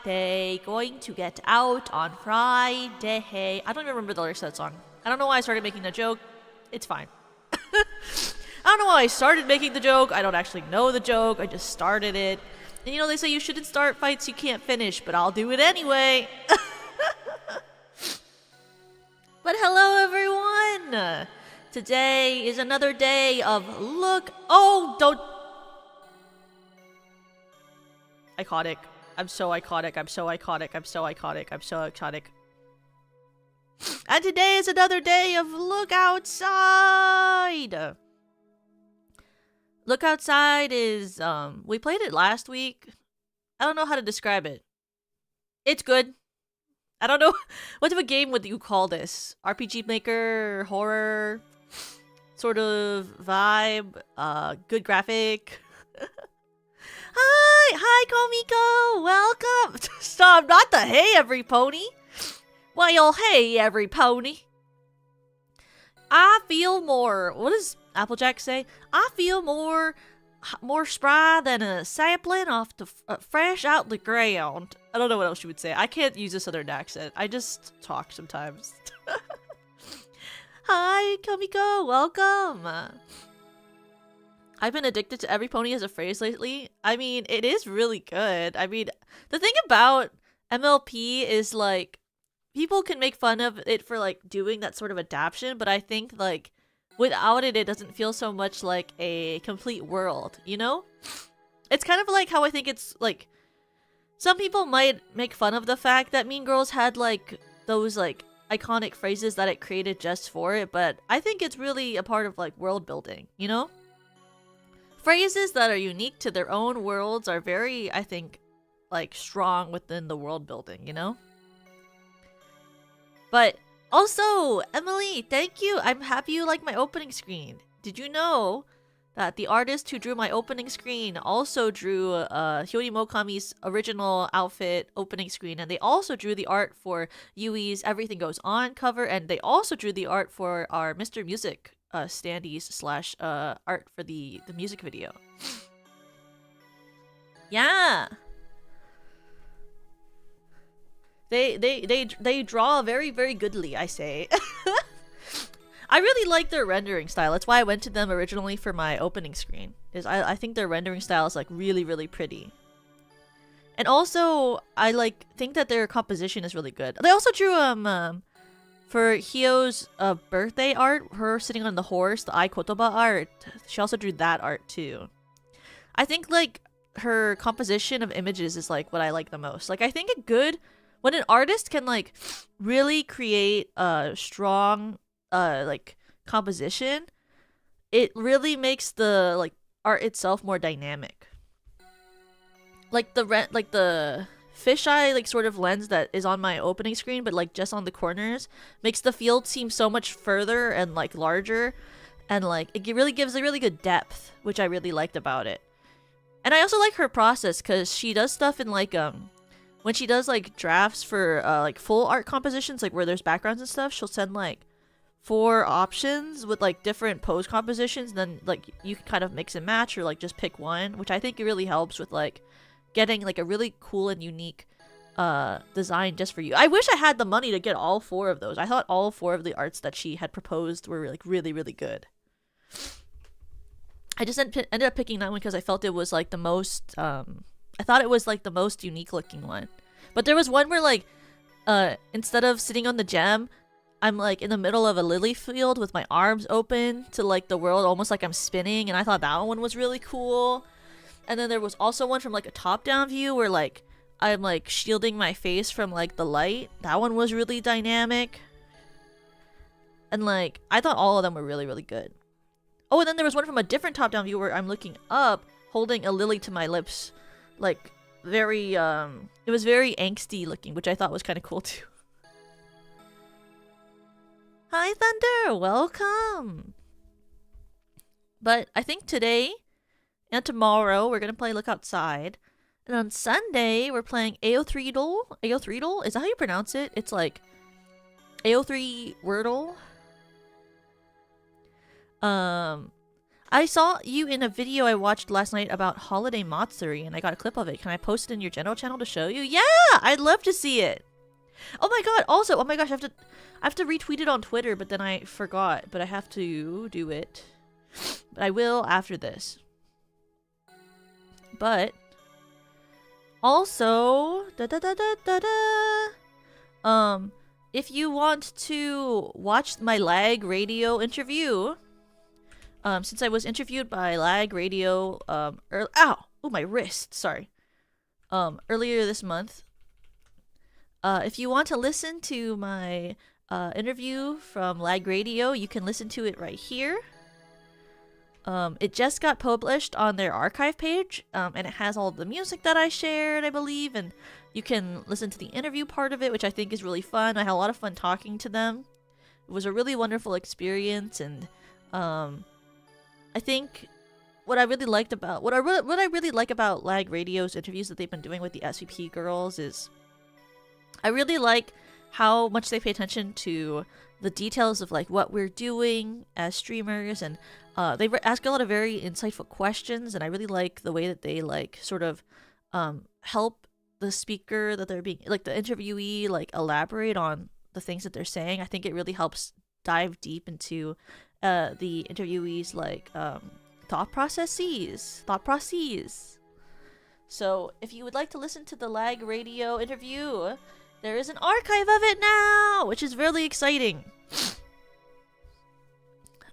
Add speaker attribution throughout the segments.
Speaker 1: birthday, going to get out on Friday. I don't even remember the lyrics to that song. I don't know why I started making the joke. It's fine. I don't know why I started making the joke. I don't actually know the joke. I just started it. And you know, they say you shouldn't start fights you can't finish, but I'll do it anyway. But hello, everyone. Today is another day of look. Oh, don't. Iconic. I'm so iconic. I'm so iconic. I'm so iconic. I'm so iconic. And today is another day of look outside. Look outside is we played it last week. I don't know how to describe it. It's good. I don't know what type of game would you call this? RPG maker, horror, sort of vibe, good graphic. Hi Komiko, welcome. Stop, not the hey every pony. Well, hey every pony. I feel more. What does Applejack say? I feel more spry than a sapling off the fresh out the ground. I don't know what else you would say. I can't use a southern accent. I just talk sometimes. Hi, Komiko. Welcome. I've been addicted to every pony as a phrase lately. I mean, it is really good. I mean, the thing about MLP is, like, people can make fun of it for, like, doing that sort of adaptation, but I think, like, without it, it doesn't feel so much like a complete world, you know? It's kind of like how I think it's, like, some people might make fun of the fact that Mean Girls had, like, those, like, iconic phrases that it created just for it, but I think it's really a part of, like, world building, you know? Phrases that are unique to their own worlds are very, I think, like, strong within the world building, you know? But also, Emily, thank you. I'm happy you like my opening screen. Did you know that the artist who drew my opening screen also drew Hyori Mokami's original outfit opening screen, and they also drew the art for Yui's Everything Goes On cover, and they also drew the art for our Mr. Music standees slash art for the music video. Yeah. They draw very, very goodly, I say. I really like their rendering style. That's why I went to them originally for my opening screen. I think their rendering style is, like, really, really pretty. And also, I think that their composition is really good. They also drew for Hio's birthday art, her sitting on the horse, the Ai Kotoba art. She also drew that art too. I think, like, her composition of images is, like, what I like the most. Like, I think it good when an artist can, like, really create a strong like, composition. It really makes the, like, art itself more dynamic. Like the fisheye, like, sort of lens that is on my opening screen, but, like, just on the corners, makes the field seem so much further and, like, larger, and, like, it really gives a really good depth, which I really liked about it. And I also like her process, because she does stuff in, like, when she does, like, drafts for like, full art compositions, like, where there's backgrounds and stuff, she'll send, like, 4 options with, like, different pose compositions, and then, like, you can kind of mix and match or, like, just pick one, which I think it really helps with, like, getting, like, a really cool and unique design just for you. I wish I had the money to get all 4 of those. I thought all 4 of the arts that she had proposed were, like, really, really good. I just ended up picking that one because I felt it was, like, the most I thought it was, like, the most unique looking one. But there was one where, like, instead of sitting on the gem, I'm, like, in the middle of a lily field with my arms open to, like, the world, almost like I'm spinning, and I thought that one was really cool. And then there was also one from, like, a top-down view where, like, I'm, like, shielding my face from, like, the light. That one was really dynamic. And, like, I thought all of them were really, really good. Oh, and then there was one from a different top-down view where I'm looking up, holding a lily to my lips. Like, very, it was very angsty looking, which I thought was kind of cool, too. Hi, Thunder! Welcome! But I think today and tomorrow we're gonna play Look Outside. And on Sunday we're playing AO3-DLE. AO3-DLE? Is that how you pronounce it? It's like AO3 Wordle. I saw you in a video I watched last night about Holiday Matsuri, and I got a clip of it. Can I post it in your general channel to show you? Yeah! I'd love to see it! Oh my god, also, oh my gosh, I have to retweet it on Twitter, but then I forgot. But I have to do it. But I will after this. But also, if you want to watch my Lag Radio interview, since I was interviewed by Lag Radio, my wrist, sorry. Earlier this month, if you want to listen to my interview from Lag Radio, you can listen to it right here. It just got published on their archive page, and it has all the music that I shared, I believe, and you can listen to the interview part of it, which I think is really fun. I had a lot of fun talking to them. It was a really wonderful experience, and I think what I really like about Lag Radio's interviews that they've been doing with the SVP girls is I really like how much they pay attention to the details of like what we're doing as streamers, and they ask a lot of very insightful questions, and I really like the way that they like sort of help the speaker that they're being, like the interviewee, like elaborate on the things that they're saying. I think it really helps dive deep into the interviewee's like thought processes. So if you would like to listen to the Lag Radio interview, there is an archive of it now, which is really exciting.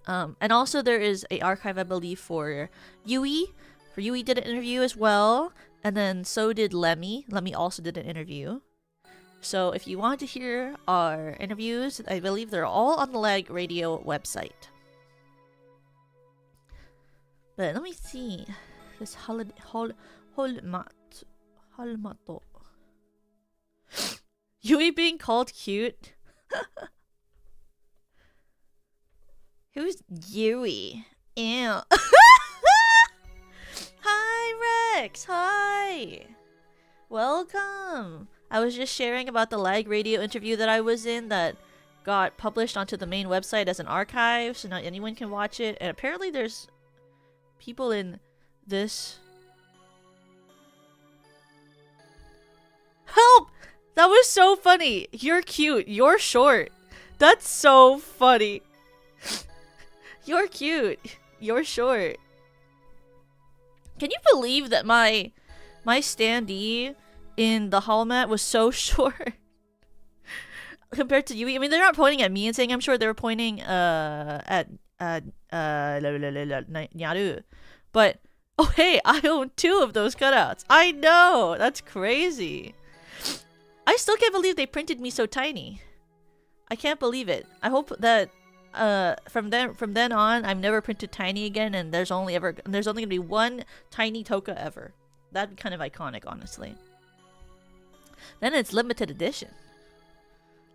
Speaker 1: And also there is a archive, I believe, for Yui. For Yui did an interview as well, and then so did Lemmy. Lemmy also did an interview. So if you want to hear our interviews, I believe they're all on the Lag Radio website. But let me see. This Holmato. Yui being called cute? Who's Yui? Ew. Hi, Rex. Hi. Welcome. I was just sharing about the Lag Radio interview that I was in that got published onto the main website as an archive, so not anyone can watch it. And apparently there's people in this. Help! That was so funny. You're cute. You're short. That's so funny. You're cute. You're short. Can you believe that my standee in the holomat was so short compared to Yui? I mean, they're not pointing at me and saying I'm short. They were pointing at Nyaru. But oh hey, I own 2 of those cutouts. I know. That's crazy. I still can't believe they printed me so tiny. I can't believe it. I hope that from then on I'm never printed tiny again, and there's only gonna be one tiny Toka ever. That'd be kind of iconic, honestly. Then it's limited edition.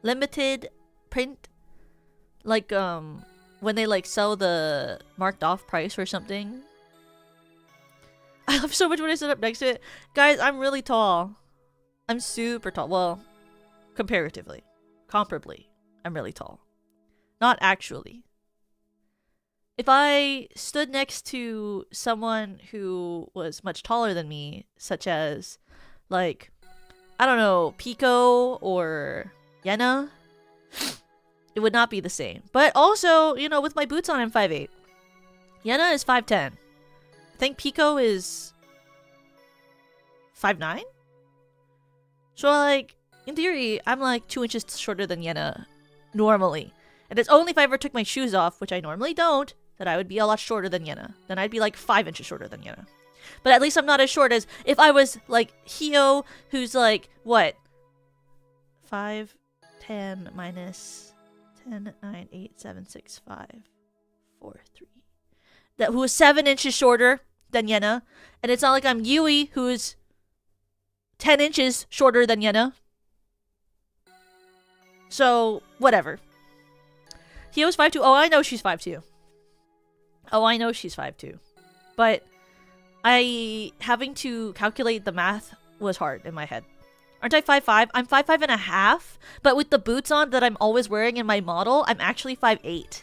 Speaker 1: Limited print, like when they like sell the marked off price or something. I love so much when I sit up next to it. Guys, I'm really tall. I'm super tall. Well, comparatively. Comparably. I'm really tall. Not actually. If I stood next to someone who was much taller than me, such as, like, I don't know, Pico or Yena, it would not be the same. But also, you know, with my boots on, I'm 5'8". Yena is 5'10". I think Pico is 5'9". So, like, in theory, I'm like 2 inches shorter than Yena normally. And it's only if I ever took my shoes off, which I normally don't, that I would be a lot shorter than Yena. Then I'd be like 5 inches shorter than Yena. But at least I'm not as short as if I was like Hio, who's like, what? 5, 10 minus 10, 9, 8, 7, 6, 5, 4, 3. Who is 7 inches shorter than Yena. And it's not like I'm Yui, who's 10 inches shorter than Yena. So, whatever. Hio's 5'2". Oh, I know she's 5'2". Oh, I know she's 5'2". But having to calculate the math was hard in my head. Aren't I 5'5"? I'm 5'5" and a half, but with the boots on that I'm always wearing in my model, I'm actually 5'8".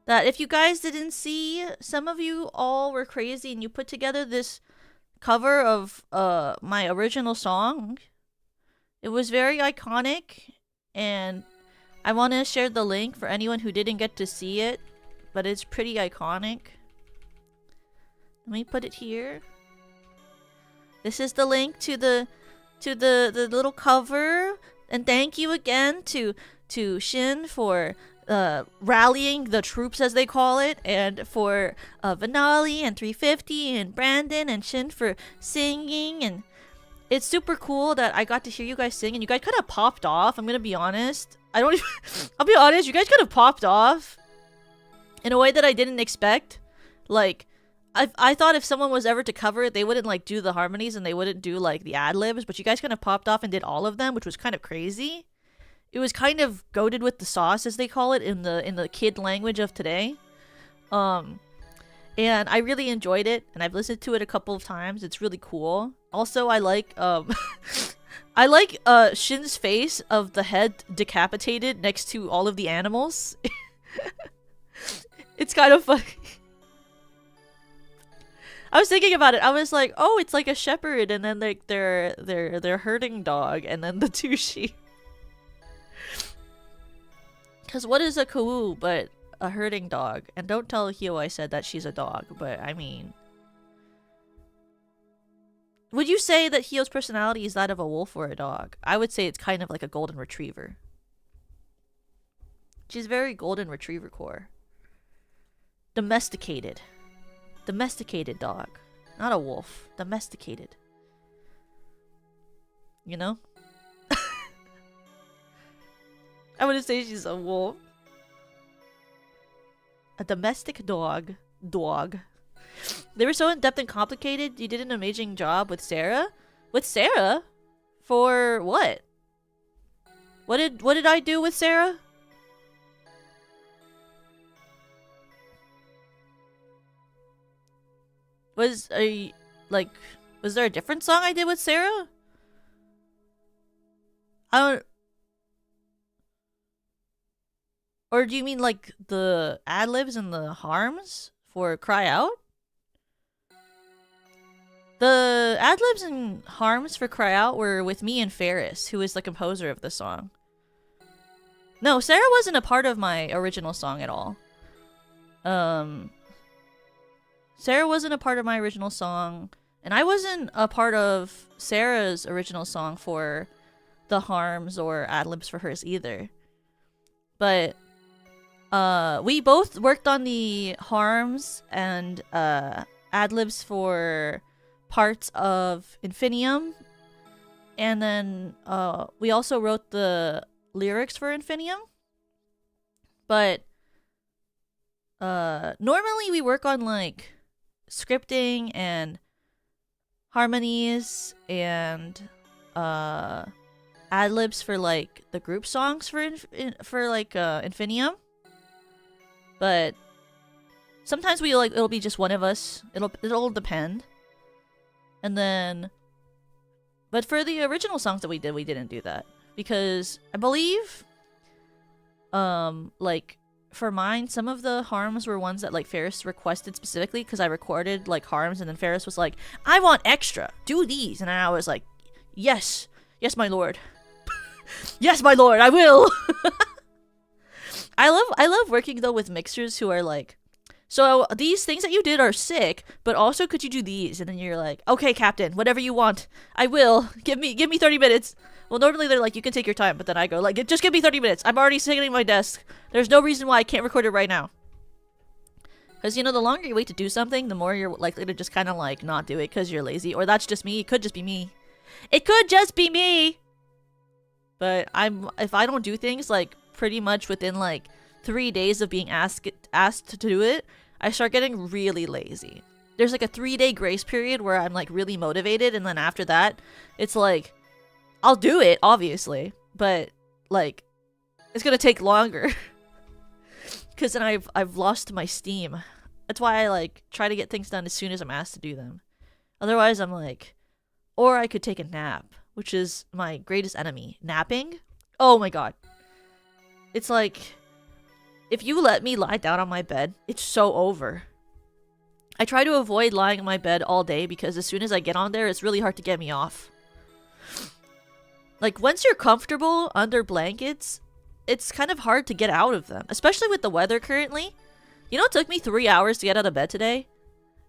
Speaker 1: that if you guys didn't see, some of you all were crazy and you put together this cover of my original song. It was very iconic, and I want to share the link for anyone who didn't get to see it, but it's pretty iconic. Let me put it here. This is the link to the little cover, and thank you again to Shin for rallying the troops, as they call it, and for Vanali and 350 and Brandon and Shin for singing. And it's super cool that I got to hear you guys sing, and you guys kind of popped off. I'm gonna be honest. I'll be honest, you guys kind of popped off in a way that I didn't expect. Like, I thought if someone was ever to cover it, they wouldn't like do the harmonies and they wouldn't do like the ad-libs, but you guys kind of popped off and did all of them, which was kind of crazy. It was kind of goated with the sauce, as they call it in the kid language of today. And I really enjoyed it, and I've listened to it a couple of times. It's really cool. Also, I like I like Shin's face of the head decapitated next to all of the animals. It's kind of funny. I was thinking about it. I was like, oh, it's like a shepherd, and then like their herding dog, and then the two sheep. Cause what is a kawu but a herding dog? And don't tell Hio I said that she's a dog, but I mean, would you say that Hio's personality is that of a wolf or a dog? I would say it's kind of like a golden retriever. She's very golden retriever core. Domesticated. Domesticated dog. Not a wolf. Domesticated. You know? I wouldn't say she's a wolf. A domestic dog. Dog. They were so in-depth and complicated. You did an amazing job with Sarah. With Sarah? For what? What did I do with Sarah? Was there a different song I did with Sarah? I don't. Or do you mean like the ad-libs and the harms for Cry Out? The ad-libs and harms for Cry Out were with me and Ferris, who is the composer of the song. No, Sarah wasn't a part of my original song at all. Sarah wasn't a part of my original song, and I wasn't a part of Sarah's original song for the harms or ad-libs for hers either. But we both worked on the harms and ad-libs for parts of Infinium, and then we also wrote the lyrics for Infinium. But normally we work on like scripting and harmonies and ad-libs for like the group songs for Infinium. But sometimes we like it'll be just one of us. It'll depend. And then, but for the original songs that we did, we didn't do that because I believe, like for mine, some of the harms were ones that like Ferris requested specifically because I recorded like harms, and then Ferris was like, "I want extra. Do these," and I was like, "Yes, yes, my lord, yes, my lord, I will." I love working though with mixers who are like, so these things that you did are sick, but also could you do these? And then you're like, okay, Captain, whatever you want, I will. Give me 30 minutes. Well, normally they're like, you can take your time, but then I go like, just give me 30 minutes. I'm already sitting at my desk. There's no reason why I can't record it right now. Because, you know, the longer you wait to do something, the more you're likely to just kind of like not do it because you're lazy. Or that's just me. It could just be me. It could just be me. But if I don't do things like pretty much within like 3 days of being asked to do it, I start getting really lazy. There's like a 3-day grace period where I'm like really motivated, and then after that, it's like I'll do it obviously, but like it's gonna take longer because then I've lost my steam. That's why I like try to get things done as soon as I'm asked to do them. Otherwise, I'm like, or I could take a nap, which is my greatest enemy. Napping? Oh my god. It's like if you let me lie down on my bed, it's so over. I try to avoid lying on my bed all day because as soon as I get on there, it's really hard to get me off. Like, once you're comfortable under blankets, it's kind of hard to get out of them. Especially with the weather currently. You know, it took me 3 hours to get out of bed today.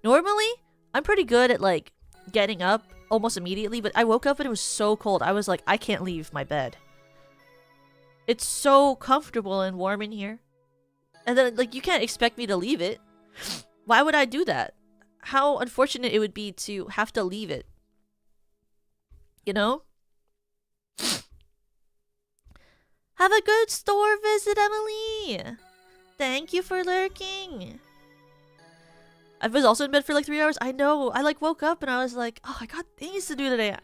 Speaker 1: Normally, I'm pretty good at, like, getting up almost immediately. But I woke up and it was so cold. I was like, I can't leave my bed. It's so comfortable and warm in here. And then, like, you can't expect me to leave it. Why would I do that? How unfortunate it would be to have to leave it. You know? Have a good store visit, Emily! Thank you for lurking! I was also in bed for like 3 hours. I know. I like woke up and I was like, oh, I got things to do today.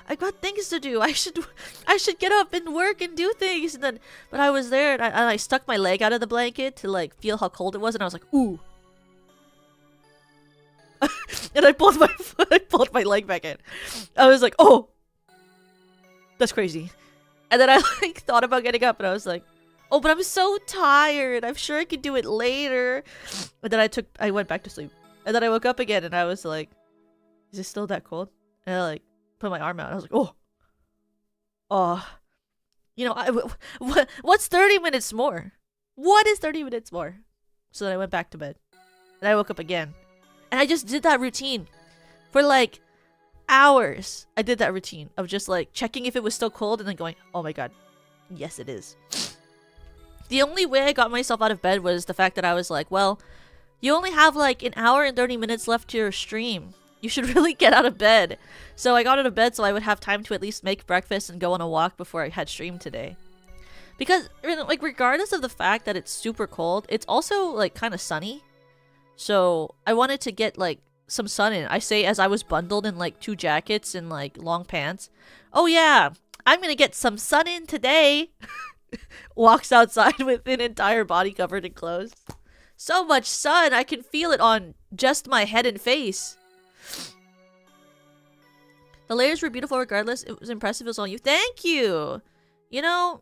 Speaker 1: I got things to do. I should get up and work and do things. And then, but I was there and I stuck my leg out of the blanket to like feel how cold it was, and I was like, ooh. And I pulled my leg back in. I was like, oh, that's crazy. And then I like thought about getting up and I was like, oh, but I'm so tired. I'm sure I could do it later. And then I went back to sleep. And then I woke up again and I was like, is it still that cold? And I like put my arm out and I was like, oh, you know, what's 30 minutes more? What is 30 minutes more? So then I went back to bed and I woke up again. And I just did that routine for like hours. I did that routine of just like checking if it was still cold and then going, oh my god, yes it is. The only way I got myself out of bed was the fact that I was like, well, you only have like an hour and 30 minutes left to your stream. You should really get out of bed. So I got out of bed so I would have time to at least make breakfast and go on a walk before I had stream today. Because, like, regardless of the fact that it's super cold, it's also like kind of sunny. So I wanted to get like some sun in. I say as I was bundled in like 2 jackets and like long pants. Oh yeah, I'm gonna get some sun in today. Walks outside with an entire body covered in clothes. So much sun, I can feel it on just my head and face. The layers were beautiful regardless. It was impressive. It was all you. Thank you! You know,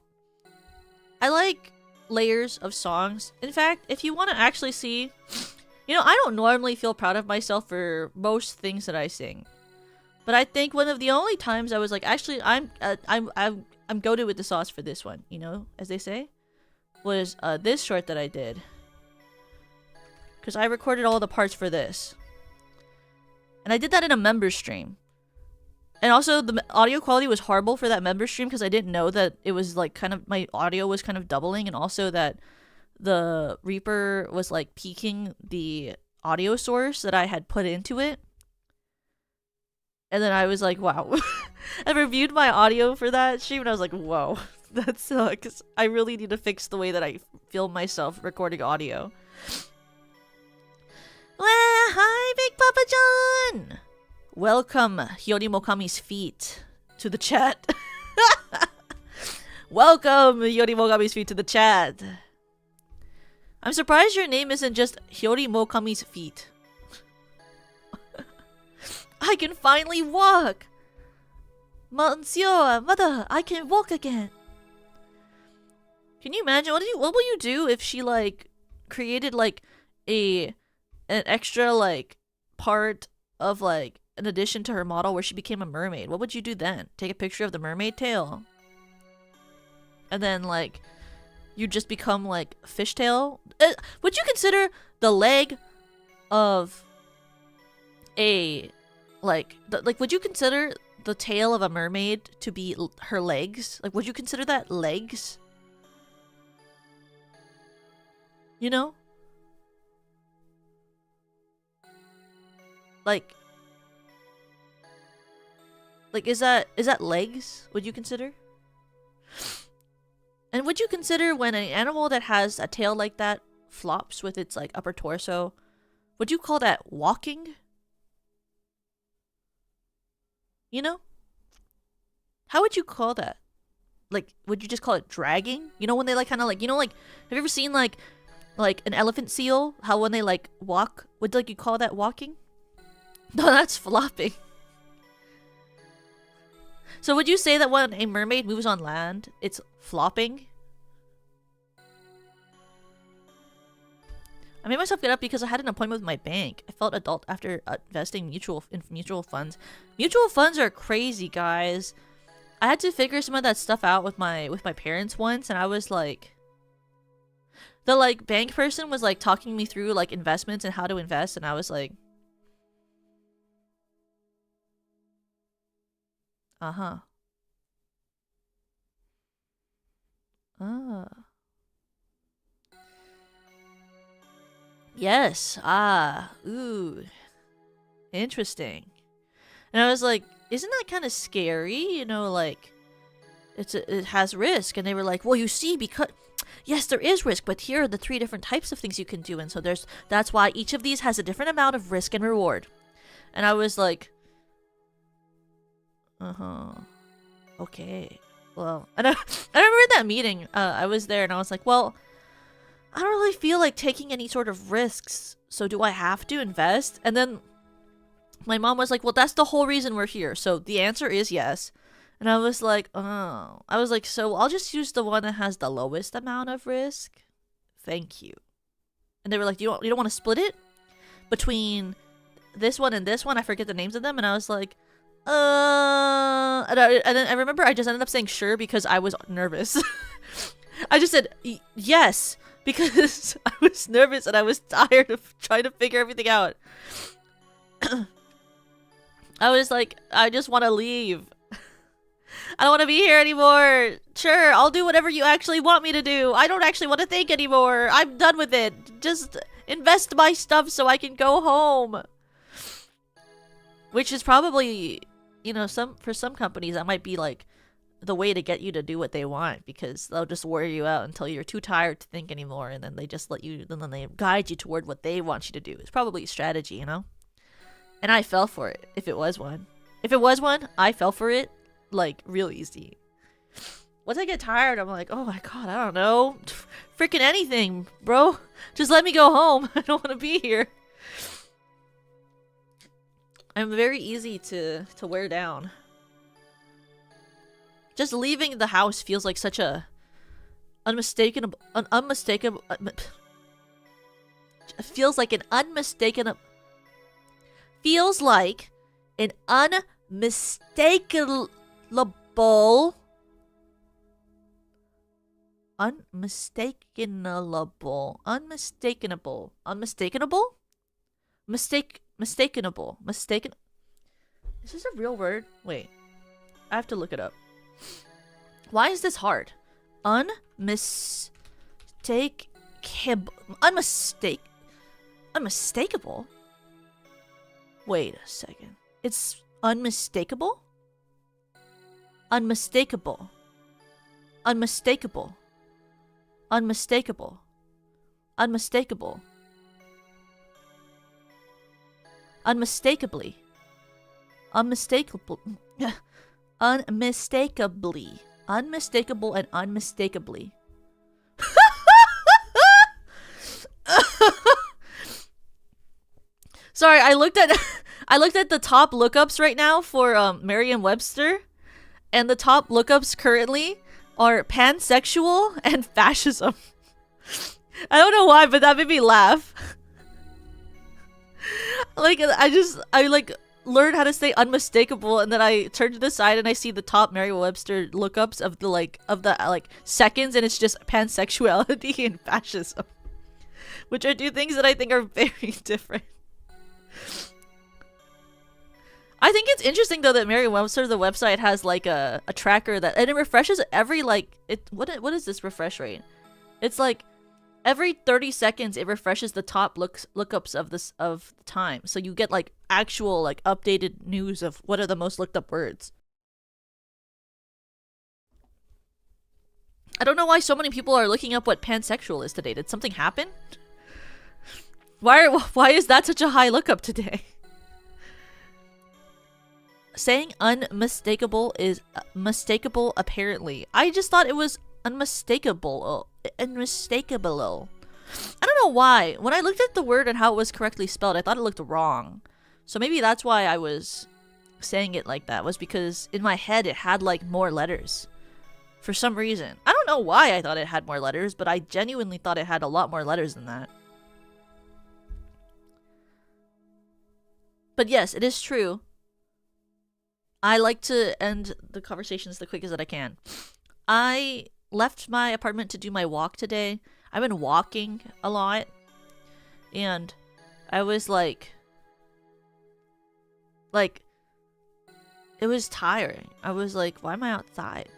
Speaker 1: I like layers of songs. In fact, if you want to actually see... You know, I don't normally feel proud of myself for most things that I sing. But I think one of the only times I was like, actually, I'm goated with the sauce for this one, you know, as they say, was this short that I did. Because I recorded all the parts for this. And I did that in a member stream. And also, the audio quality was horrible for that member stream because I didn't know that it was like kind of, my audio was kind of doubling, and also that the Reaper was like peaking the audio source that I had put into it. And then I was like, wow. I reviewed my audio for that stream and I was like, whoa, that sucks. I really need to fix the way that I film myself recording audio. Well, hi, Big Papa John! Welcome, Hyori Mokami's feet, to the chat. Welcome, Hyori Mokami's feet, to the chat. I'm surprised your name isn't just Hyori Mokami's feet. I can finally walk! Monsieur, mother, I can walk again. Can you imagine? What will you do if she, like, created, like, an extra, like, part of, like, an addition to her model where she became a mermaid? What would you do then? Take a picture of the mermaid tail? And then, like, you just become, like, fishtail? Would you consider the leg of a... Like, would you consider the tail of a mermaid to be her legs? Like, would you consider that legs? You know? Like, is that legs? Would you consider? And would you consider when an animal that has a tail like that flops with its, like, upper torso, would you call that walking? You know? How would you call that? Like, would you just call it dragging? You know, when they, like, kind of, like, you know, like, have you ever seen, like an elephant seal? How when they, like, walk, would, like, you call that walking? No, that's flopping. So would you say that when a mermaid moves on land, it's flopping? I made myself get up because I had an appointment with my bank. I felt adult after investing in mutual funds. Mutual funds are crazy, guys. I had to figure some of that stuff out with my parents once, and I was like, the like bank person was like talking me through like investments and how to invest, and I was like, uh-huh. Ah. Yes. Ah. Ooh. Interesting. And I was like, isn't that kind of scary? You know, like, it has risk. And they were like, well, you see, because yes, there is risk, but here are the 3 different types of things you can do. And so that's why each of these has a different amount of risk and reward. And I was like, uh-huh. Okay. Well, and I remember in that meeting, I was there and I was like, well, I don't really feel like taking any sort of risks. So do I have to invest? And then my mom was like, well, that's the whole reason we're here. So the answer is yes. And I was like, oh. I was like, so I'll just use the one that has the lowest amount of risk. Thank you. And they were like, you don't want to split it between this one and this one? I forget the names of them. And I was like, and then I remember I just ended up saying sure because I was nervous. I just said yes because I was nervous and I was tired of trying to figure everything out. I was like, I just want to leave. I don't want to be here anymore. Sure, I'll do whatever you actually want me to do. I don't actually want to think anymore. I'm done with it. Just invest my stuff so I can go home. Which is probably, you know, for some companies that might be like the way to get you to do what they want, because they'll just wear you out until you're too tired to think anymore, and then they just then they guide you toward what they want you to do. It's probably a strategy, you know? And I fell for it, if it was one. If it was one, I fell for it, like, real easy. Once I get tired, I'm like, oh my god, I don't know. Freaking anything, bro. Just let me go home. I don't want to be here. I'm very easy to wear down. Just leaving the house feels like such a unmistakable feels like an unmistakable mistaken. Is this a real word? Wait, I have to look it up. Why is this hard? Unmistakable? Wait a second. It's unmistakable? Unmistakable. Unmistakable. Unmistakable. Unmistakable. Unmistakably. Unmistakable. Unmistakably. Unmistakable and unmistakably. Sorry, I looked at the top lookups right now for Merriam-Webster, and the top lookups currently are pansexual and fascism. I don't know why, but that made me laugh. Like, I like learned how to say unmistakable, and then I turn to the side and I see the top Merriam-Webster lookups of the seconds, and it's just pansexuality and fascism, which are 2 things that I think are very different. I think it's interesting though that Merriam-Webster, the website, has like a tracker that, and it refreshes every what is this refresh rate? It's like every 30 seconds it refreshes the top lookups of the time, so you get like actual like updated news of what are the most looked up words. I don't know why so many people are looking up what pansexual is today. Did something happen? Why is that such a high lookup today? Saying unmistakable is mistakable apparently. I just thought it was unmistakable. Unmistakable. I don't know why. When I looked at the word and how it was correctly spelled, I thought it looked wrong. So maybe that's why I was saying it like that, was because in my head it had like more letters. For some reason. I don't know why I thought it had more letters, but I genuinely thought it had a lot more letters than that. But yes, it is true. I like to end the conversations the quickest that I can. I left my apartment to do my walk today. I've been walking a lot. And I was like, it was tiring. I was like, why am I outside?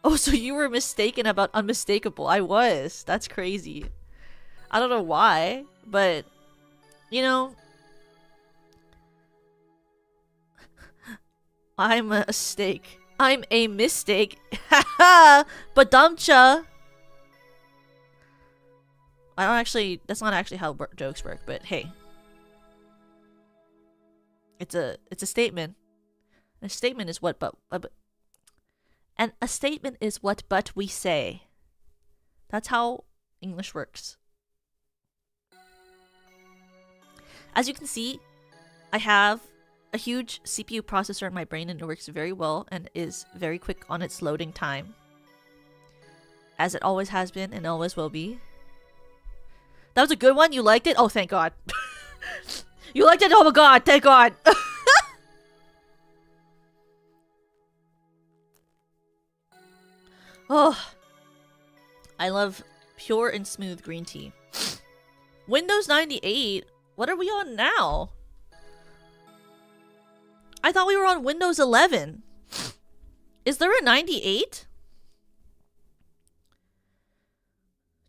Speaker 1: Oh, so you were mistaken about unmistakable. I was. That's crazy. I don't know why, but, you know, I'm a mistake. I'm a mistake. Haha! But dumcha. I don't actually, that's not actually how jokes work, but hey. It's a statement. A statement is what and a statement is what but we say. That's how English works. As you can see, I have a huge CPU processor in my brain and it works very well and is very quick on its loading time. As it always has been and always will be. That was a good one? You liked it? Oh, thank God. You liked it? Oh my God, thank God. Oh, I love pure and smooth green tea. Windows 98? What are we on now? I thought we were on Windows 11. Is there a 98?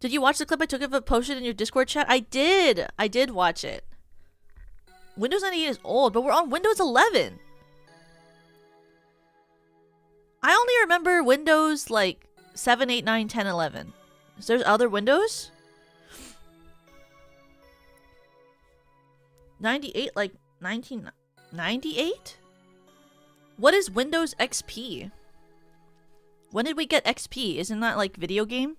Speaker 1: Did you watch the clip I took of it posted in your Discord chat? I did. I did watch it. Windows 98 is old, but we're on Windows 11. I only remember Windows like 7, 8, 9, 10, 11. Is there other Windows? 98, like 1998? What is Windows XP? When did we get XP? Isn't that like video game?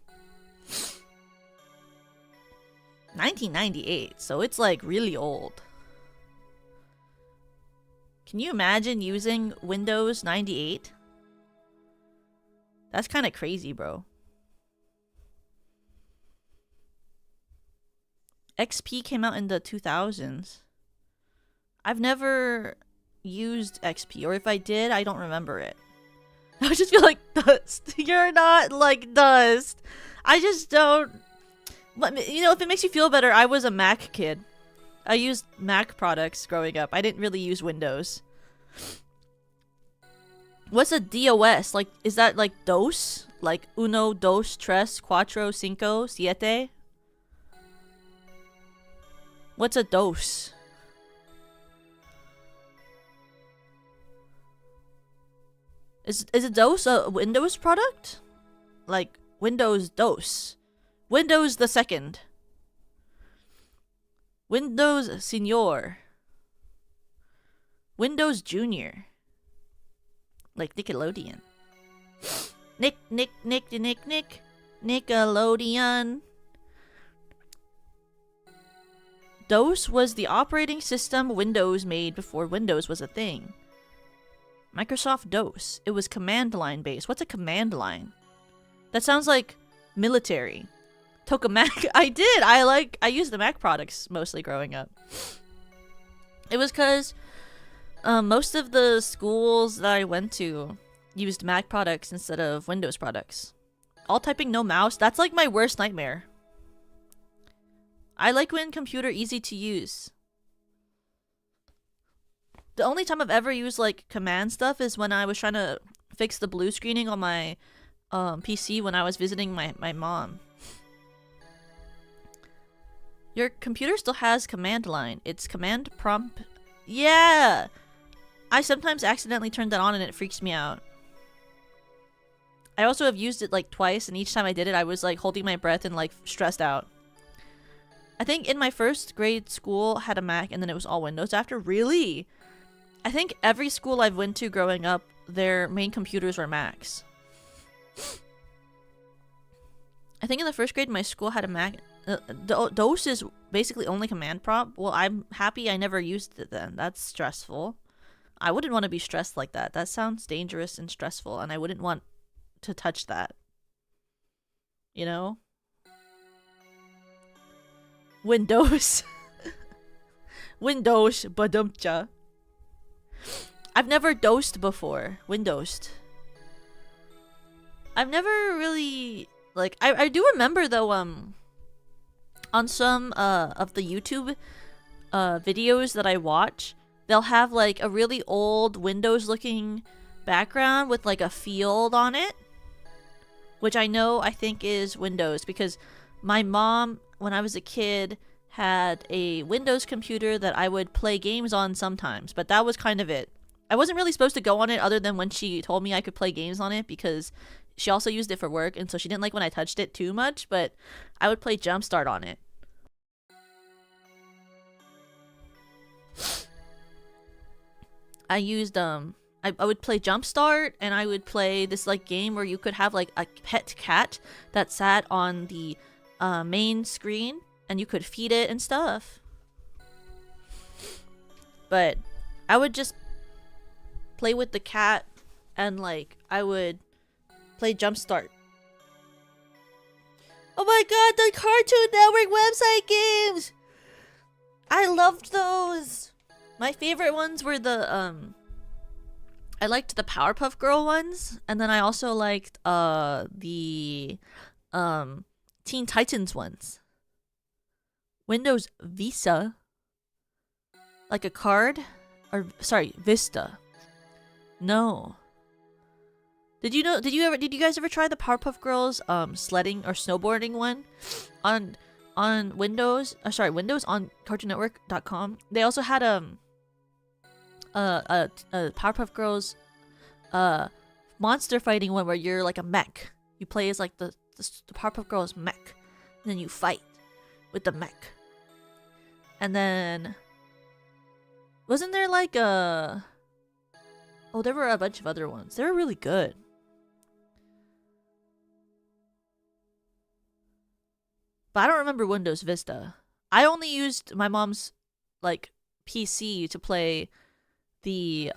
Speaker 1: 1998, so it's like really old. Can you imagine using Windows 98? That's kind of crazy, bro. XP came out in the 2000s. I've never used XP, or if I did, I don't remember it. I just feel like dust. You're not like dust. I just don't. But, you know, if it makes you feel better, I was a Mac kid. I used Mac products growing up. I didn't really use Windows. What's a DOS? Like, is that like dos? Like uno, dos, tres, cuatro, cinco, siete? What's a dos? Is a DOS a Windows product? Like Windows DOS. Windows the second. Windows Senior. Windows Junior. Like Nickelodeon. Nick. Nickelodeon. DOS was the operating system Windows made before Windows was a thing. Microsoft DOS. It was command line based. What's a command line? That sounds like military. Tokamak. I did. I used the Mac products mostly growing up. It was because most of the schools that I went to used Mac products instead of Windows products. All typing, no mouse. That's like my worst nightmare. I like when computer easy to use. The only time I've ever used like command stuff is when I was trying to fix the blue screening on my PC when I was visiting my mom. Your computer still has command line. It's command prompt. Yeah! I sometimes accidentally turn that on and it freaks me out. I also have used it like twice, and each time I did it I was like holding my breath and like stressed out. I think in my first grade school had a Mac and then it was all Windows after. Really? I think every school I've went to growing up, their main computers were Macs. I think in the first grade my school had a Mac. DOS is basically only command prompt. Well, I'm happy I never used it then. That's stressful. I wouldn't want to be stressed like that. That sounds dangerous and stressful, and I wouldn't want to touch that. You know? Windows. Windows, badumcha. I've never dosed before. Windowsed. I've never really like. I do remember though. On some of the YouTube videos that I watch, they'll have like a really old Windows looking background with like a field on it, which I think is Windows, because my mom, when I was a kid, had a Windows computer that I would play games on sometimes, but that was kind of it. I wasn't really supposed to go on it other than when she told me I could play games on it, because she also used it for work, and so she didn't like when I touched it too much, but I would play Jumpstart on it. I used I would play Jumpstart, and I would play this like game where you could have like a pet cat that sat on the main screen, and you could feed it and stuff. But I would just play with the cat, and like I would play Jumpstart. Oh my god, the Cartoon Network website games! I loved those! My favorite ones were the I liked the Powerpuff Girl ones, and then I also liked the Teen Titans ones. Windows Vista. Like a card? Or sorry, Vista. No. Did you guys ever try the Powerpuff Girls sledding or snowboarding one on Windows? Windows on CartoonNetwork.com. They also had Powerpuff Girls monster fighting one where you're like a mech. You play as like the Powerpuff Girls mech, and then you fight with the mech. And then wasn't there like a there were a bunch of other ones. They were really good. But I don't remember Windows Vista. I only used my mom's like PC to play the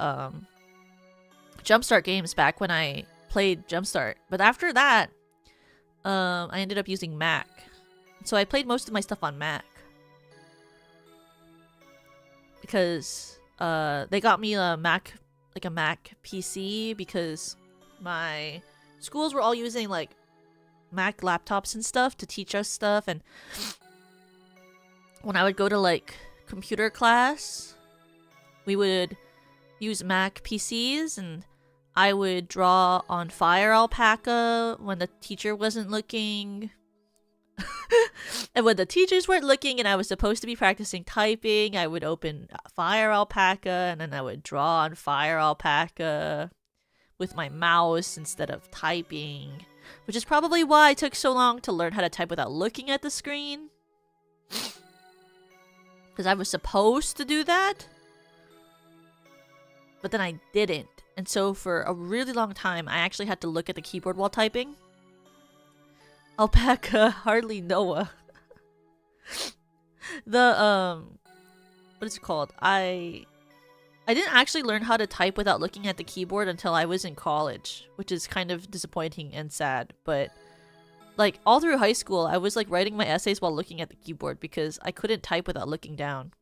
Speaker 1: Jumpstart games back when I played Jumpstart. But after that, I ended up using Mac. So I played most of my stuff on Mac. Because they got me a Mac PC, because my schools were all using like Mac laptops and stuff to teach us stuff, and when I would go to like computer class, we would use Mac PCs, and I would draw on Fire Alpaca when the teacher wasn't looking. And when the teachers weren't looking and I was supposed to be practicing typing, I would open Fire Alpaca, and then I would draw on Fire Alpaca with my mouse instead of typing. Which is probably why it took so long to learn how to type without looking at the screen. Because I was supposed to do that. But then I didn't. And so for a really long time, I actually had to look at the keyboard while typing. Alpaca, hardly Noah. What is it called? I didn't actually learn how to type without looking at the keyboard until I was in college, which is kind of disappointing and sad. But like all through high school, I was like writing my essays while looking at the keyboard because I couldn't type without looking down.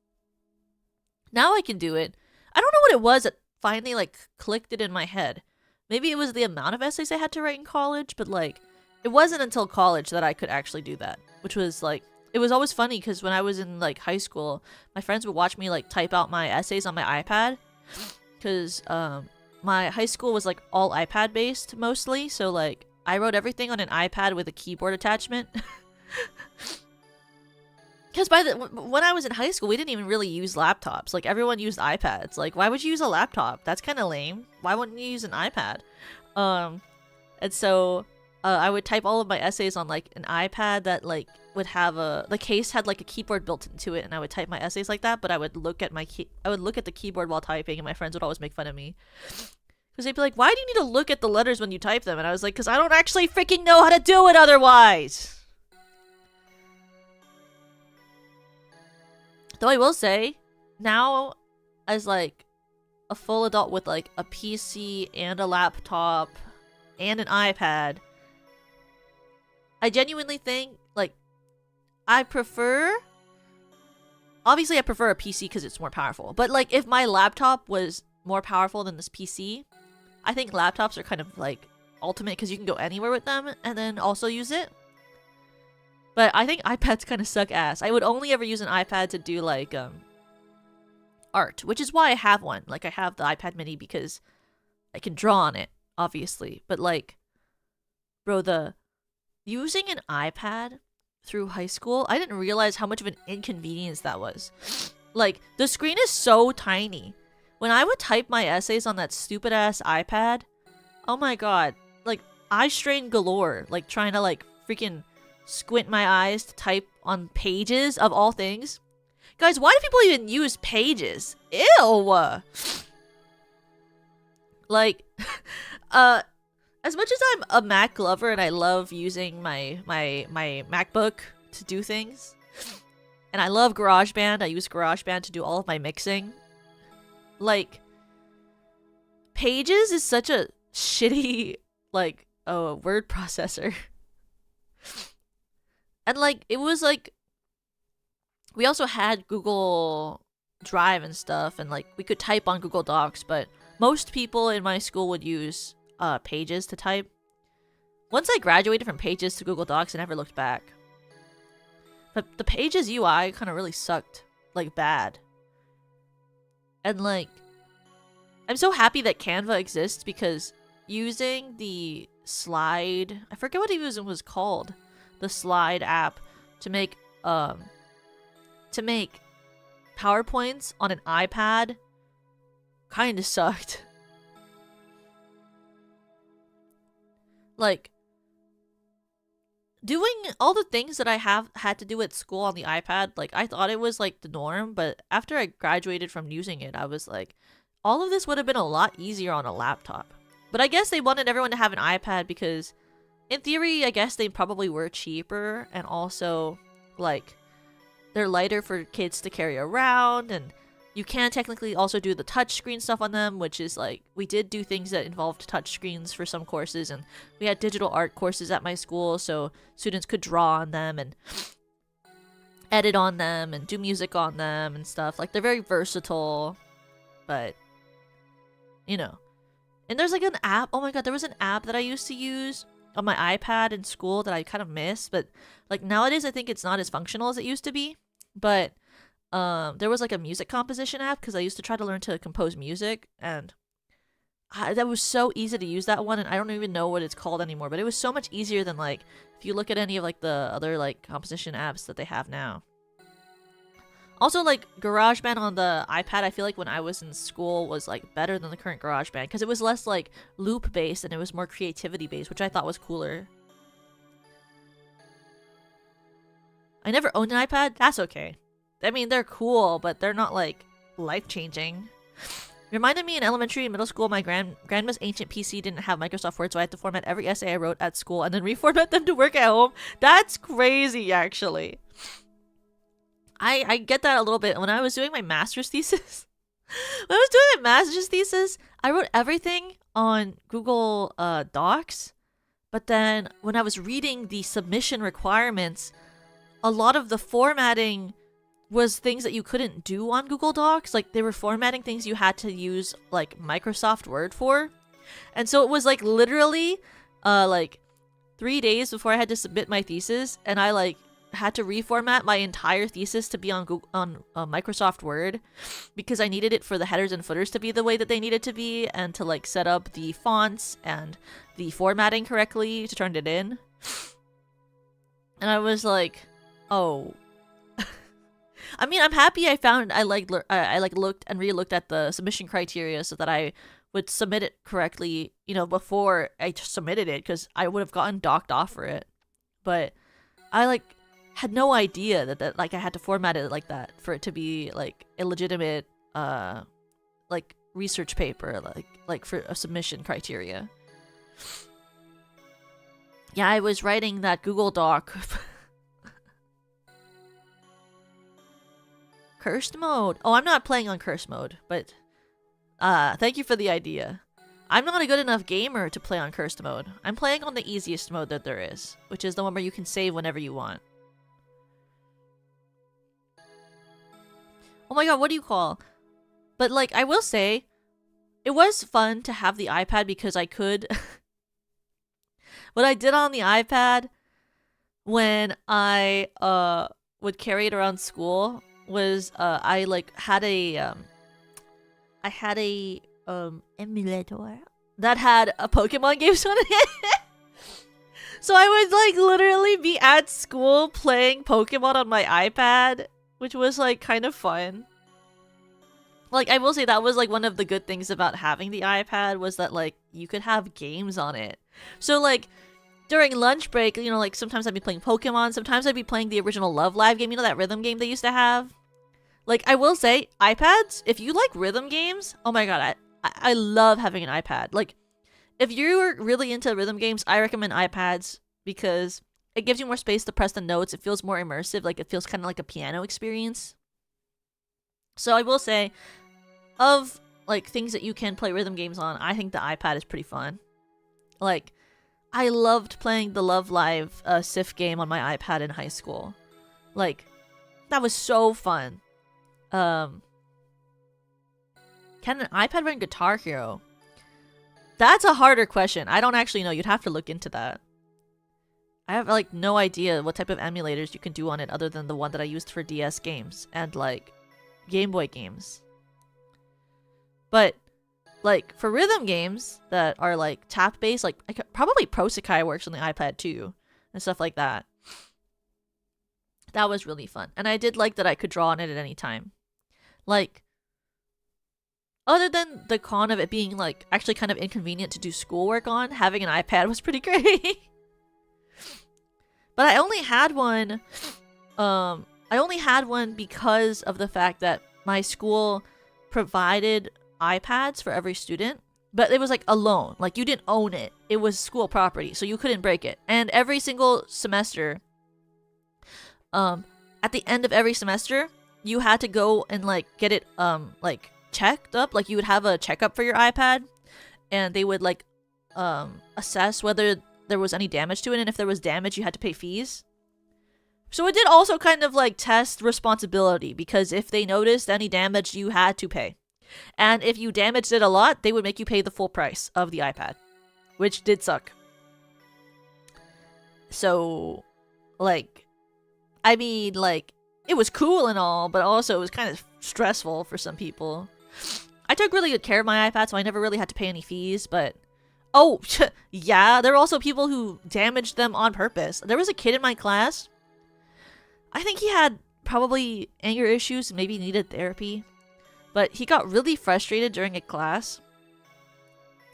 Speaker 1: Now I can do it. I don't know what it was that finally like clicked it in my head. Maybe it was the amount of essays I had to write in college, but like it wasn't until college that I could actually do that, which was like, it was always funny because when I was in like high school, my friends would watch me like type out my essays on my iPad, because my high school was like all iPad based mostly, so like I wrote everything on an iPad with a keyboard attachment. Because when I was in high school, we didn't even really use laptops. Like everyone used iPads. Like why would you use a laptop? That's kind of lame. Why wouldn't you use an iPad? And so I would type all of my essays on like an iPad that like would have the case had like a keyboard built into it, and I would type my essays like that. But I would look at the keyboard while typing, and my friends would always make fun of me because they'd be like, "Why do you need to look at the letters when you type them?" And I was like, "Because I don't actually freaking know how to do it otherwise." Though I will say, now as like a full adult with like a PC and a laptop and an iPad, I genuinely think like I prefer obviously I prefer a PC because it's more powerful. But like if my laptop was more powerful than this PC, I think laptops are kind of like ultimate because you can go anywhere with them and then also use it. But I think iPads kind of suck ass. I would only ever use an iPad to do like art, which is why I have one. Like I have the iPad mini because I can draw on it, obviously. But like, bro, the using an iPad through high school, I didn't realize how much of an inconvenience that was. Like, the screen is so tiny. When I would type my essays on that stupid ass iPad, oh my god, like eye strain galore. Like trying to like freaking squint my eyes to type on Pages of all things. Guys, why do people even use Pages? Ew! Like, as much as I'm a Mac lover and I love using my MacBook to do things, and I love GarageBand, I use GarageBand to do all of my mixing, like, Pages is such a shitty, like, word processor. And, like, it was, like, we also had Google Drive and stuff, and, like, we could type on Google Docs, but most people in my school would use Pages to type. Once I graduated from Pages to Google Docs, I never looked back. But the Pages UI kind of really sucked, like, bad. And, like, I'm so happy that Canva exists because using the slide, I forget what it was called, the slide app to make PowerPoints on an iPad kind of sucked. Like, doing all the things that I had to do at school on the iPad, like, I thought it was, like, the norm, but after I graduated from using it, I was like, all of this would have been a lot easier on a laptop. But I guess they wanted everyone to have an iPad because, in theory, I guess they probably were cheaper, and also, like, they're lighter for kids to carry around, and you can technically also do the touchscreen stuff on them, which is like, we did do things that involved touchscreens for some courses, and we had digital art courses at my school, so students could draw on them and edit on them and do music on them and stuff. Like, they're very versatile, but, you know. And there's like an app, oh my god, there was an app that I used to use on my iPad in school that I kind of miss, but like nowadays I think it's not as functional as it used to be. But there was like a music composition app because I used to try to learn to compose music, and that was so easy to use, that one, and I don't even know what it's called anymore, but it was so much easier than like if you look at any of like the other like composition apps that they have now. Also, like, GarageBand on the iPad, I feel like when I was in school was like better than the current GarageBand because it was less like loop based and it was more creativity based, which I thought was cooler. I never owned an iPad. That's okay. I mean, they're cool, but they're not like life-changing. Reminded me in elementary and middle school, my grandma's ancient PC didn't have Microsoft Word, so I had to format every essay I wrote at school and then reformat them to work at home. That's crazy, actually. I get that a little bit. When I was doing my master's thesis, I wrote everything on Google Docs, but then when I was reading the submission requirements, a lot of the formatting was things that you couldn't do on Google Docs. Like, they were formatting things you had to use like Microsoft Word for. And so it was like literally like 3 days before I had to submit my thesis, and I like had to reformat my entire thesis to be on Microsoft Word because I needed it for the headers and footers to be the way that they needed to be, and to like set up the fonts and the formatting correctly to turn it in. And I was like, oh. I mean, I'm happy I looked and re-looked at the submission criteria so that I would submit it correctly, you know, before I submitted it, because I would have gotten docked off for it. But I like had no idea that like I had to format it like that for it to be like a legitimate like research paper, like for a submission criteria. Yeah, I was writing that Google Doc. Cursed mode. Oh, I'm not playing on cursed mode, but thank you for the idea. I'm not a good enough gamer to play on cursed mode. I'm playing on the easiest mode that there is, which is the one where you can save whenever you want. Oh my god, what do you call? But like, I will say, it was fun to have the iPad because I could. What I did on the iPad when I would carry it around school was I like had a emulator that had a Pokemon games on it. So I would like literally be at school playing Pokemon on my iPad, which was like kind of fun. Like, I will say that was like one of the good things about having the iPad was that like you could have games on it. So like during lunch break, you know, like sometimes I'd be playing Pokemon, sometimes I'd be playing the original Love Live game, you know, that rhythm game they used to have. Like, I will say, iPads, if you like rhythm games, oh my god, I love having an iPad. Like, if you're really into rhythm games, I recommend iPads because it gives you more space to press the notes. It feels more immersive. Like, it feels kind of like a piano experience. So I will say, of like things that you can play rhythm games on, I think the iPad is pretty fun. Like, I loved playing the Love Live Sif game on my iPad in high school. Like, that was so fun. Can an iPad run Guitar Hero? That's a harder question. I don't actually know. You'd have to look into that. I have like no idea what type of emulators you can do on it other than the one that I used for DS games and like Game Boy games. But like for rhythm games that are like tap based, like probably Pro Sakai works on the iPad too and stuff like that. That was really fun. And I did like that I could draw on it at any time. Like, other than the con of it being like actually kind of inconvenient to do schoolwork on, having an iPad was pretty great. But I only had one because of the fact that my school provided iPads for every student, but it was like a loan. Like, you didn't own it. It was school property, so you couldn't break it. And every single semester, at the end of every semester, you had to go and like get it like checked up. Like, you would have a checkup for your iPad, and they would like assess whether there was any damage to it, and if there was damage, you had to pay fees. So it did also kind of like test responsibility, because if they noticed any damage, you had to pay. And if you damaged it a lot, they would make you pay the full price of the iPad, which did suck. So, like, I mean, like, it was cool and all, but also it was kind of stressful for some people. I took really good care of my iPad, so I never really had to pay any fees, but... Oh, yeah, there were also people who damaged them on purpose. There was a kid in my class. I think he had probably anger issues, maybe needed therapy. But he got really frustrated during a class.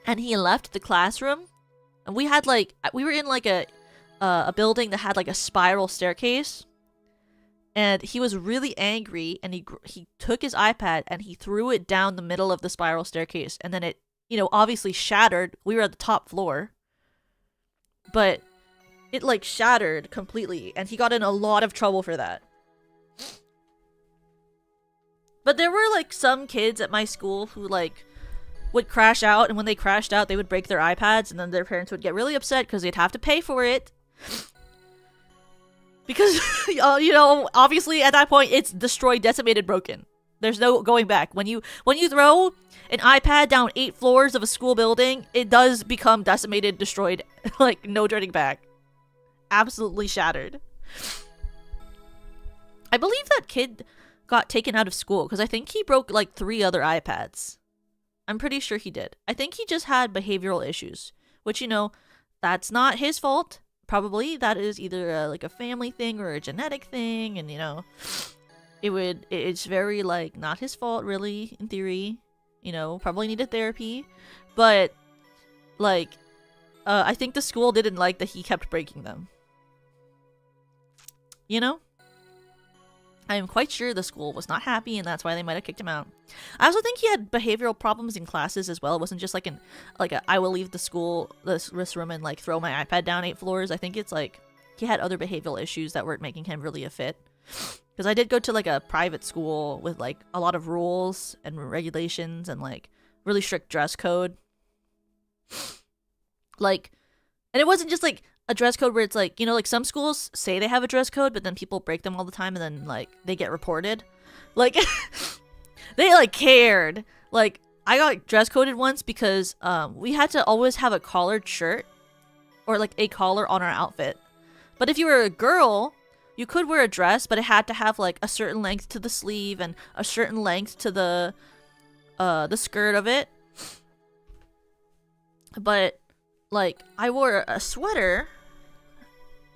Speaker 1: And he left the classroom. And we had like... We were in like a building that had like a spiral staircase. And he was really angry, and he took his iPad and he threw it down the middle of the spiral staircase. And then it, you know, obviously shattered. We were at the top floor. But it like shattered completely, and he got in a lot of trouble for that. But there were like some kids at my school who like would crash out, and when they crashed out, they would break their iPads, and then their parents would get really upset because they'd have to pay for it. Because, you know, obviously at that point, it's destroyed, decimated, broken. There's no going back. When you throw an iPad down 8 floors of a school building, it does become decimated, destroyed, like no turning back. Absolutely shattered. I believe that kid got taken out of school because I think he broke like 3 other iPads. I'm pretty sure he did. I think he just had behavioral issues, which, you know, that's not his fault. Probably that is either like a family thing or a genetic thing, and you know, it's very like not his fault really in theory. You know, probably needed therapy, but like I think the school didn't like that he kept breaking them. You know? I am quite sure the school was not happy, and that's why they might have kicked him out. I also think he had behavioral problems in classes as well. It wasn't just like I will leave the school, this room, and like throw my iPad down 8 floors. I think it's like he had other behavioral issues that weren't making him really a fit. Because I did go to like a private school with like a lot of rules and regulations and like really strict dress code. Like, and it wasn't just like a dress code where it's like, you know, like some schools say they have a dress code, but then people break them all the time and then like they get reported. Like, they like cared. Like, I got dress coded once because we had to always have a collared shirt or like a collar on our outfit. But if you were a girl, you could wear a dress, but it had to have like a certain length to the sleeve and a certain length to the skirt of it. But like I wore a sweater.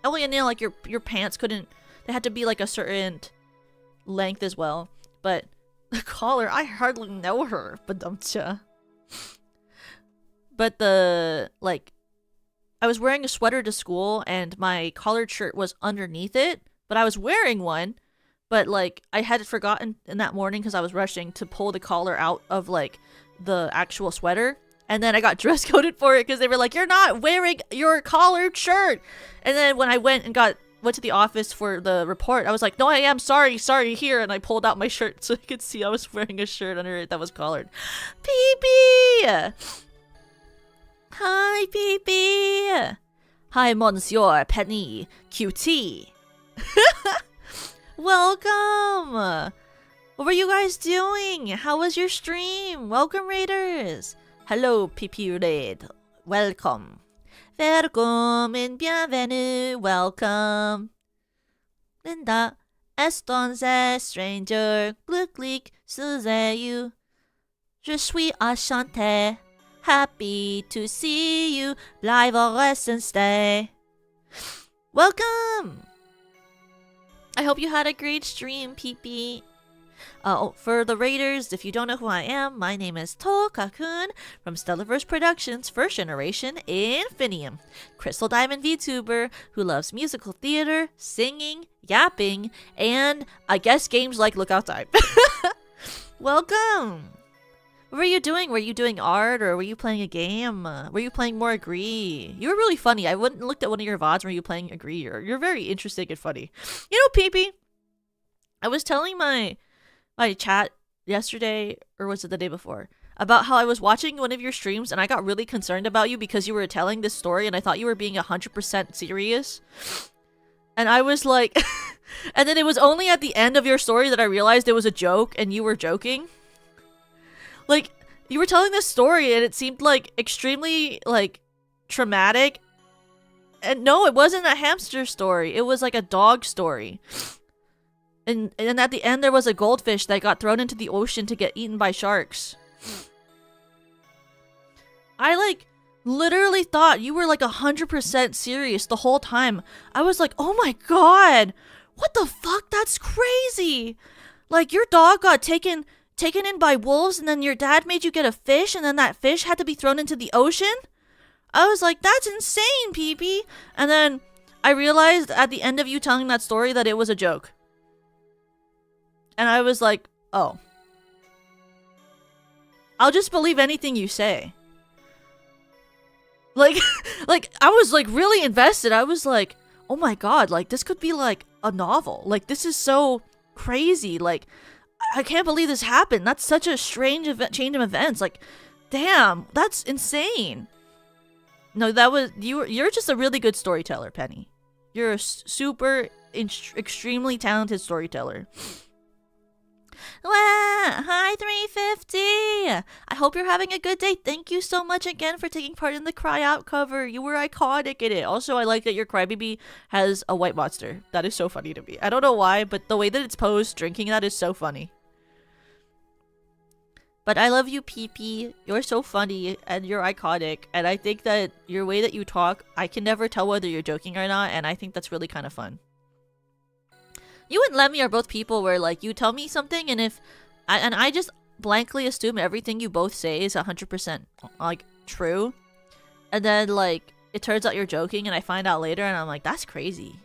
Speaker 1: Oh, and then like your pants couldn't. They had to be like a certain length as well. But the collar, I hardly know her, but the like, I was wearing a sweater to school and my collared shirt was underneath it, but I was wearing one. But like I had forgotten in that morning because I was rushing to pull the collar out of like the actual sweater. And then I got dress coded for it because they were like, "You're not wearing your collared shirt." And then when I went to the office for the report, I was like, "No, I am sorry, here." And I pulled out my shirt so I could see I was wearing a shirt under it that was collared. Pee-pee! Hi, Pee-pee! Hi, Monsieur Penny QT. Welcome! What were you guys doing? How was your stream? Welcome, Raiders! Hello, Pee-pee Raid. Welcome. Welcome and bienvenue. Welcome. Linda. Estonze, stranger. Glücklich zu sehen. Je suis enchanté. Happy to see you. Bleibe rest and stay. Welcome. I hope you had a great stream, Pee-pee. For the Raiders, if you don't know who I am, my name is Toka-kun from Stellarverse Productions, first generation Infinium, Crystal Diamond VTuber who loves musical theater, singing, yapping, and I guess games like Lookout Time. Welcome! What were you doing? Were you doing art or were you playing a game? Were you playing more Agree? You were really funny. I went and looked at one of your VODs where you playing Agree. You're very interesting and funny. You know, Pee-pee, I was telling my chat yesterday, or was it the day before, about how I was watching one of your streams and I got really concerned about you because you were telling this story and I thought you were being 100% serious. And I was like, and then it was only at the end of your story that I realized it was a joke and you were joking. Like, you were telling this story and it seemed like extremely like traumatic. And no, it wasn't a hamster story. It was like a dog story. And at the end, there was a goldfish that got thrown into the ocean to get eaten by sharks. I, like, literally thought you were, like, 100% serious the whole time. I was like, oh my god! What the fuck? That's crazy! Like, your dog got taken in by wolves, and then your dad made you get a fish, and then that fish had to be thrown into the ocean? I was like, that's insane, Pee-pee! And then I realized at the end of you telling that story that it was a joke. And I was like, oh. I'll just believe anything you say. Like, I was like really invested. I was like, oh my god, like this could be like a novel. Like this is so crazy. Like, I can't believe this happened. That's such a strange change of events. Like, damn, that's insane. No, that was, you're just a really good storyteller, Penny. You're a super, extremely talented storyteller. Hi 350! I hope you're having a good day. Thank you so much again for taking part in the Cry Out cover. You were iconic in it. Also, I like that your Crybaby has a white monster. That is so funny to me. I don't know why, but the way that it's posed drinking that is so funny. But I love you, Pee-pee. You're so funny and you're iconic. And I think that your way that you talk, I can never tell whether you're joking or not. And I think that's really kind of fun. You and Lemmy are both people where, like, you tell me something, and I just blankly assume everything you both say is 100%, like, true. And then, like, it turns out you're joking, and I find out later, and I'm like, that's crazy.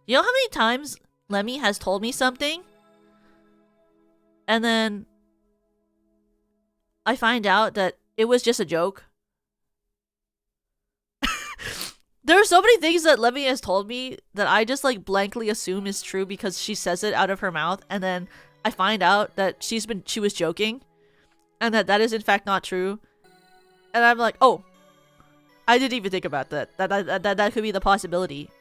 Speaker 1: You know how many times Lemmy has told me something? And then I find out that it was just a joke? There are so many things that Lemmy has told me that I just like blankly assume is true because she says it out of her mouth, and then I find out that she was joking, and that is in fact not true, and I'm like, oh, I didn't even think about that. That could be the possibility.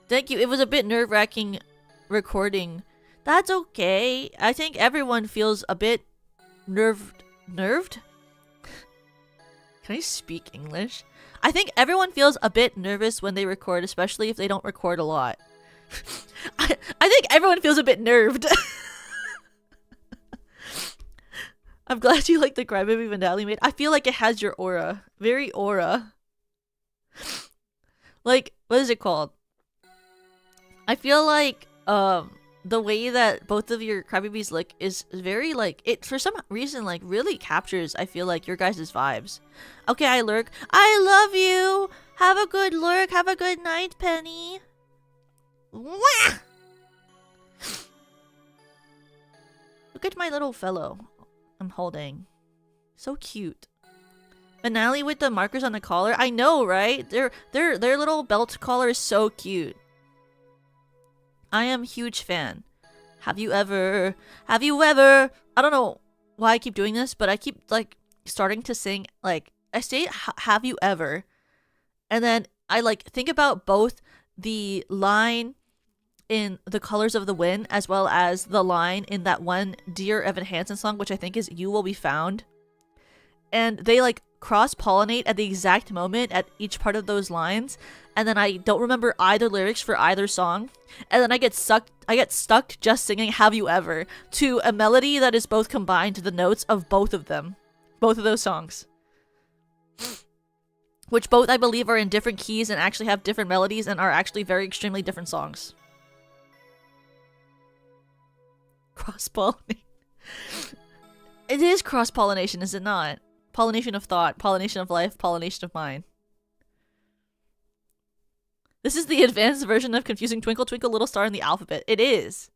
Speaker 1: Thank you. It was a bit nerve-wracking recording. That's okay. I think everyone feels a bit nerved? Can I speak English? I think everyone feels a bit nervous when they record, especially if they don't record a lot. I think everyone feels a bit nerved. I'm glad you like the Crybaby Vandali made. I feel like it has your aura. Very aura. Like, what is it called? I feel like the way that both of your Crybabies look is very like, it for some reason like really captures, I feel like, your guys' vibes. Okay, I lurk. I love you! Have a good lurk. Have a good night, Penny. Wah! Look at my little fellow I'm holding. So cute. Finale with the markers on the collar. I know, right? Their little belt collar is so cute. I am a huge fan. Have you ever? I don't know why I keep doing this, but I keep like starting to sing, like I say have you ever? And then I like think about both the line in The Colors of the Wind as well as the line in that one Dear Evan Hansen song, which I think is You Will Be Found. And they like cross-pollinate at the exact moment at each part of those lines, and then I don't remember either lyrics for either song, and then I get stuck just singing Have You Ever to a melody that is both combined to the notes of both of them. Both of those songs. Which both I believe are in different keys and actually have different melodies and are actually very extremely different songs. Cross-pollinate. It is cross-pollination, is it not? Pollination of thought, pollination of life, pollination of mind. This is the advanced version of confusing Twinkle Twinkle Little Star in the alphabet. It is.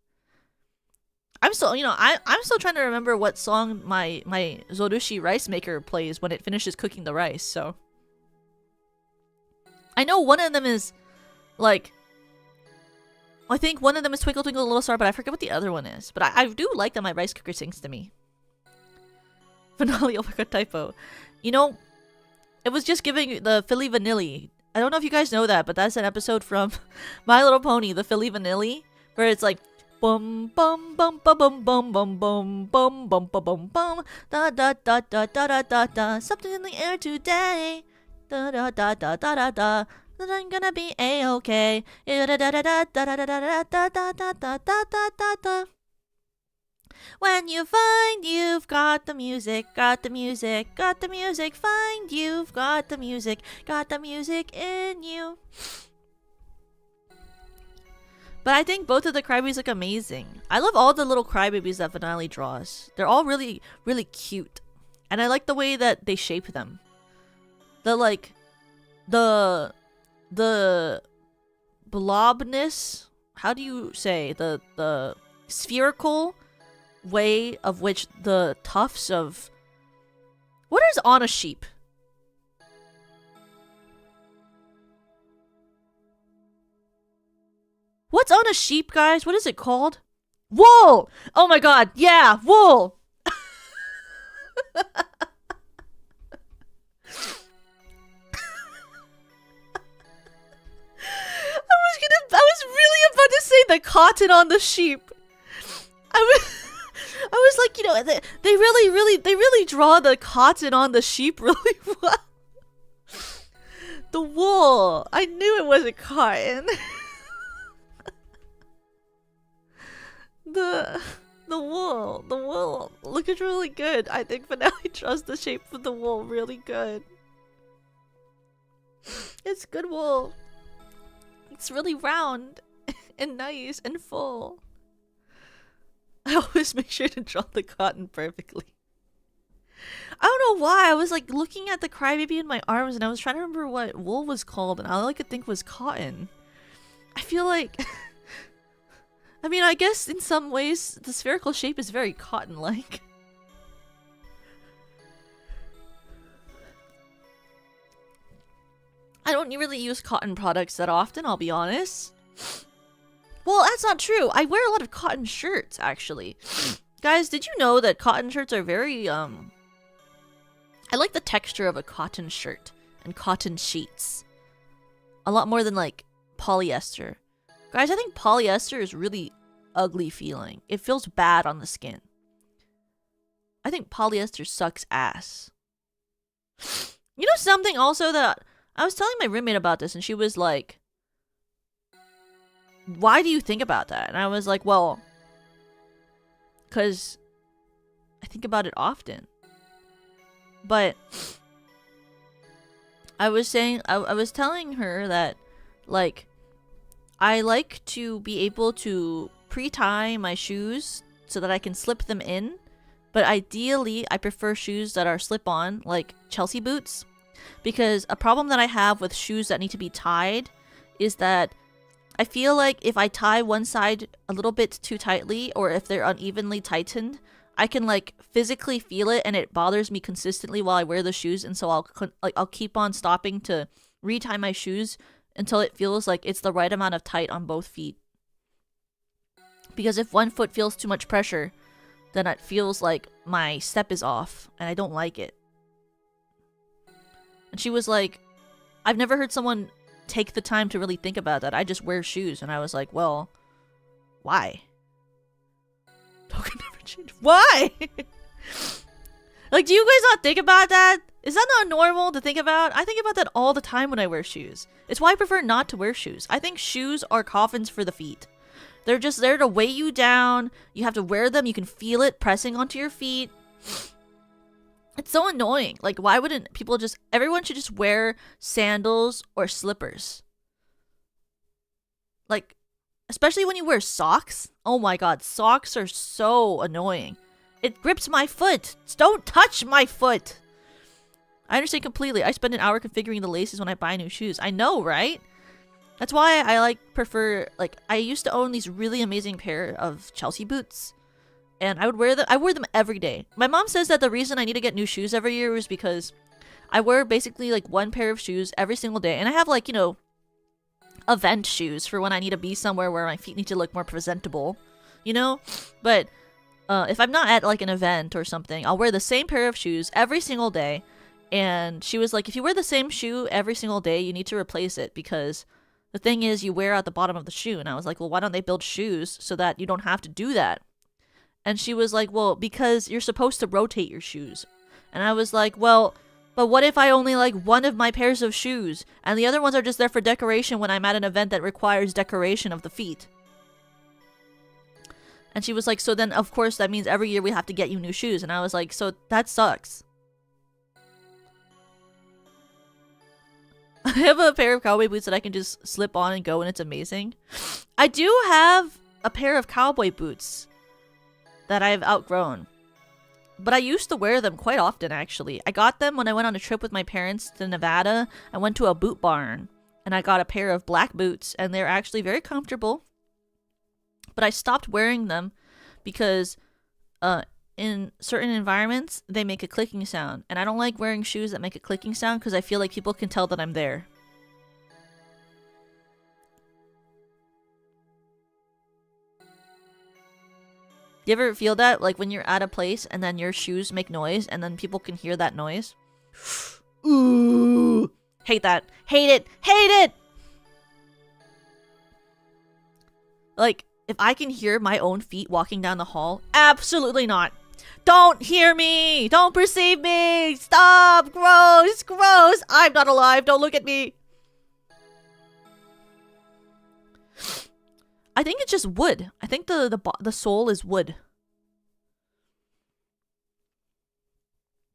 Speaker 1: I'm still, you know, I'm still trying to remember what song my Zorushi rice maker plays when it finishes cooking the rice, so. I know one of them is, like, I think one of them is Twinkle Twinkle Little Star, but I forget what the other one is. But I do like that my rice cooker sings to me. Finale over typo. You know, it was just giving the Philly Vanilli. I don't know if you guys know that, but that's an episode from My Little Pony, the Philly Vanilli, where it's like bum bum bum bum bum bum bum bum bum bum bum bum bum da da da da da da da da something in the air today da da da da da da da that I'm gonna be a-okay da da da da da da da da da da da da da da da. When you find you've got the music, got the music, got the music, find you've got the music in you. But I think both of the Crybabies look amazing. I love all the little Crybabies that Finale draws. They're all really, really cute. And I like the way that they shape them. The, like, the blobness, how do you say? The spherical way of which the tufts of what is on a sheep? What's on a sheep, guys? What is it called? Wool! Oh my god, yeah, wool! I was really about to say the cotton on the sheep. I was like, you know, they really draw the cotton on the sheep really well. The wool. I knew it wasn't cotton. The wool. Looks really good. I think Finale draws the shape of the wool really good. It's good wool. It's really round and nice and full. I always make sure to draw the cotton perfectly. I don't know why. I was like looking at the Crybaby in my arms and I was trying to remember what wool was called and all I could think was cotton. I feel like... I mean, I guess in some ways the spherical shape is very cotton-like. I don't really use cotton products that often, I'll be honest. Well, that's not true. I wear a lot of cotton shirts, actually. Guys, did you know that cotton shirts are very, I like the texture of a cotton shirt and cotton sheets. A lot more than, like, polyester. Guys, I think polyester is really ugly feeling. It feels bad on the skin. I think polyester sucks ass. You know something also that I was telling my roommate about this, and she was like, why do you think about that? And I was like, well, because I think about it often. But I was saying, I was telling her that, like, I like to be able to pre-tie my shoes so that I can slip them in. But ideally, I prefer shoes that are slip-on, like Chelsea boots. Because a problem that I have with shoes that need to be tied is that I feel like if I tie one side a little bit too tightly, or if they're unevenly tightened, I can like physically feel it, and it bothers me consistently while I wear the shoes. And so I'll keep on stopping to retie my shoes until it feels like it's the right amount of tight on both feet. Because if one foot feels too much pressure, then it feels like my step is off, and I don't like it. And she was like, I've never heard someone take the time to really think about that. I just wear shoes. And I was like, well, why? Token never changed. Why? Like, do you guys not think about that? Is that not normal to think about? I think about that all the time when I wear shoes. It's why I prefer not to wear shoes. I think shoes are coffins for the feet. They're just there to weigh you down. You have to wear them. You can feel it pressing onto your feet. It's so annoying. Like, why wouldn't people just... Everyone should just wear sandals or slippers. Like, especially when you wear socks. Oh my god, socks are so annoying. It grips my foot. Don't touch my foot. I understand completely. I spend an hour configuring the laces when I buy new shoes. I know, right? That's why I prefer... Like, I used to own these really amazing pair of Chelsea boots. And I would wear them. I wear them every day. My mom says that the reason I need to get new shoes every year is because I wear basically like one pair of shoes every single day. And I have like, you know, event shoes for when I need to be somewhere where my feet need to look more presentable, you know? But if I'm not at like an event or something, I'll wear the same pair of shoes every single day. And she was like, if you wear the same shoe every single day, you need to replace it because the thing is you wear out the bottom of the shoe. And I was like, well, why don't they build shoes so that you don't have to do that? And she was like, well, because you're supposed to rotate your shoes. And I was like, well, but what if I only like one of my pairs of shoes and the other ones are just there for decoration when I'm at an event that requires decoration of the feet? And she was like, so then of course that means every year we have to get you new shoes. And I was like, so that sucks. I have a pair of cowboy boots that I can just slip on and go, and it's amazing. I do have a pair of cowboy boots that I've outgrown. But I used to wear them quite often, actually. I got them when I went on a trip with my parents to Nevada. I went to a boot barn, and I got a pair of black boots, and they're actually very comfortable. But I stopped wearing them because in certain environments, they make a clicking sound. And I don't like wearing shoes that make a clicking sound because I feel like people can tell that I'm there. You ever feel that? Like when you're at a place and then your shoes make noise and then people can hear that noise? Ooh. Hate that. Hate it. Hate it! Like, if I can hear my own feet walking down the hall, absolutely not. Don't hear me! Don't perceive me! Stop! Gross! Gross! I'm not alive! Don't look at me! I think it's just wood. I think the sole is wood.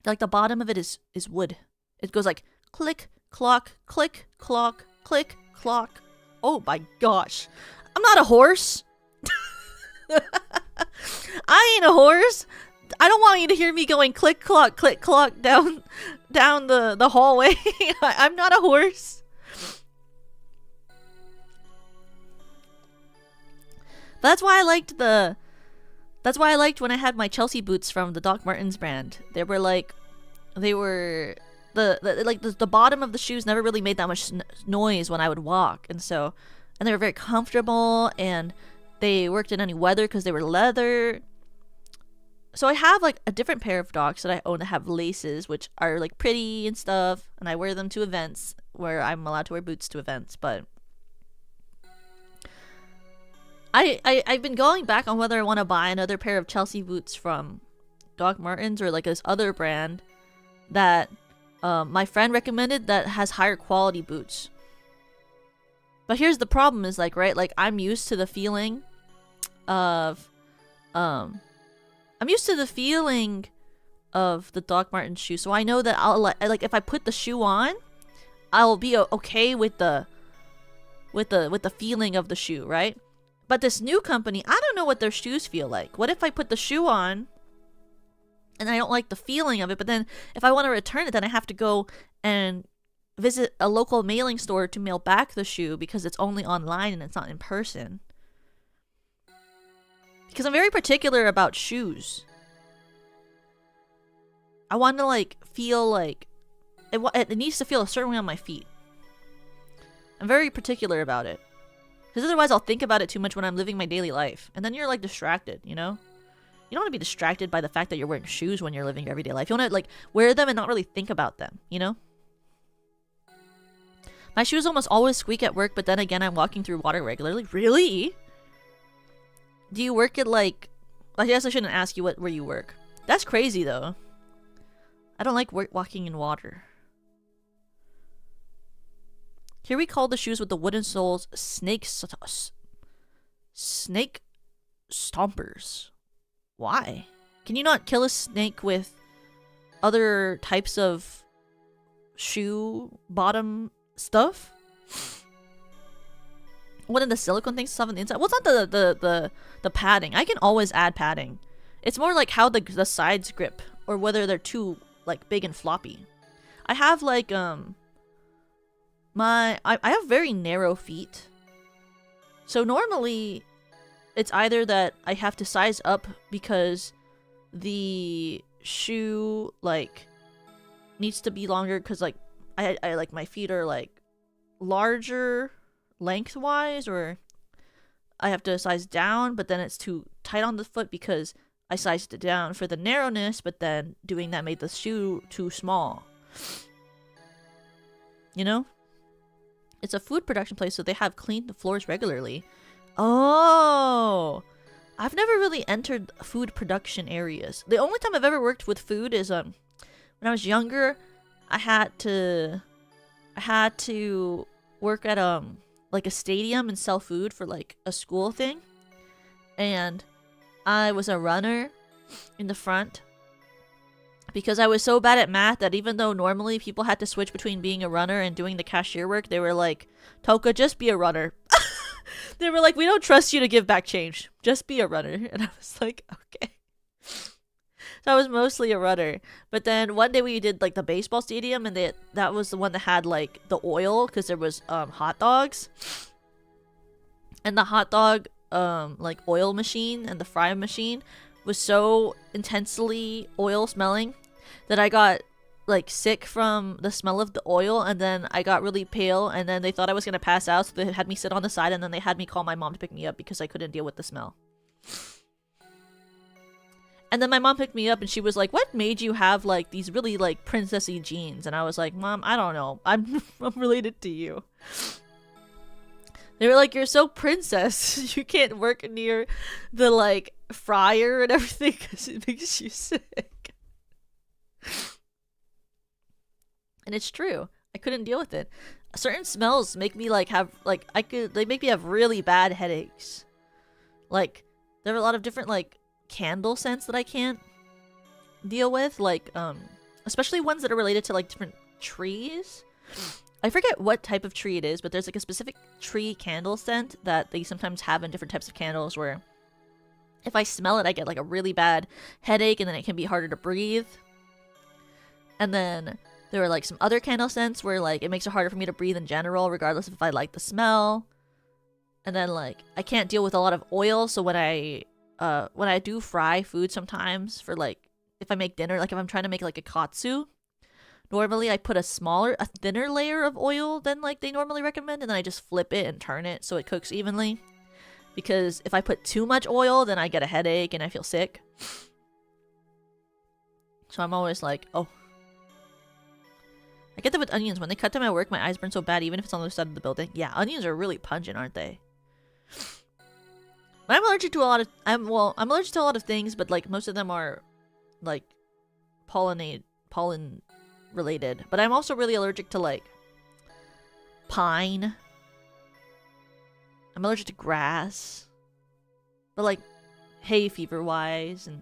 Speaker 1: Like the bottom of it is wood. It goes like click, clock, click, clock, click, clock. Oh my gosh. I'm not a horse. I ain't a horse. I don't want you to hear me going click, clock, down the hallway. I'm not a horse. That's why I liked when I had my Chelsea boots from the Doc Martens brand. They were the bottom of the shoes never really made that much noise when I would walk, and they were very comfortable, and they worked in any weather because they were leather. So I have like a different pair of Docs that I own that have laces, which are like pretty and stuff, and I wear them to events where I'm allowed to wear boots to events, but I've been going back on whether I want to buy another pair of Chelsea boots from Doc Martens or like this other brand that my friend recommended that has higher quality boots. But here's the problem is like, right, like I'm used to the feeling of I'm used to the feeling of the Doc Martens shoe, so I know that I'll like if I put the shoe on, I'll be okay with the feeling of the shoe, right? But this new company, I don't know what their shoes feel like. What if I put the shoe on and I don't like the feeling of it, but then if I want to return it, then I have to go and visit a local mailing store to mail back the shoe because it's only online and it's not in person. Because I'm very particular about shoes. I want to like feel like it needs to feel a certain way on my feet. I'm very particular about it. Because otherwise I'll think about it too much when I'm living my daily life. And then you're like distracted, you know? You don't want to be distracted by the fact that you're wearing shoes when you're living your everyday life. You want to like wear them and not really think about them, you know? My shoes almost always squeak at work, but then again I'm walking through water regularly. Really? Do you work at like... I guess I shouldn't ask you where you work. That's crazy though. I don't like walking in water. Here we call the shoes with the wooden soles snake stompers. Why? Can you not kill a snake with other types of shoe bottom stuff? One of the silicone things stuff on the inside. Well, it's not the padding. I can always add padding. It's more like how the sides grip or whether they're too like big and floppy. I have like I have very narrow feet. So normally it's either that I have to size up because the shoe like needs to be longer because like I like my feet are like larger lengthwise, or I have to size down but then it's too tight on the foot because I sized it down for the narrowness, but then doing that made the shoe too small. You know? It's a food production place, so they have cleaned the floors regularly. Oh! I've never really entered food production areas. The only time I've ever worked with food is when I was younger, I had to work at like a stadium and sell food for like a school thing. And I was a runner in the front because I was so bad at math that even though normally people had to switch between being a runner and doing the cashier work, they were like, Toka, just be a runner. They were like, we don't trust you to give back change. Just be a runner. And I was like, okay. So I was mostly a runner. But then one day we did like the baseball stadium, and that was the one that had like the oil because there was hot dogs. And the hot dog like oil machine and the fry machine was so intensely oil smelling that I got like sick from the smell of the oil, and then I got really pale, and then they thought I was gonna pass out, so they had me sit on the side, and then they had me call my mom to pick me up because I couldn't deal with the smell. And then my mom picked me up and she was like, what made you have like these really like princessy jeans? And I was like, Mom, I don't know, I'm related to you. They were like, you're so princess, you can't work near the like fryer and everything because it makes you sick. And it's true. I couldn't deal with it. Certain smells make me like have like they make me have really bad headaches. Like there are a lot of different like candle scents that I can't deal with, like especially ones that are related to like different trees. I forget what type of tree it is, but there's like a specific tree candle scent that they sometimes have in different types of candles where if I smell it I get like a really bad headache, and then it can be harder to breathe. And then there were like some other candle scents where like it makes it harder for me to breathe in general, regardless of if I like the smell. And then like I can't deal with a lot of oil, so when I do fry food sometimes for like if I make dinner, like if I'm trying to make like a katsu, normally I put a thinner layer of oil than like they normally recommend, and then I just flip it and turn it so it cooks evenly. Because if I put too much oil, then I get a headache and I feel sick. So I'm always like, oh. I get that with onions. When they cut them at work, my eyes burn so bad, even if it's on the other side of the building. Yeah, onions are really pungent, aren't they? I'm allergic to a lot of I'm allergic to a lot of things, but like most of them are like pollen related. But I'm also really allergic to like pine. I'm allergic to grass. But like hay fever wise, and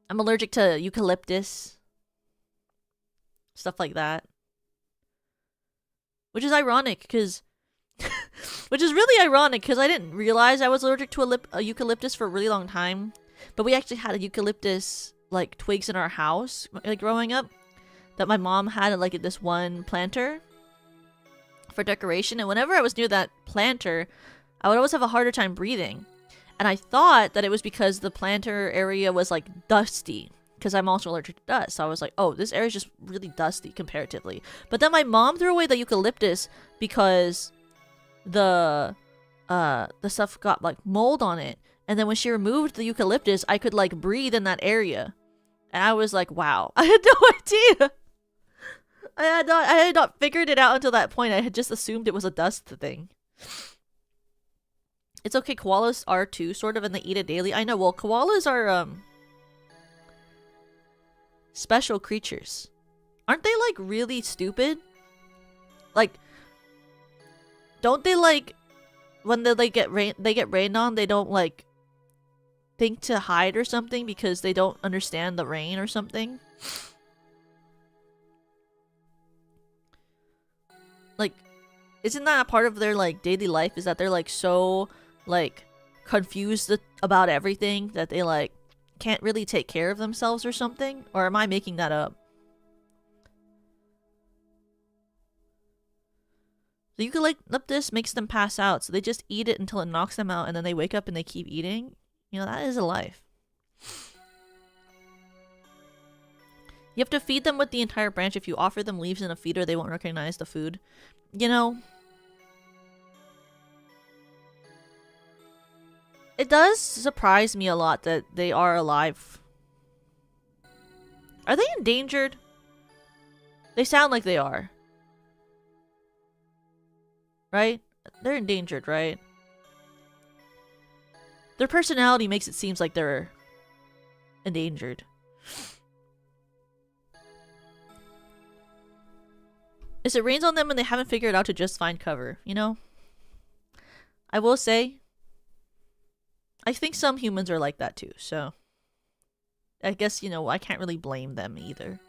Speaker 1: I'm allergic to eucalyptus. Stuff like that. Which is ironic because which is really ironic because I didn't realize I was allergic to a eucalyptus for a really long time. But we actually had a eucalyptus like twigs in our house like growing up that my mom had like this one planter for decoration, and whenever I was near that planter, I would always have a harder time breathing. And I thought that it was because the planter area was like dusty, because I'm also allergic to dust. So I was like, oh, this area is just really dusty comparatively. But then my mom threw away the eucalyptus because the stuff got like mold on it. And then when she removed the eucalyptus, I could like breathe in that area. And I was like, wow, I had no idea. I had not figured it out until that point. I had just assumed it was a dust thing. It's okay, koalas are too, sort of, and they eat it daily. I know, well, koalas are, special creatures. Aren't they, like, really stupid? Like, don't they, like, when they get rained on, they don't, like, think to hide or something because they don't understand the rain or something? Like, isn't that a part of their, like, daily life? Is that they're, like, so, like, confused about everything that they, like, can't really take care of themselves or something? Or am I making that up? The eucalyptus makes them pass out, so they just eat it until it knocks them out, and then they wake up and they keep eating. You know, that is a life. You have to feed them with the entire branch. If you offer them leaves in a feeder, they won't recognize the food. You know, it does surprise me a lot that they are alive. Are they endangered? They sound like they are. Right? They're endangered, right? Their personality makes it seem like they're endangered. Is it rains on them and they haven't figured out to just find cover, you know? I will say, I think some humans are like that too, so I guess, you know, I can't really blame them either.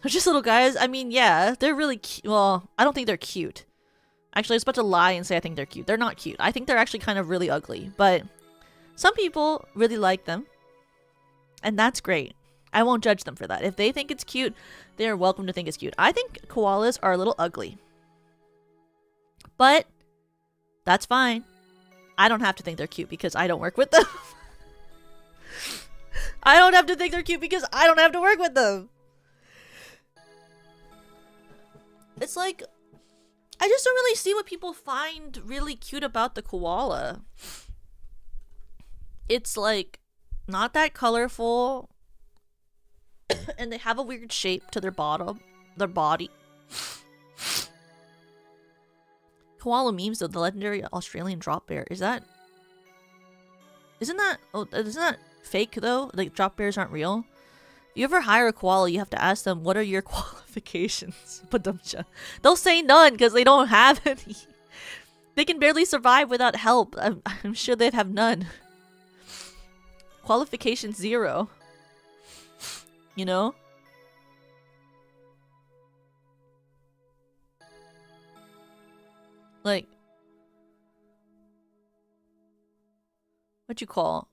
Speaker 1: They're just little guys. I mean, yeah, they're really cute. Well, I don't think they're cute. Actually, I was about to lie and say I think they're cute. They're not cute. I think they're actually kind of really ugly, but some people really like them, and that's great. I won't judge them for that. If they think it's cute, they are welcome to think it's cute. I think koalas are a little ugly, but that's fine. I don't have to think they're cute because I don't work with them. I don't have to think they're cute because I don't have to work with them. It's like, I just don't really see what people find really cute about the koala. It's like not that colorful, and they have a weird shape to their body. Koala memes though, the legendary Australian drop bear. Isn't that fake though? Like, drop bears aren't real? If you ever hire a koala, you have to ask them, what are your qualifications? They'll say none because they don't have any. They can barely survive without help. I'm sure they'd have none. Qualification 0. You know? Like, what you call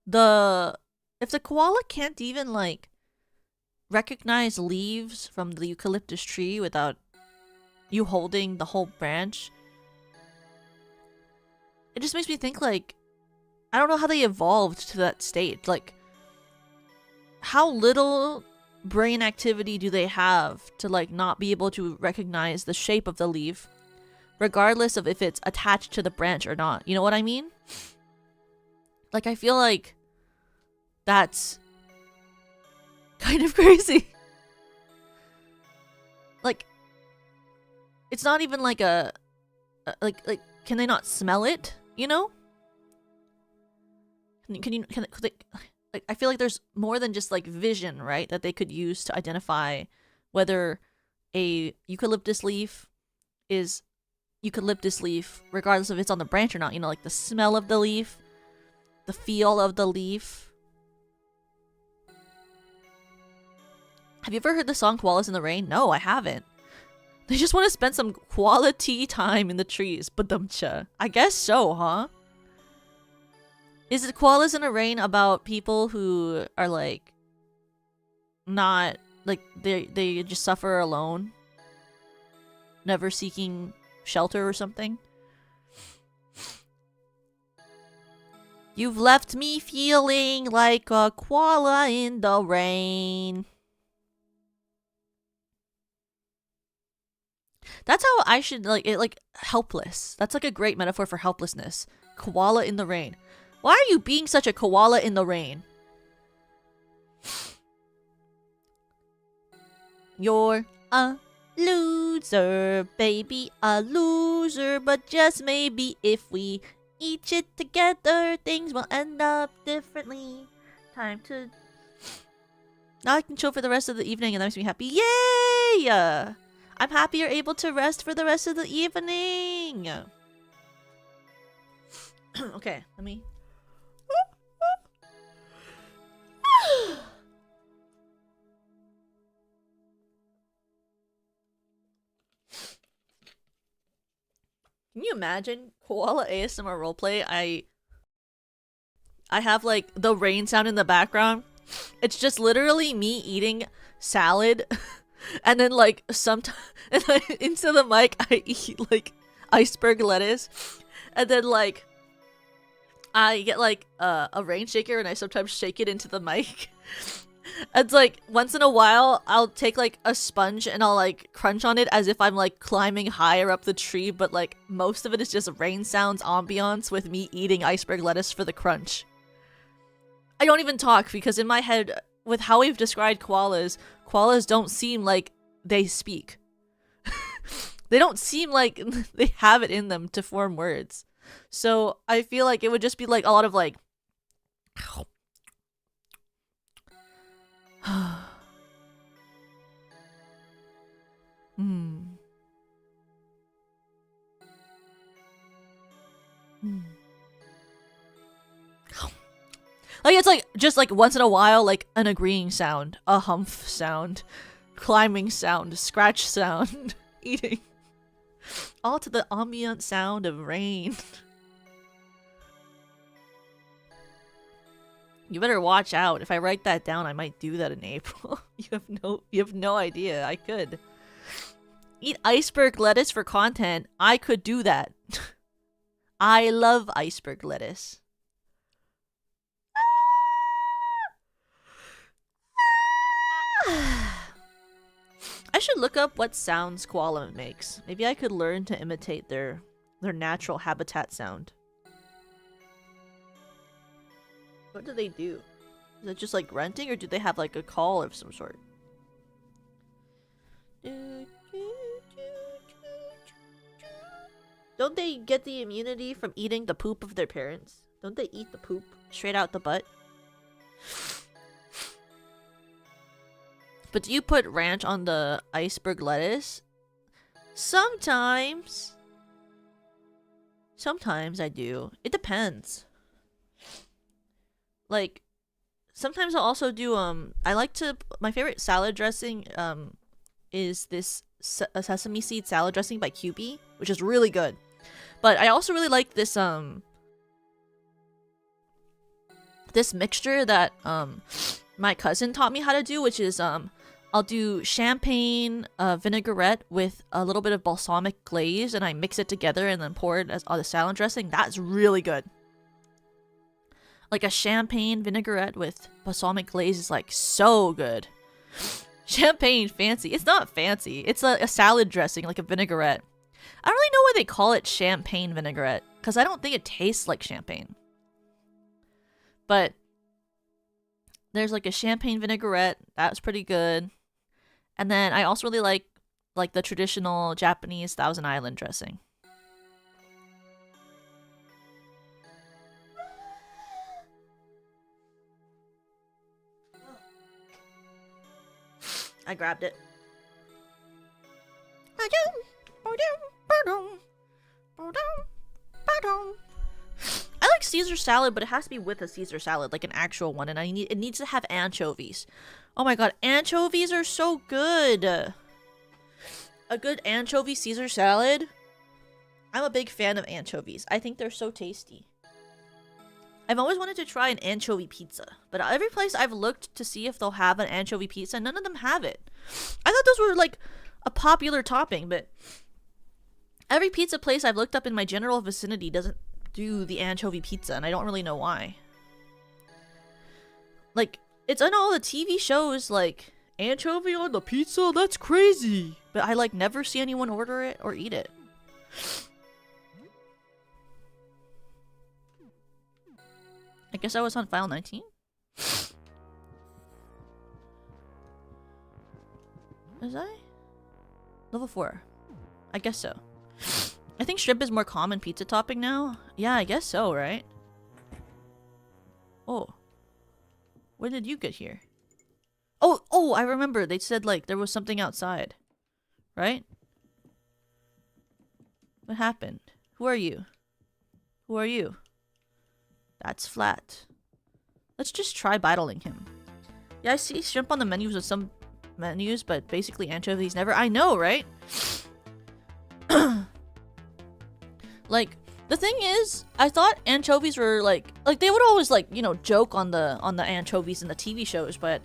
Speaker 1: if the koala can't even like recognize leaves from the eucalyptus tree without you holding the whole branch, it just makes me think, like, I don't know how they evolved to that state. Like, how little brain activity do they have to like not be able to recognize the shape of the leaf regardless of if it's attached to the branch or not? You know what I mean? Like, I feel like that's kind of crazy. Like, it's not even like a like can they not smell it? You know? Can they, like, I feel like there's more than just like vision, right? That they could use to identify whether a eucalyptus leaf is eucalyptus leaf, regardless if it's on the branch or not. You know, like the smell of the leaf, the feel of the leaf. Have you ever heard the song Koalas in the Rain? No, I haven't. They just want to spend some quality time in the trees. Badumcha. I guess so, huh? Is it Koalas in the Rain about people who are like not like they just suffer alone, never seeking shelter or something? You've left me feeling like a koala in the rain. That's how I should like it, like helpless. That's like a great metaphor for helplessness. Koala in the rain. Why are you being such a koala in the rain? You're a loser, baby, a loser. But just maybe if we eat it together, things will end up differently. Time to... Now I can chill for the rest of the evening and that makes me happy. Yay! I'm happy you're able to rest for the rest of the evening. Okay, let me... Can you imagine koala ASMR roleplay? I have like the rain sound in the background. It's just literally me eating salad, and then like sometimes into the mic I eat like iceberg lettuce, and then like I get like a rain shaker and I sometimes shake it into the mic. It's like once in a while I'll take like a sponge and I'll like crunch on it as if I'm like climbing higher up the tree, but like most of it is just rain sounds ambiance with me eating iceberg lettuce for the crunch. I don't even talk because in my head, with how we've described koalas, koalas don't seem like they speak. They don't seem like they have it in them to form words. So I feel like it would just be like a lot of like Like it's like just like once in a while like an agreeing sound, a humph sound, climbing sound, scratch sound, eating. All to the ambient sound of rain. You better watch out. If I write that down, I might do that in April. You have no idea. I could. Eat iceberg lettuce for content. I could do that. I love iceberg lettuce. I should look up what sounds koala makes. Maybe I could learn to imitate their natural habitat sound. What do they do? Is it just like grunting, or do they have like a call of some sort? Don't they get the immunity from eating the poop of their parents? Don't they eat the poop straight out the butt? But do you put ranch on the iceberg lettuce? Sometimes. Sometimes I do. It depends. Like, sometimes I'll also do, I like to, my favorite salad dressing, is this a sesame seed salad dressing by QB, which is really good. But I also really like this, this mixture that, my cousin taught me how to do, which is, I'll do champagne vinaigrette with a little bit of balsamic glaze, and I mix it together and then pour it as on the salad dressing. That's really good. Like a champagne vinaigrette with balsamic glaze is like so good. Champagne fancy. It's not fancy. It's a salad dressing, like a vinaigrette. I don't really know why they call it champagne vinaigrette, because I don't think it tastes like champagne. But there's like a champagne vinaigrette. That's pretty good. And then I also really like the traditional Japanese Thousand Island dressing. I grabbed it. I like Caesar salad, but it has to be with a Caesar salad, like an actual one, and it needs to have anchovies. Oh my god, anchovies are so good. A good anchovy Caesar salad. I'm a big fan of anchovies. I think they're so tasty. I've always wanted to try an anchovy pizza, but every place I've looked to see if they'll have an anchovy pizza, none of them have it. I thought those were like a popular topping, but every pizza place I've looked up in my general vicinity doesn't do the anchovy pizza, and I don't really know why. Like, it's on all the TV shows, like, anchovy on the pizza? That's crazy! But I, like, never see anyone order it or eat it. I guess I was on file 19? Was I? Level 4. I guess so. I think shrimp is more common pizza topping now. Yeah, I guess so, right? Oh. When did you get here? Oh, I remember. They said, like, there was something outside. Right? What happened? Who are you? Who are you? That's flat. Let's just try battling him. Yeah, I see shrimp on the menus with some menus, but basically anchovies never. I know, right? Like, the thing is, I thought anchovies were like they would always, like, you know, joke on the anchovies in the TV shows, but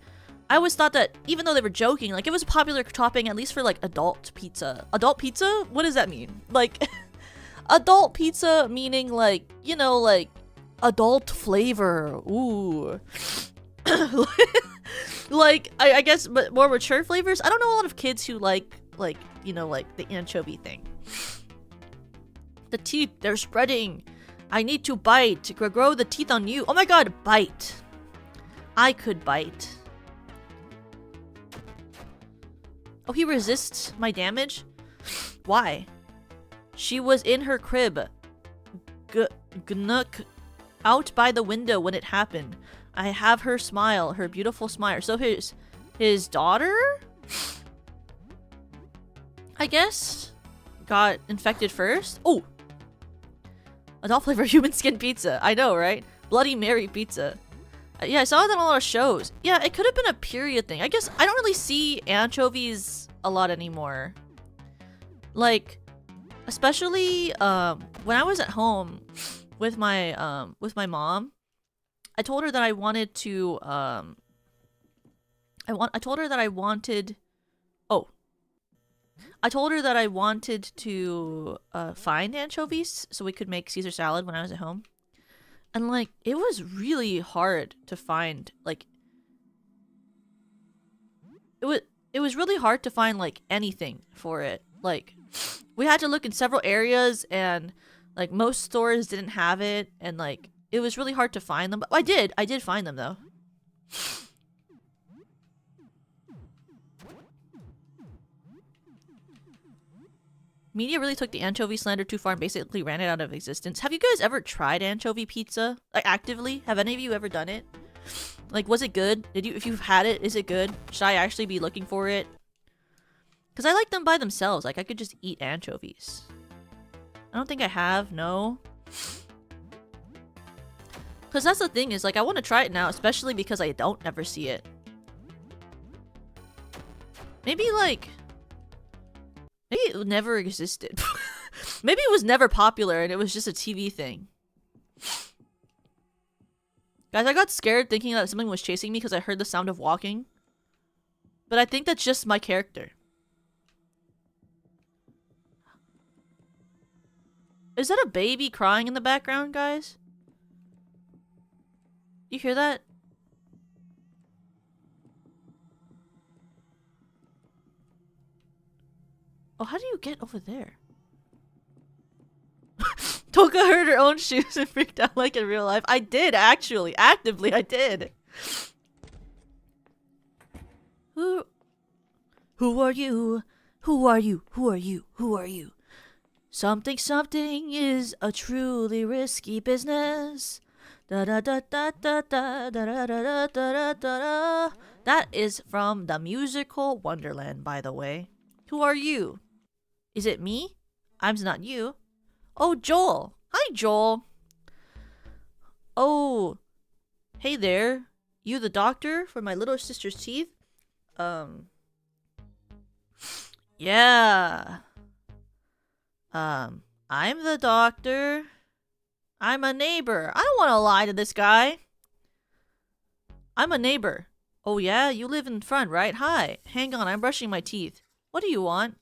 Speaker 1: I always thought that even though they were joking, like, it was a popular topping at least for, like, adult pizza. Adult pizza? What does that mean? Like, adult pizza meaning, like, you know, like, adult flavor. Ooh. Like, I guess, but more mature flavors. I don't know a lot of kids who like, you know, like, the anchovy thing. The teeth, they're spreading. I need to bite. Grow the teeth on you. Oh my god, bite. I could bite. Oh, he resists my damage? Why? She was in her crib. Gnuck. Out by the window when it happened. I have her smile. Her beautiful smile. So his daughter? I guess? Got infected first? Oh! Adult flavor human skin pizza. I know, right? Bloody Mary pizza. Yeah, I saw that on a lot of shows. Yeah, it could have been a period thing. I guess I don't really see anchovies a lot anymore. Like, especially when I was at home with my mom, I told her that I wanted to I told her that I wanted to find anchovies so we could make Caesar salad when I was at home. And, like, it was really hard to find, like, it was really hard to find, like, anything for it. Like, we had to look in several areas, and, like, most stores didn't have it, and, like, it was really hard to find them. But I did find them, though. Media really took the anchovy slander too far and basically ran it out of existence. Have you guys ever tried anchovy pizza? Like, actively? Have any of you ever done it? Like, was it good? If you've had it, is it good? Should I actually be looking for it? Because I like them by themselves. Like, I could just eat anchovies. I don't think I have, no. Because that's the thing is, like, I want to try it now, especially because I don't ever see it. Maybe, like... maybe it never existed. Maybe it was never popular and it was just a TV thing. Guys, I got scared thinking that something was chasing me because I heard the sound of walking. But I think that's just my character. Is that a baby crying in the background, guys? You hear that? Oh, how do you get over there? Toka heard her own shoes and freaked out like in real life. I did, actually. Actively, I did. Who are you? Who are you? Who are you? Who are you? Something is a truly risky business. Da da da da da da da da da da da da. That is from the musical Wonderland, by the way. Who are you? Is it me? I'm not you. Oh, Joel. Hi, Joel. Oh, hey there. You the doctor for my little sister's teeth? Yeah. I'm the doctor. I'm a neighbor. I don't want to lie to this guy. I'm a neighbor. Oh yeah? You live in front, right? Hi. Hang on, I'm brushing my teeth. What do you want?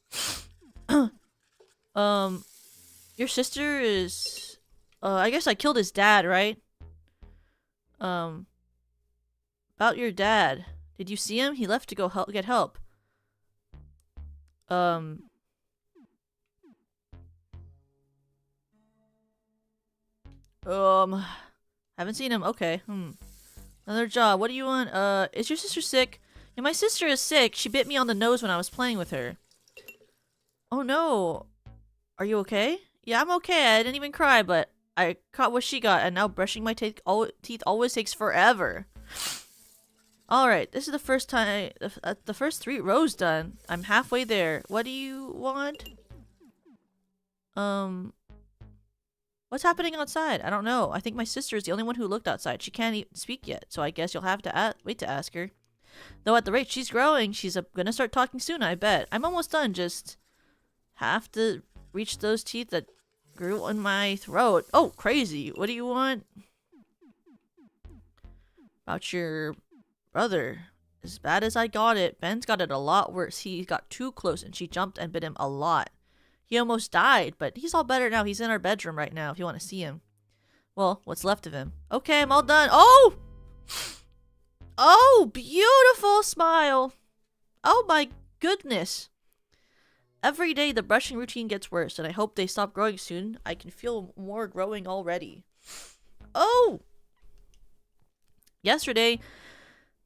Speaker 1: Your sister is... I guess I killed his dad, right? About your dad. Did you see him? He left to go get help. Haven't seen him. Okay. Another job. What do you want? Is your sister sick? Yeah, my sister is sick. She bit me on the nose when I was playing with her. Oh no. Are you okay? Yeah, I'm okay. I didn't even cry, but I caught what she got, and now brushing my teeth always takes forever. Alright, this is the first time, the first 3 rows done. I'm halfway there. What do you want? What's happening outside? I don't know. I think my sister is the only one who looked outside. She can't even speak yet, so I guess you'll have to wait to ask her. Though at the rate she's growing, she's gonna start talking soon, I bet. I'm almost done, just have to reach those teeth that grew in my throat. Oh, crazy. What do you want? About your brother. As bad as I got it, Ben's got it a lot worse. He got too close and she jumped and bit him a lot. He almost died, but he's all better now. He's in our bedroom right now if you want to see him. Well, what's left of him. Okay, I'm all done. Oh! Oh, beautiful smile. Oh my goodness. Every day the brushing routine gets worse, and I hope they stop growing soon. I can feel more growing already. Oh! Yesterday,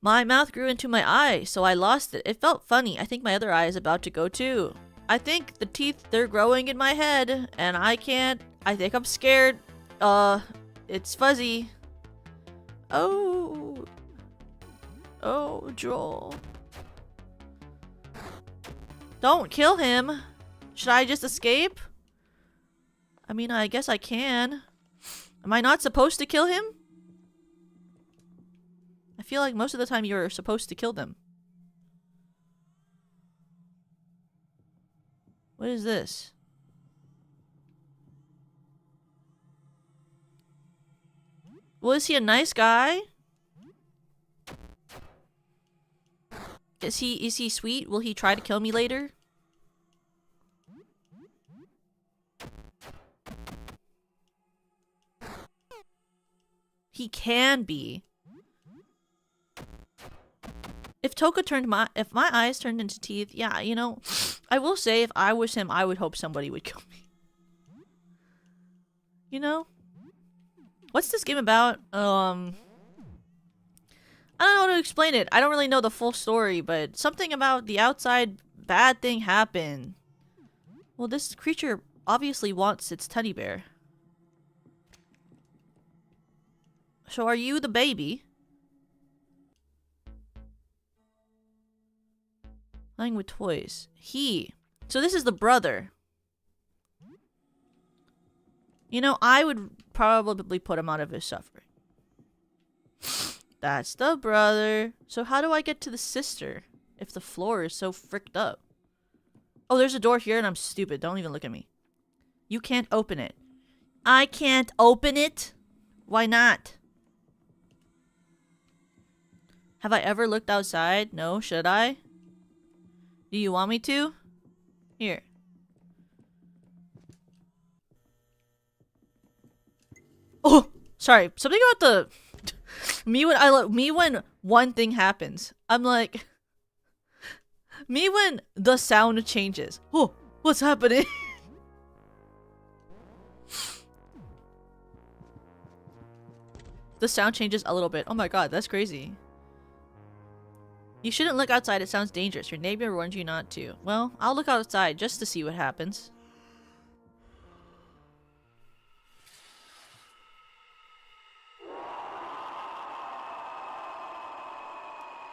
Speaker 1: my mouth grew into my eye, so I lost it. It felt funny. I think my other eye is about to go too. I think the teeth, they're growing in my head, and I can't. I think I'm scared. It's fuzzy. Oh. Oh, Joel. Don't kill him. Should I just escape? I mean, I guess I can. Am I not supposed to kill him? I feel like most of the time you're supposed to kill them. What is this? Well, is he a nice guy? Is he sweet? Will he try to kill me later? He can be. If if my eyes turned into teeth, yeah, you know, I will say if I was him, I would hope somebody would kill me. You know? What's this game about? I don't know how to explain it. I don't really know the full story, but something about the outside bad thing happened. Well, this creature obviously wants its teddy bear. So are you the baby? Playing with toys. So this is the brother. You know, I would probably put him out of his suffering. That's the brother. So how do I get to the sister if the floor is so fricked up? Oh, there's a door here and I'm stupid. Don't even look at me. You can't open it. I can't open it? Why not? Have I ever looked outside? No, should I? Do you want me to? Here. Oh, sorry. Something about the me when one thing happens. I'm like me when the sound changes. Oh, what's happening? The sound changes a little bit. Oh my god, that's crazy. You shouldn't look outside, it sounds dangerous. Your neighbor warned you not to. Well, I'll look outside just to see what happens.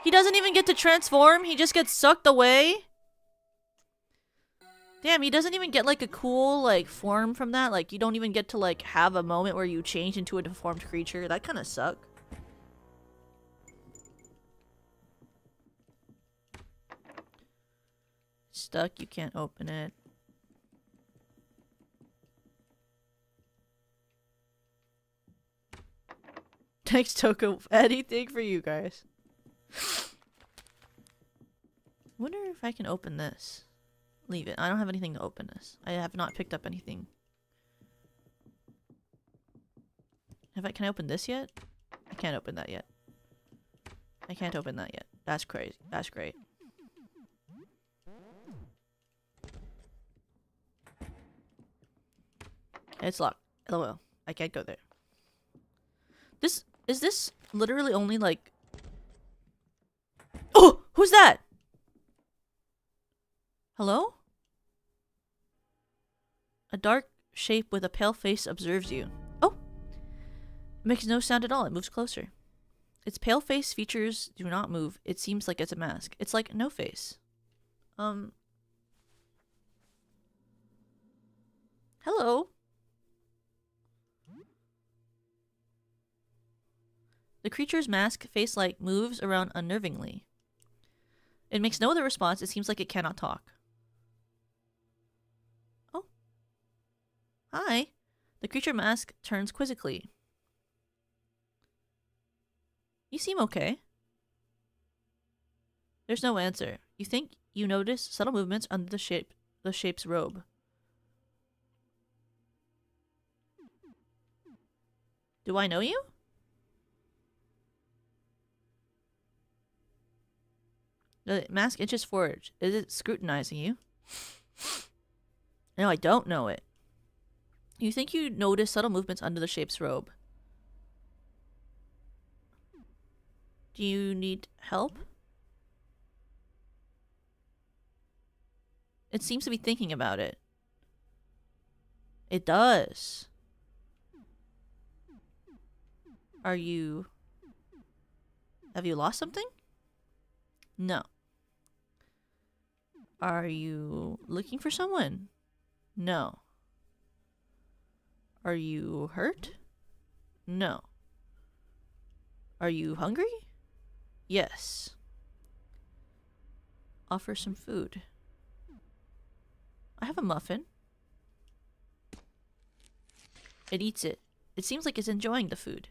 Speaker 1: He doesn't even get to transform. He just gets sucked away. Damn, he doesn't even get like a cool like form from that. Like you don't even get to like have a moment where you change into a deformed creature. That kind of suck. Stuck, you can't open it. Thanks, Toko. Anything for you guys. Wonder if I can open this. Leave it. I don't have anything to open this. I have not picked up anything. Can I open this yet? I can't open that yet. I can't open that yet. That's crazy. That's great. It's locked. LOL. I can't go there. Is this literally only like... Oh! Who's that? Hello? A dark shape with a pale face observes you. Oh! It makes no sound at all. It moves closer. Its pale face features do not move. It seems like it's a mask. It's like no face. Hello? The creature's mask face-like moves around unnervingly. It makes no other response. It seems like it cannot talk. Oh. Hi. The creature mask turns quizzically. You seem okay. There's no answer. You think you notice subtle movements under the shape's robe. Do I know you? The mask inches forward. Is it scrutinizing you? No, I don't know it. You think you notice subtle movements under the shape's robe. Do you need help? It seems to be thinking about it. It does. Have you lost something? No. Are you looking for someone? No. Are you hurt? No. Are you hungry? Yes. Offer some food. I have a muffin. It eats it. It seems like it's enjoying the food.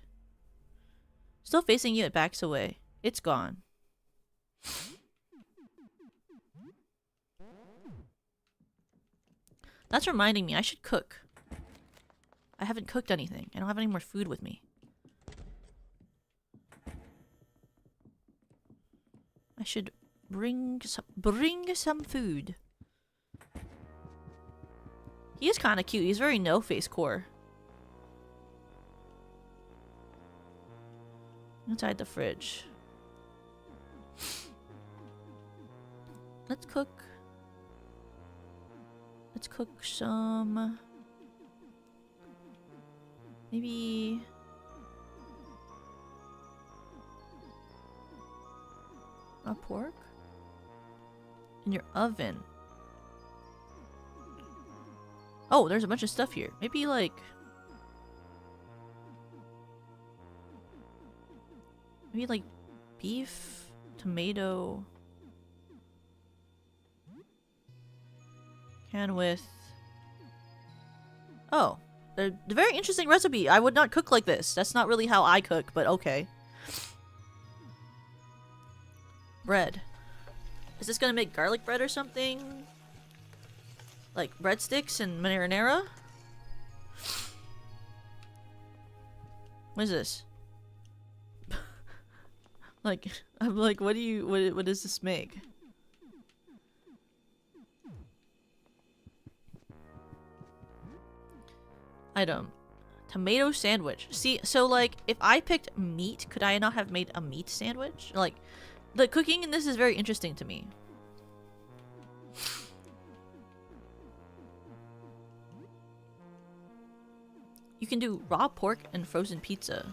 Speaker 1: Still facing you, it backs away. It's gone. That's reminding me, I should cook. I haven't cooked anything. I don't have any more food with me. I should bring some food. He is kind of cute. He's very no-face core. Inside the fridge. Let's cook some... Maybe... a pork? In your oven. Oh, there's a bunch of stuff here. Maybe like... beef, tomato... Can with... Oh. A very interesting recipe. I would not cook like this. That's not really how I cook, but okay. Bread. Is this gonna make garlic bread or something? Like breadsticks and marinara? What is this? I'm like, what does this make? Item. Tomato sandwich. See, so like, if I picked meat, could I not have made a meat sandwich? Like, the cooking in this is very interesting to me. You can do raw pork and frozen pizza.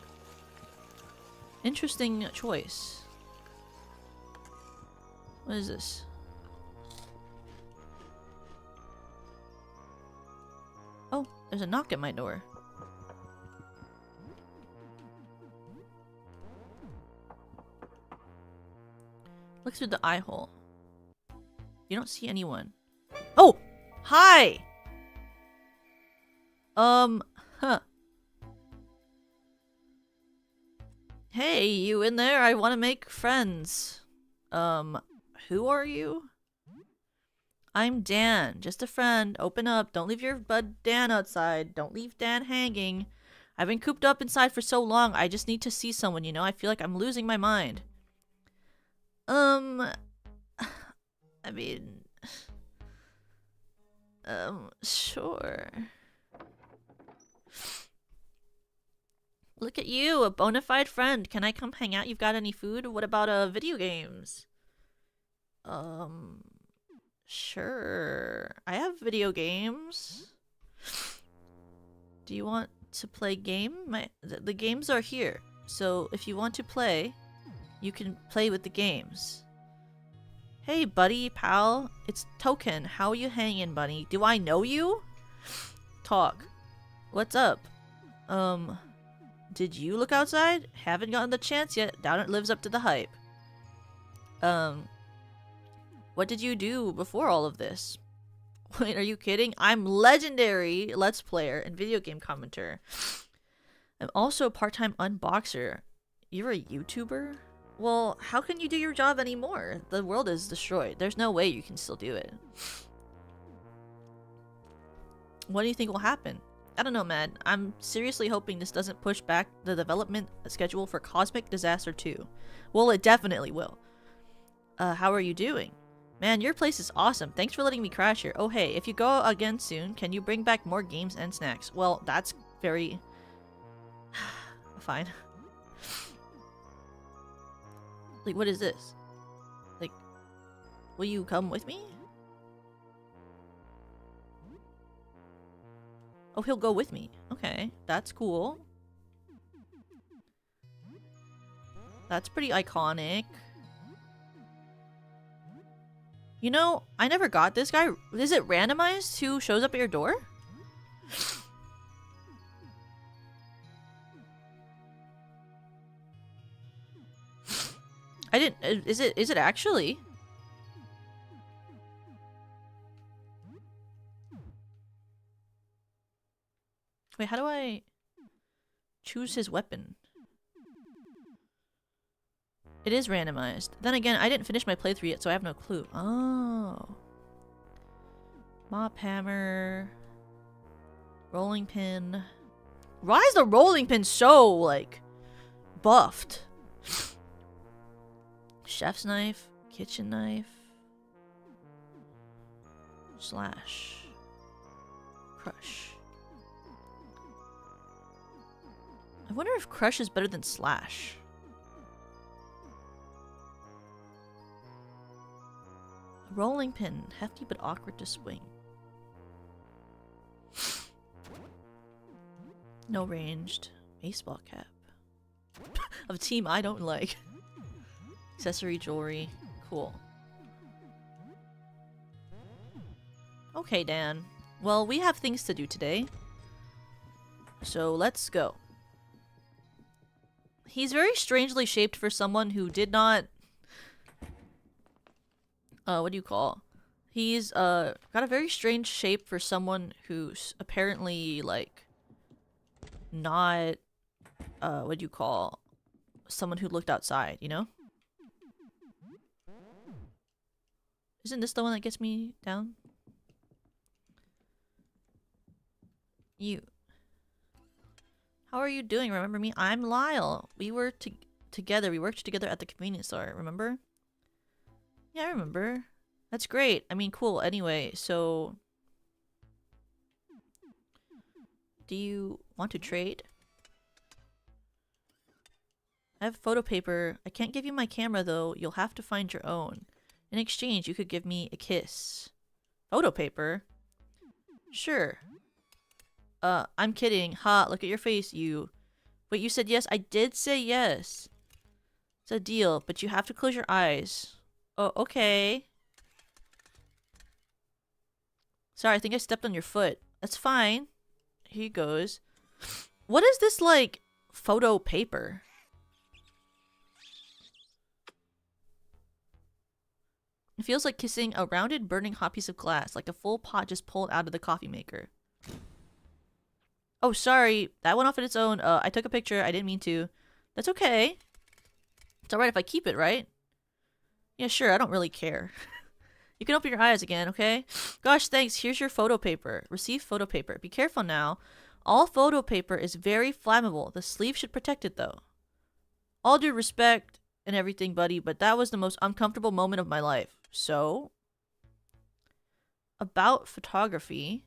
Speaker 1: Interesting choice. What is this? Oh, there's a knock at my door. Look through the eye hole. You don't see anyone. Oh! Hi! Huh. Hey, you in there? I want to make friends. Who are you? I'm Dan, just a friend. Open up. Don't leave your bud Dan outside. Don't leave Dan hanging. I've been cooped up inside for so long. I just need to see someone, you know? I feel like I'm losing my mind. I mean... sure. Look at you, a bona fide friend. Can I come hang out? You've got any food? What about, video games? Sure. I have video games. Do you want to play game? The games are here. So if you want to play, you can play with the games. Hey, buddy, pal. It's Token. How are you hanging, buddy? Do I know you? Talk. What's up? Did you look outside? Haven't gotten the chance yet. Doubt it lives up to the hype. What did you do before all of this? Wait, are you kidding? I'm legendary Let's Player and video game commenter. I'm also a part-time unboxer. You're a YouTuber? Well, how can you do your job anymore? The world is destroyed. There's no way you can still do it. What do you think will happen? I don't know, man. I'm seriously hoping this doesn't push back the development schedule for Cosmic Disaster 2. Well, it definitely will. How are you doing? Man, your place is awesome. Thanks for letting me crash here. Oh, hey, if you go again soon, can you bring back more games and snacks? Well, that's very... fine. Like, what is this? Like, will you come with me? Oh, he'll go with me. Okay, that's cool. That's pretty iconic. You know, I never got this guy. Is it randomized who shows up at your door? I didn't. Is it actually? Wait, how do I choose his weapon? It is randomized. Then again, I didn't finish my playthrough yet, so I have no clue. Oh. Mop hammer. Rolling pin. Why is the rolling pin so, like, buffed? Chef's knife. Kitchen knife. Slash. Crush. I wonder if crush is better than slash. Rolling pin, hefty but awkward to swing. No ranged. Baseball cap. Of a team I don't like. Accessory jewelry. Cool. Okay, Dan. Well, we have things to do today. So let's go. He's very strangely shaped for someone who did not... what do you call? He's, got a very strange shape for someone who's apparently, like, not, what do you call? Someone who looked outside, you know? Isn't this the one that gets me down? You. How are you doing? Remember me? I'm Lyle. We were together. We worked together at the convenience store, remember? Yeah, I remember. That's great. I mean, cool. Anyway, so... do you want to trade? I have photo paper. I can't give you my camera, though. You'll have to find your own. In exchange, you could give me a kiss. Photo paper? Sure. I'm kidding. Ha, look at your face, you. Wait, you said yes? I did say yes. It's a deal, but you have to close your eyes. Oh, okay. Sorry, I think I stepped on your foot. That's fine. Here goes. What is this, like, photo paper? It feels like kissing a rounded, burning hot piece of glass, like a full pot just pulled out of the coffee maker. Oh, sorry. That went off on its own. I took a picture. I didn't mean to. That's okay. It's alright if I keep it, right? Yeah, sure. I don't really care. You can open your eyes again, okay? Gosh, thanks. Here's your photo paper. Receive photo paper. Be careful now. All photo paper is very flammable. The sleeve should protect it, though. All due respect and everything, buddy, but that was the most uncomfortable moment of my life. So, about photography.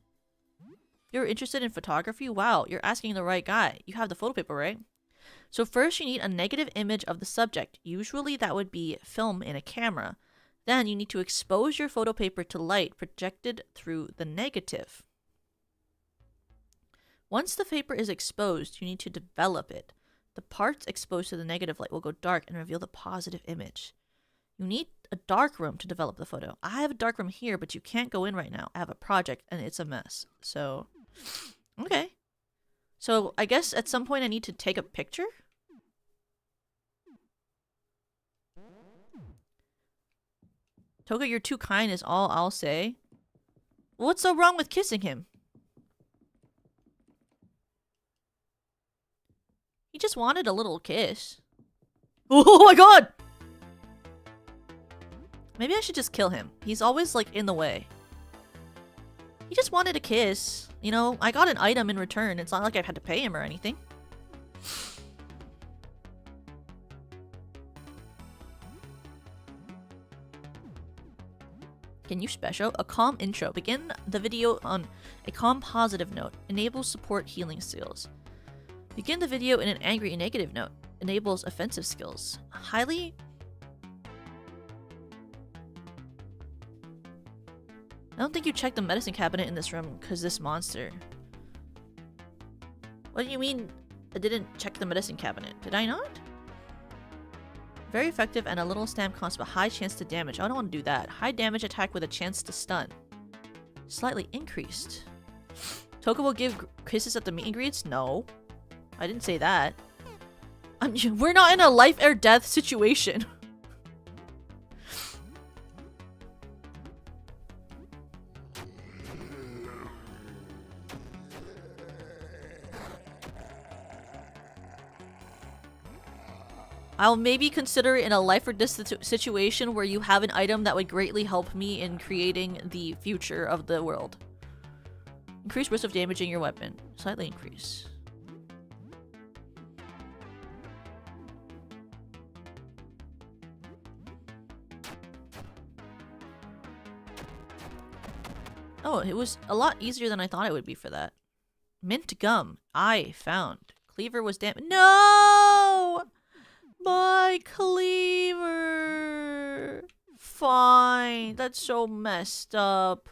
Speaker 1: You're interested in photography? Wow, you're asking the right guy. You have the photo paper, right? So first you need a negative image of the subject. Usually that would be film in a camera. Then you need to expose your photo paper to light projected through the negative. Once the paper is exposed, you need to develop it. The parts exposed to the negative light will go dark and reveal the positive image. You need a dark room to develop the photo. I have a dark room here, but you can't go in right now. I have a project and it's a mess. So, okay. So I guess at some point I need to take a picture? Toga, you're too kind is all I'll say. What's so wrong with kissing him? He just wanted a little kiss. Oh my god! Maybe I should just kill him. He's always, like, in the way. He just wanted a kiss. You know, I got an item in return. It's not like I've had to pay him or anything. Can you special? A calm intro. Begin the video on a calm positive note. Enables support healing skills. Begin the video in an angry and negative note. Enables offensive skills. Highly... I don't think you checked the medicine cabinet in this room because this monster. What do you mean I didn't check the medicine cabinet? Did I not? Very effective and a little stamp cost but high chance to damage. I don't want to do that. High damage attack with a chance to stun. Slightly increased. Toka will give kisses at the meet and greets? No. I didn't say that. We're not in a life or death situation. I'll maybe consider it in a life or death situation where you have an item that would greatly help me in creating the future of the world. Increase risk of damaging your weapon. Slightly increase. Oh, it was a lot easier than I thought it would be for that. Mint gum. I found. Cleaver was damaged. No! My cleaver. Fine. That's so messed up.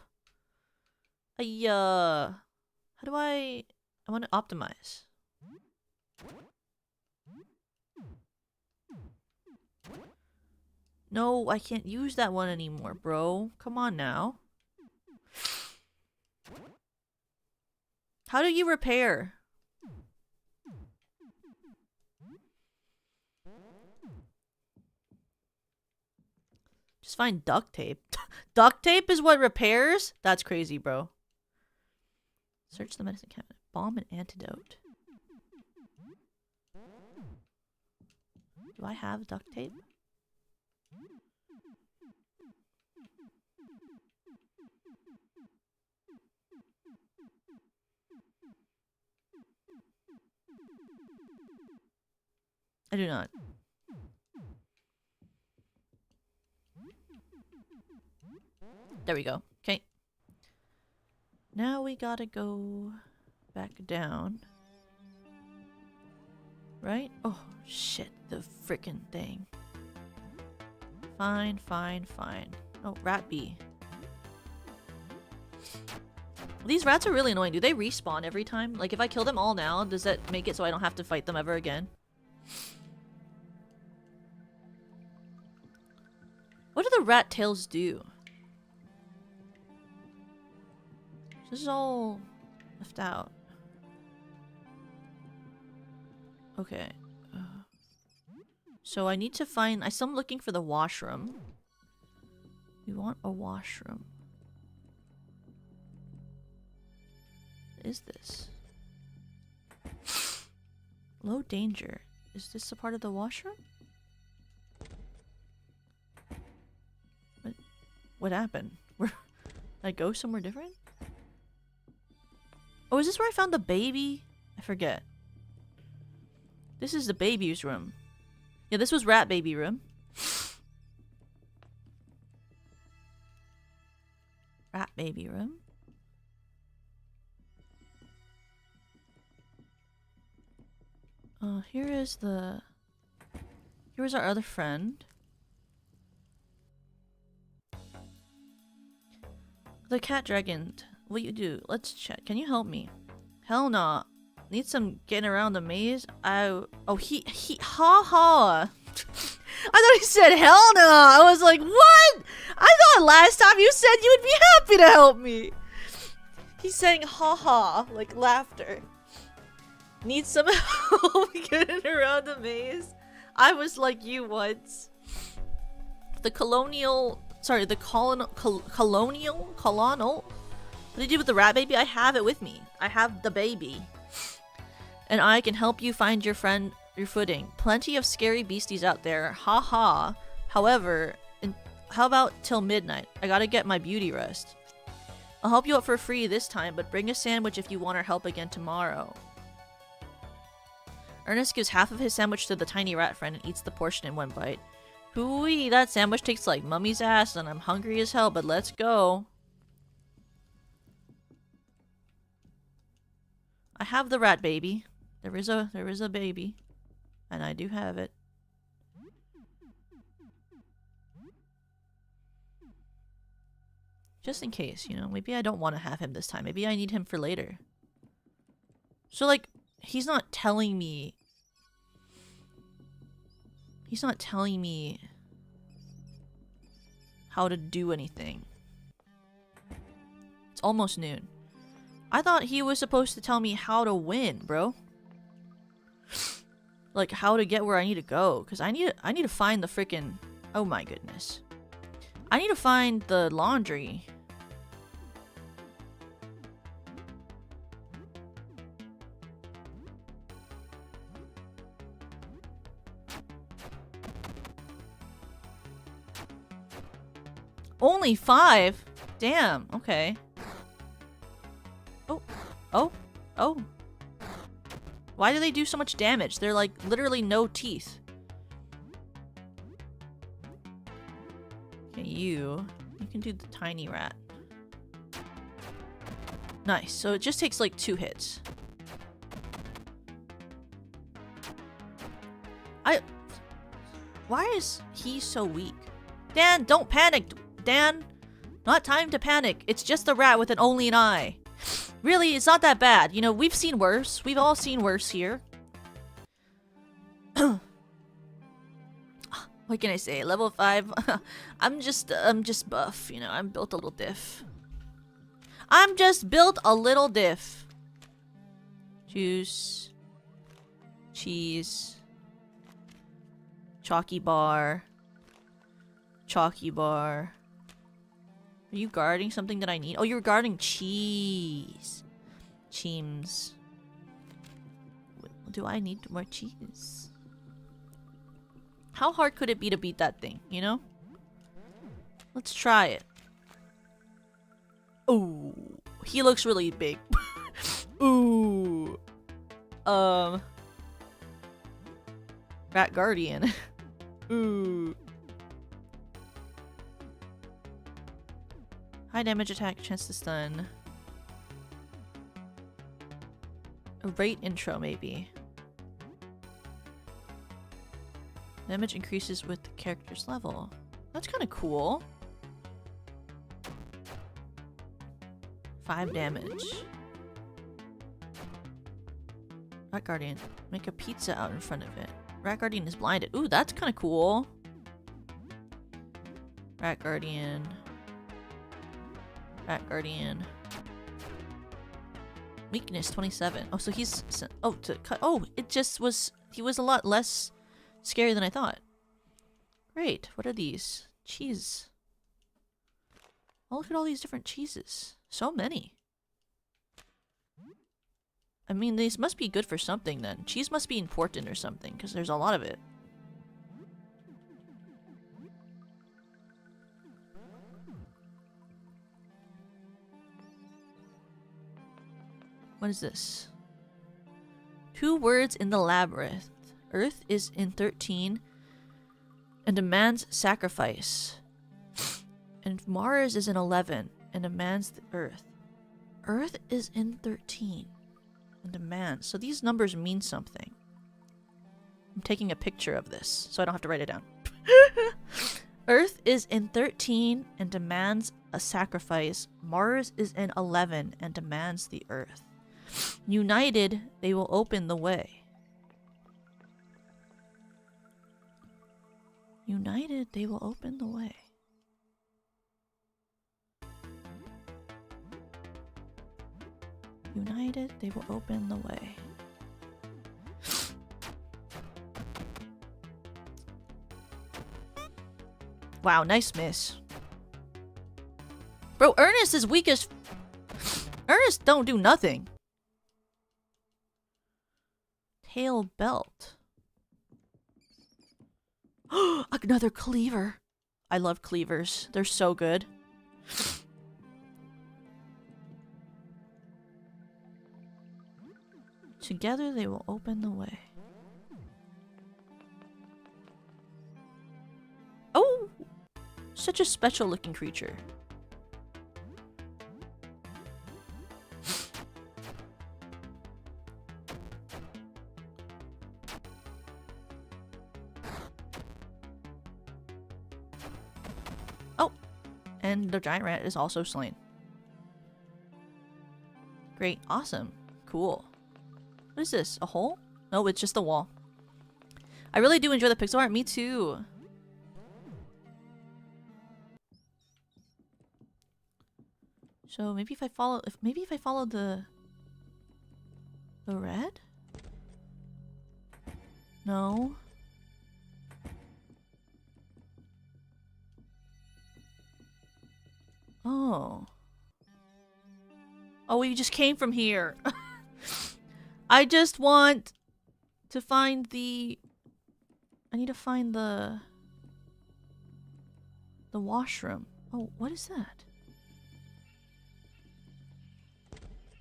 Speaker 1: How do I want to optimize. No, I can't use that one anymore, bro. Come on now. How do you repair? Just find duct tape. Duct tape is what repairs? That's crazy, bro. Search the medicine cabinet. Bomb and antidote. Do I have duct tape? I do not. There we go. Okay. Now we gotta go back down. Right? Oh, shit. The frickin' thing. Fine, fine, fine. Oh, rat bee. These rats are really annoying. Do they respawn every time? Like, if I kill them all now, does that make it so I don't have to fight them ever again? What are the rat tails do? This is all left out. Okay. So I need to find... I'm still looking for the washroom. We want a washroom. What is this? Low danger. Is this a part of the washroom? What happened? Did I go somewhere different? Oh, is this where I found the baby? I forget. This is the baby's room. Yeah, this was rat baby room. Rat baby room. Here's our other friend. The cat dragon. What you do? Let's check. Can you help me? Hell nah. Need some getting around the maze? Ha ha. I thought he said hell no. I was like, what? I thought last time you said you would be happy to help me. He's saying ha ha, like laughter. Need some help getting around the maze? I was like you once. The colonial... Sorry, the colonial... What did you do with the rat baby? I have it with me. I have the baby. And I can help you find your friend, your footing. Plenty of scary beasties out there. Ha ha. However, how about till midnight? I gotta get my beauty rest. I'll help you out for free this time, but bring a sandwich if you want our help again tomorrow. Ernest gives half of his sandwich to the tiny rat friend and eats the portion in one bite. Hooey, that sandwich tastes like mummy's ass and I'm hungry as hell, but let's go. I have the rat baby. There is a baby. And I do have it. Just in case, you know, maybe I don't want to have him this time. Maybe I need him for later. So like, he's not telling me... He's not telling me how to do anything. It's almost noon. I thought he was supposed to tell me how to win, bro. Like how to get where I need to go, because I need to find the freaking... Oh my goodness. I need to find the laundry. Only 5? Damn, okay. Oh. Oh. Oh. Why do they do so much damage? They're like literally no teeth. Okay, you can do the tiny rat. Nice. So it just takes like 2 hits. Why is he so weak? Dan, don't panic! Dan! Not time to panic. It's just a rat with only an eye. Really, it's not that bad. You know, we've seen worse. We've all seen worse here. What can I say? Level 5? I'm just buff. You know, I'm built a little diff. I'm just built a little diff. Juice. Cheese. Chalky bar. Chalky bar. Are you guarding something that I need? Oh, you're guarding cheese. Cheems. Do I need more cheese? How hard could it be to beat that thing, you know? Let's try it. Ooh. He looks really big. Ooh. Rat Guardian. Ooh. High damage attack, chance to stun. A rate intro, maybe. Damage increases with the character's level. That's kind of cool. 5 damage. Rat Guardian. Make a pizza out in front of it. Rat Guardian is blinded. Ooh, that's kind of cool. Rat Guardian. Rat Guardian. Weakness 27. Oh, so he's... Oh, to cut... Oh, it just was... He was a lot less scary than I thought. Great. What are these? Cheese. Oh, look at all these different cheeses. So many. I mean, these must be good for something then. Cheese must be important or something, because there's a lot of it. What is this? 2 words in the labyrinth. Earth is in 13 and demands sacrifice. And Mars is in 11 and demands the Earth. Earth is in 13 and demands. So these numbers mean something. I'm taking a picture of this so I don't have to write it down. Earth is in 13 and demands a sacrifice. Mars is in 11 and demands the Earth. United, they will open the way. United, they will open the way. United, they will open the way. Wow, nice miss. Bro, Ernest is weak as... Ernest don't do nothing. Tail belt. Another cleaver. I love cleavers. They're so good. Together they will open the way. Oh! Such a special looking creature. Oh! And the giant rat is also slain. Great. Awesome. Cool. What is this? A hole? No, it's just a wall. I really do enjoy the pixel art. Me too. So maybe if I follow, the red? No. Oh. Oh, we just came from here. I just want to find the... I need to find the washroom. Oh, what is that?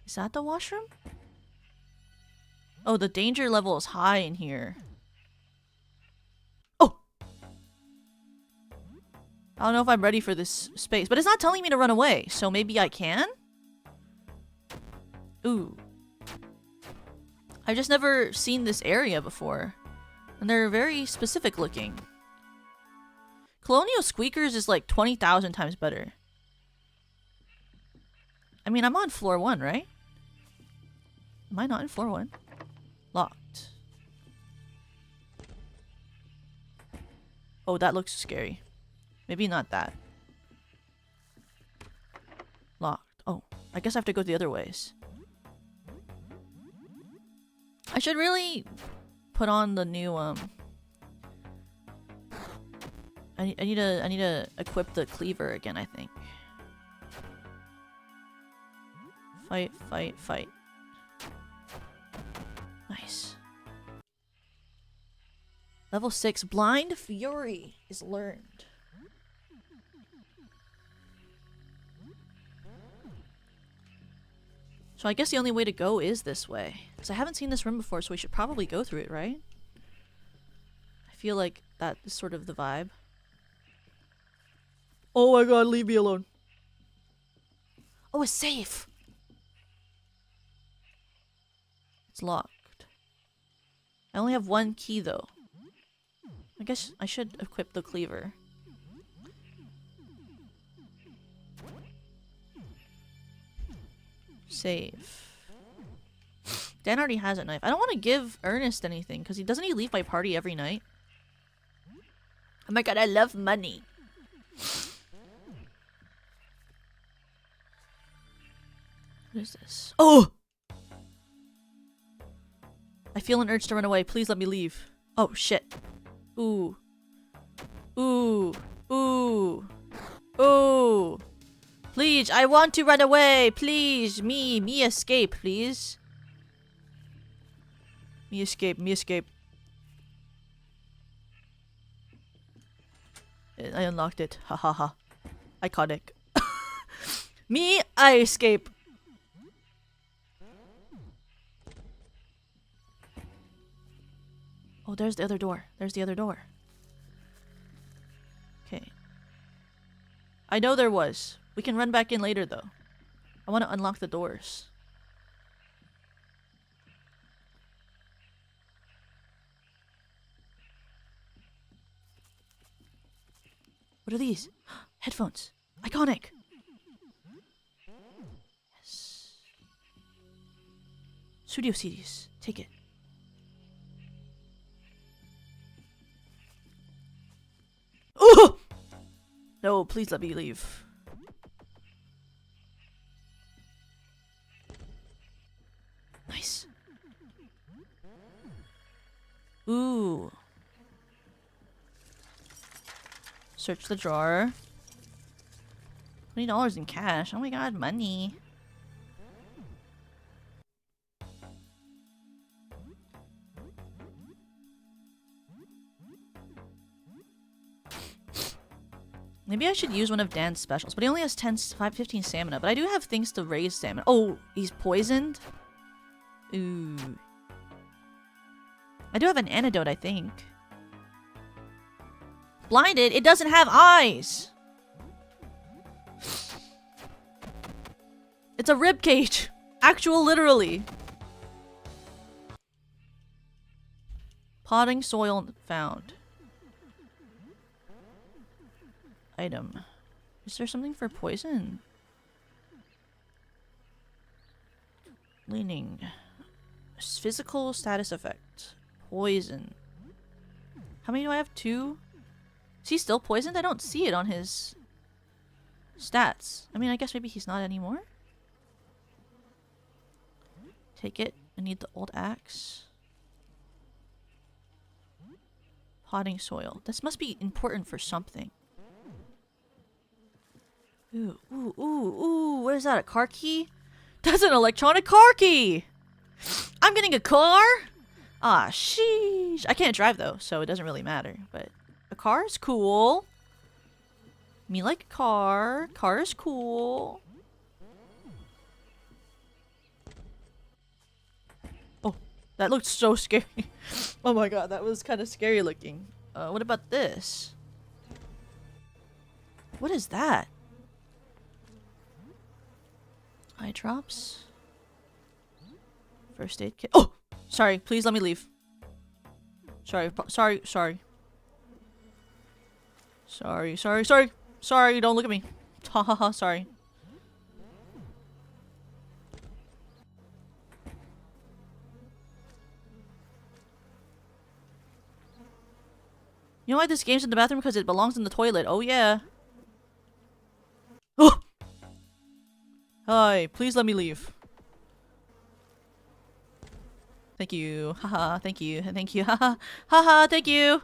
Speaker 1: Is that the washroom? Oh, the danger level is high in here. Oh! I don't know if I'm ready for this space, but it's not telling me to run away, so maybe I can? Ooh. I've just never seen this area before. And they're very specific looking. Colonial Squeakers is like 20,000 times better. I mean, I'm on floor 1, right? Am I not in floor 1? Locked. Oh, that looks scary. Maybe not that. Locked. Oh, I guess I have to go the other ways. I should really put on the new I need to equip the cleaver again, I think. Fight, fight, fight. Nice. Level 6, Blind Fury is learned. So I guess the only way to go is this way. Because I haven't seen this room before, so we should probably go through it, right? I feel like that is sort of the vibe. Oh my god, leave me alone. Oh, it's safe! It's locked. I only have 1 key, though. I guess I should equip the cleaver. Save. Dan already has a knife. I don't want to give Ernest anything, because doesn't he leave my party every night? Oh my god, I love money. What is this? Oh! I feel an urge to run away. Please let me leave. Oh, shit. Ooh. Ooh. Ooh. Ooh. Please, I want to run away. Please, me escape, please. Me escape, me escape. I unlocked it. Ha ha ha. Iconic. Me, I escape. Oh, there's the other door. There's the other door. Okay. I know there was. We can run back in later, though. I want to unlock the doors. What are these? Headphones. Iconic. Yes. Studio CDs. Take it. Oh! No, please let me leave. Nice. Ooh. Search the drawer. $20 in cash. Oh my god, money. Maybe I should use one of Dan's specials, but he only has 15 stamina. But I do have things to raise stamina. Oh, he's poisoned? Ooh. I do have an antidote, I think. Blinded? It doesn't have eyes! It's a rib cage. Actual literally. Potting soil found. Item. Is there something for poison? Leaning. Physical status effect. Poison. How many do I have? 2? Is he still poisoned? I don't see it on his stats. I mean, I guess maybe he's not anymore. Take it. I need the old axe. Potting soil. This must be important for something. Ooh, ooh, ooh, ooh. What is that? A car key? That's an electronic car key! I'm getting a car? Ah, sheesh. I can't drive though, so it doesn't really matter. But a car is cool. Me like a car. Car is cool. Oh, that looked so scary. Oh my god, that was kind of scary looking. What about this? What is that? Eye drops. First aid kit. Oh! Sorry, please let me leave. Sorry, sorry. Sorry, don't look at me. Ha ha ha, sorry. You know why this game's in the bathroom? Because it belongs in the toilet. Oh yeah. Oh! Hi, please let me leave. Thank you. Haha, thank you. Thank you. Haha. Haha, thank you.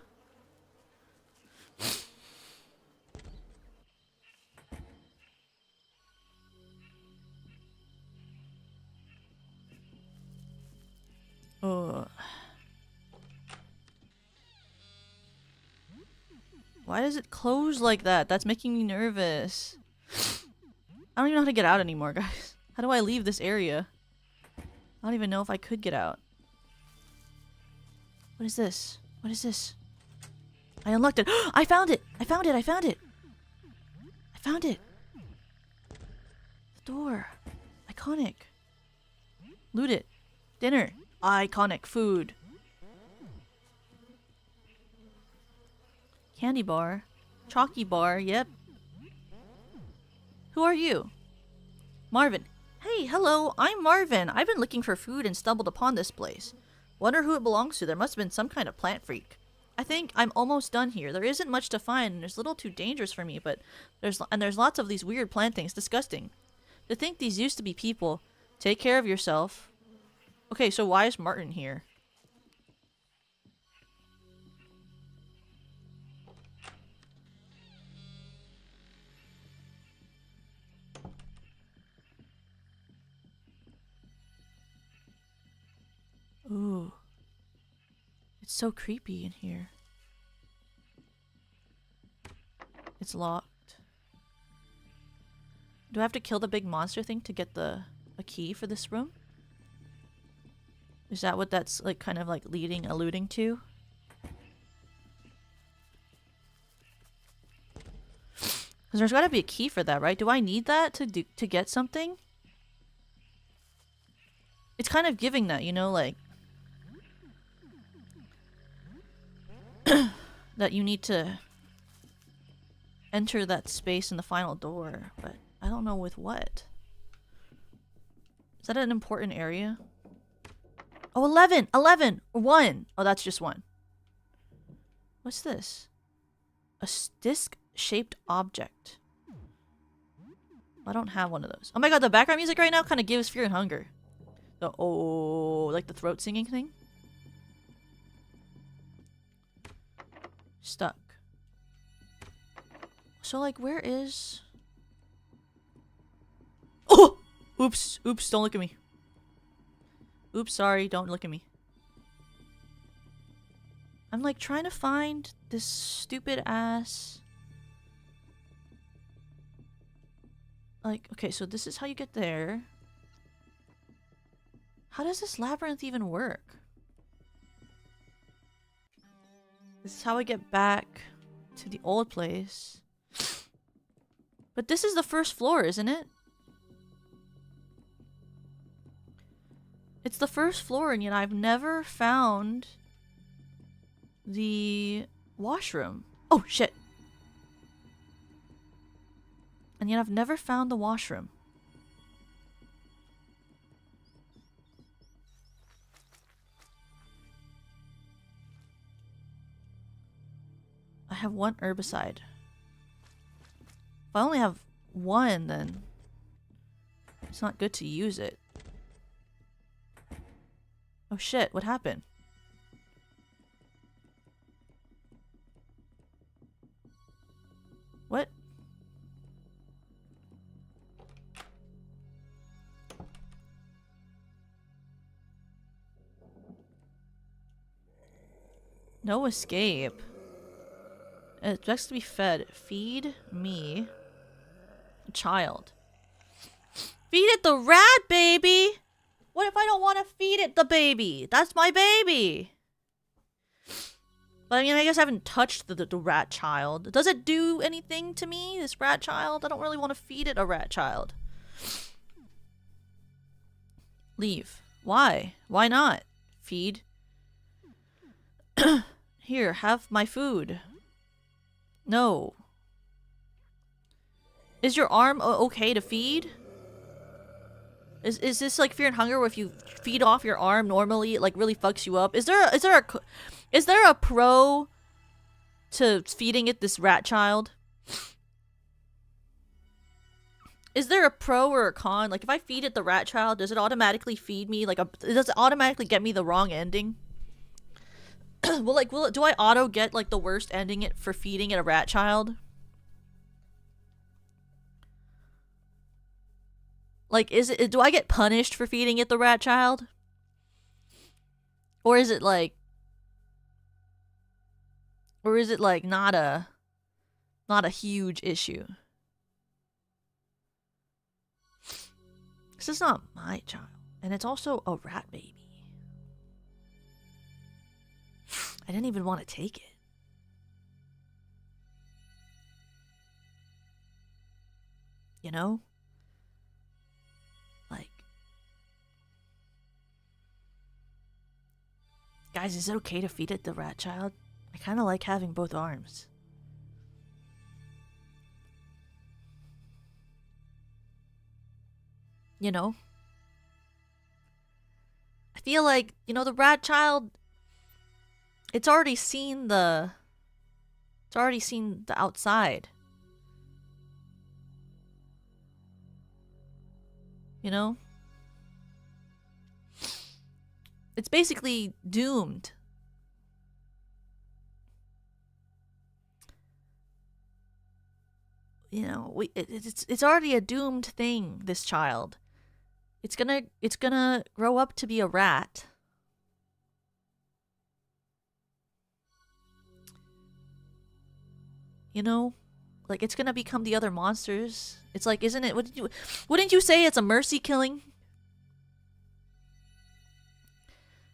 Speaker 1: Oh. Why does it close like that? That's making me nervous. I don't even know how to get out anymore, guys. How do I leave this area? I don't even know if I could get out. What is this? What is this? I unlocked it. I found it! I found it! I found it! I found it! The door. Iconic. Loot it. Dinner. Iconic. Food. Candy bar. Chalky bar. Yep. Who are you? Marvin. Hey, hello. I'm Marvin. I've been looking for food and stumbled upon this place. Wonder who it belongs to. There must have been some kind of plant freak. I think I'm almost done here. There isn't much to find, and it's a little too dangerous for me, but there's lots of these weird plant things. Disgusting. To think these used to be people. Take care of yourself. Okay, so why is Martin here? Ooh. It's so creepy in here. It's locked. Do I have to kill the big monster thing to get a key for this room? Is that what that's like kind of like alluding to? Because there's gotta be a key for that, right? Do I need that to get something? It's kind of giving that, you know, like that you need to enter that space in the final door, but I don't know with what. Is that an important area? Oh, 11! 11! 1! Oh, that's just 1. What's this? A disc-shaped object. I don't have one of those. Oh my god, the background music right now kind of gives fear and hunger. The oh, like the throat singing thing. Stuck. So like, where is... Oh! Oops. Oops, don't look at me. Oops, sorry, don't look at me. I'm like trying to find this stupid ass... Like, okay, so this is how you get there. How does this labyrinth even work? This is how I get back to the old place. But this is the first floor, isn't it? It's the first floor, and yet I've never found the washroom. Oh, shit. And yet I've never found the washroom. I have 1 herbicide. If I only have 1, then it's not good to use it. Oh shit, what happened? What? No escape. It expects to be fed. Feed me. Child. Feed it the rat, baby! What if I don't want to feed it the baby? That's my baby! But I mean, I guess I haven't touched the rat child. Does it do anything to me, this rat child? I don't really want to feed it a rat child. Leave. Why? Why not? Feed. Here, have my food. No. Is your arm okay to feed? Is this like fear and hunger where if you feed off your arm normally it like really fucks you up? Is there a pro to feeding it this rat child? Is there a pro or a con? Like if I feed it the rat child, does it automatically feed me does it automatically get me the wrong ending? Do I auto get like the worst ending for feeding it a rat child? Like, do I get punished for feeding it the rat child? Or is it like not a huge issue? This is not my child. And it's also a rat baby. I didn't even want to take it. You know? Like... Guys, is it okay to feed it the rat child? I kind of like having both arms. You know? I feel like, you know, the rat child... It's already seen the outside. You know? It's basically doomed. You know, it's already a doomed thing, this child. It's gonna grow up to be a rat. You know? Like, it's gonna become the other monsters. It's like, isn't it? Wouldn't you say it's a mercy killing?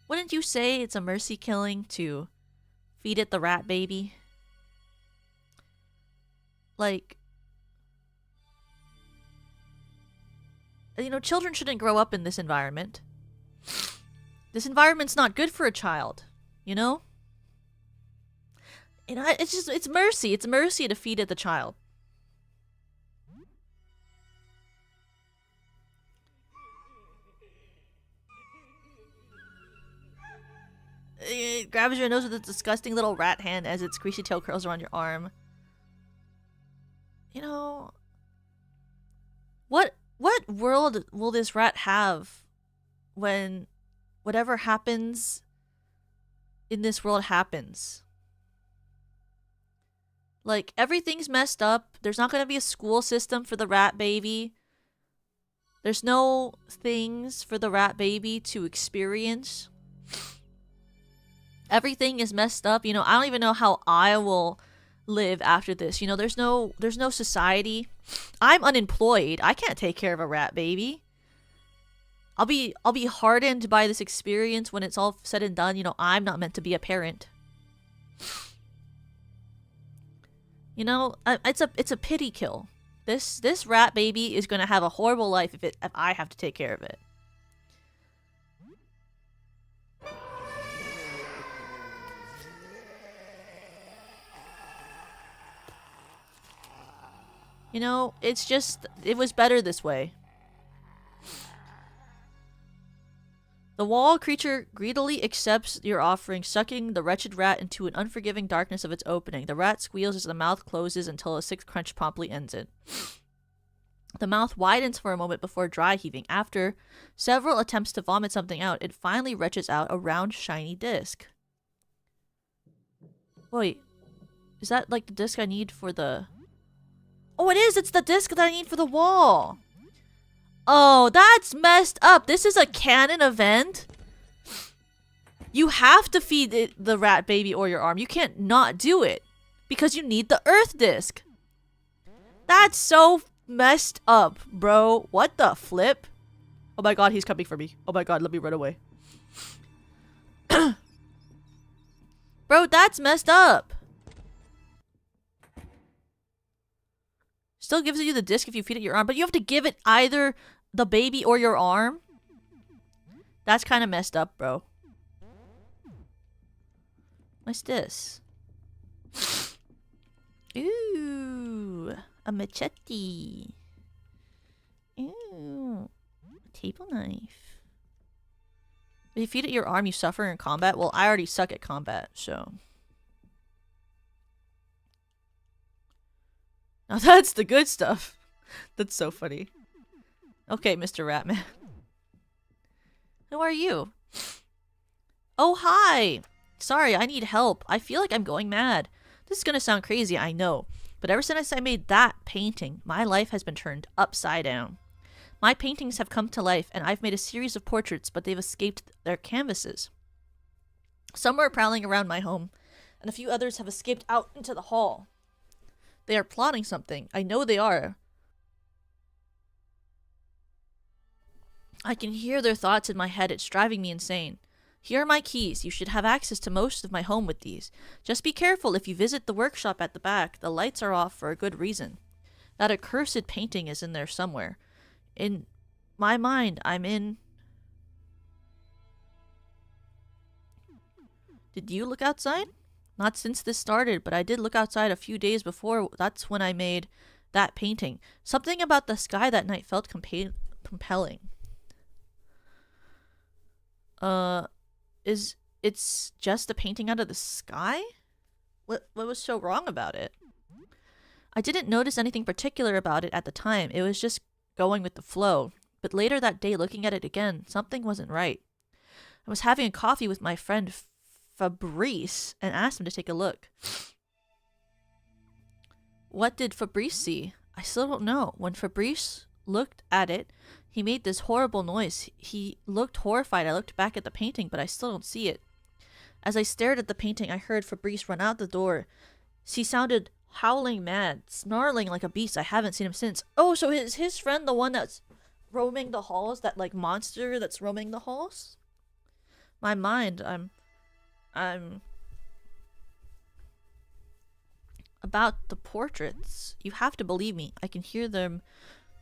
Speaker 1: Wouldn't you say it's a mercy killing to feed it the rat baby? Like, you know, children shouldn't grow up in this environment. This environment's not good for a child, you know? And it's mercy. It's mercy to feed it the child. It grabs your nose with its disgusting little rat hand as its greasy tail curls around your arm. You know, what world will this rat have when whatever happens in this world happens? Like, everything's messed up. There's not going to be a school system for the rat baby. There's no things for the rat baby to experience. Everything is messed up. You know, I don't even know how I will live after this. You know, there's no society. I'm unemployed. I can't take care of a rat baby. I'll be hardened by this experience when it's all said and done. You know, I'm not meant to be a parent. You know, it's a pity kill. This rat baby is gonna have a horrible life if I have to take care of it. You know, it was better this way. The wall creature greedily accepts your offering, sucking the wretched rat into an unforgiving darkness of its opening. The rat squeals as the mouth closes until a sixth crunch promptly ends it. The mouth widens for a moment before dry heaving. After several attempts to vomit something out, it finally retches out a round, shiny disc. Wait, is that like the disc I need for the... Oh, it is! It's the disc that I need for the wall! Oh, that's messed up. This is a canon event. You have to feed the rat baby or your arm. You can't not do it. Because you need the earth disc. That's so messed up, bro. What the flip? Oh my god, he's coming for me. Oh my god, let me run away. Bro, that's messed up. Still gives you the disc if you feed it your arm, but you have to give it either the baby or your arm? That's kind of messed up, bro. What's this? Ooh, a machete. Ooh, a table knife. If you feed it your arm, you suffer in combat. Well, I already suck at combat, so... Now that's the good stuff. That's so funny. Okay, Mr. Ratman. Who are you? Oh, hi! Sorry, I need help. I feel like I'm going mad. This is gonna sound crazy, I know. But ever since I made that painting, my life has been turned upside down. My paintings have come to life, and I've made a series of portraits, but they've escaped their canvases. Some are prowling around my home, and a few others have escaped out into the hall. They are plotting something. I know they are. I can hear their thoughts in my head. It's driving me insane. Here are my keys. You should have access to most of my home with these. Just be careful if you visit the workshop at the back. The lights are off for a good reason. That accursed painting is in there somewhere. In my mind, I'm in... Did you look outside? Not since this started, but I did look outside a few days before. That's when I made that painting. Something about the sky that night felt compelling. It's just a painting out of the sky? What was so wrong about it? I didn't notice anything particular about it at the time. It was just going with the flow. But later that day, looking at it again, something wasn't right. I was having a coffee with my friend Fabrice and asked him to take a look. What did Fabrice see? I still don't know. When Fabrice looked at it, he made this horrible noise. He looked horrified. I looked back at the painting, but I still don't see it. As I stared at the painting, I heard Fabrice run out the door. He sounded howling mad, snarling like a beast. I haven't seen him since. Oh, so is his friend the one that's roaming the halls? That, like, monster that's roaming the halls? My mind, I'm... About the portraits. You have to believe me. I can hear them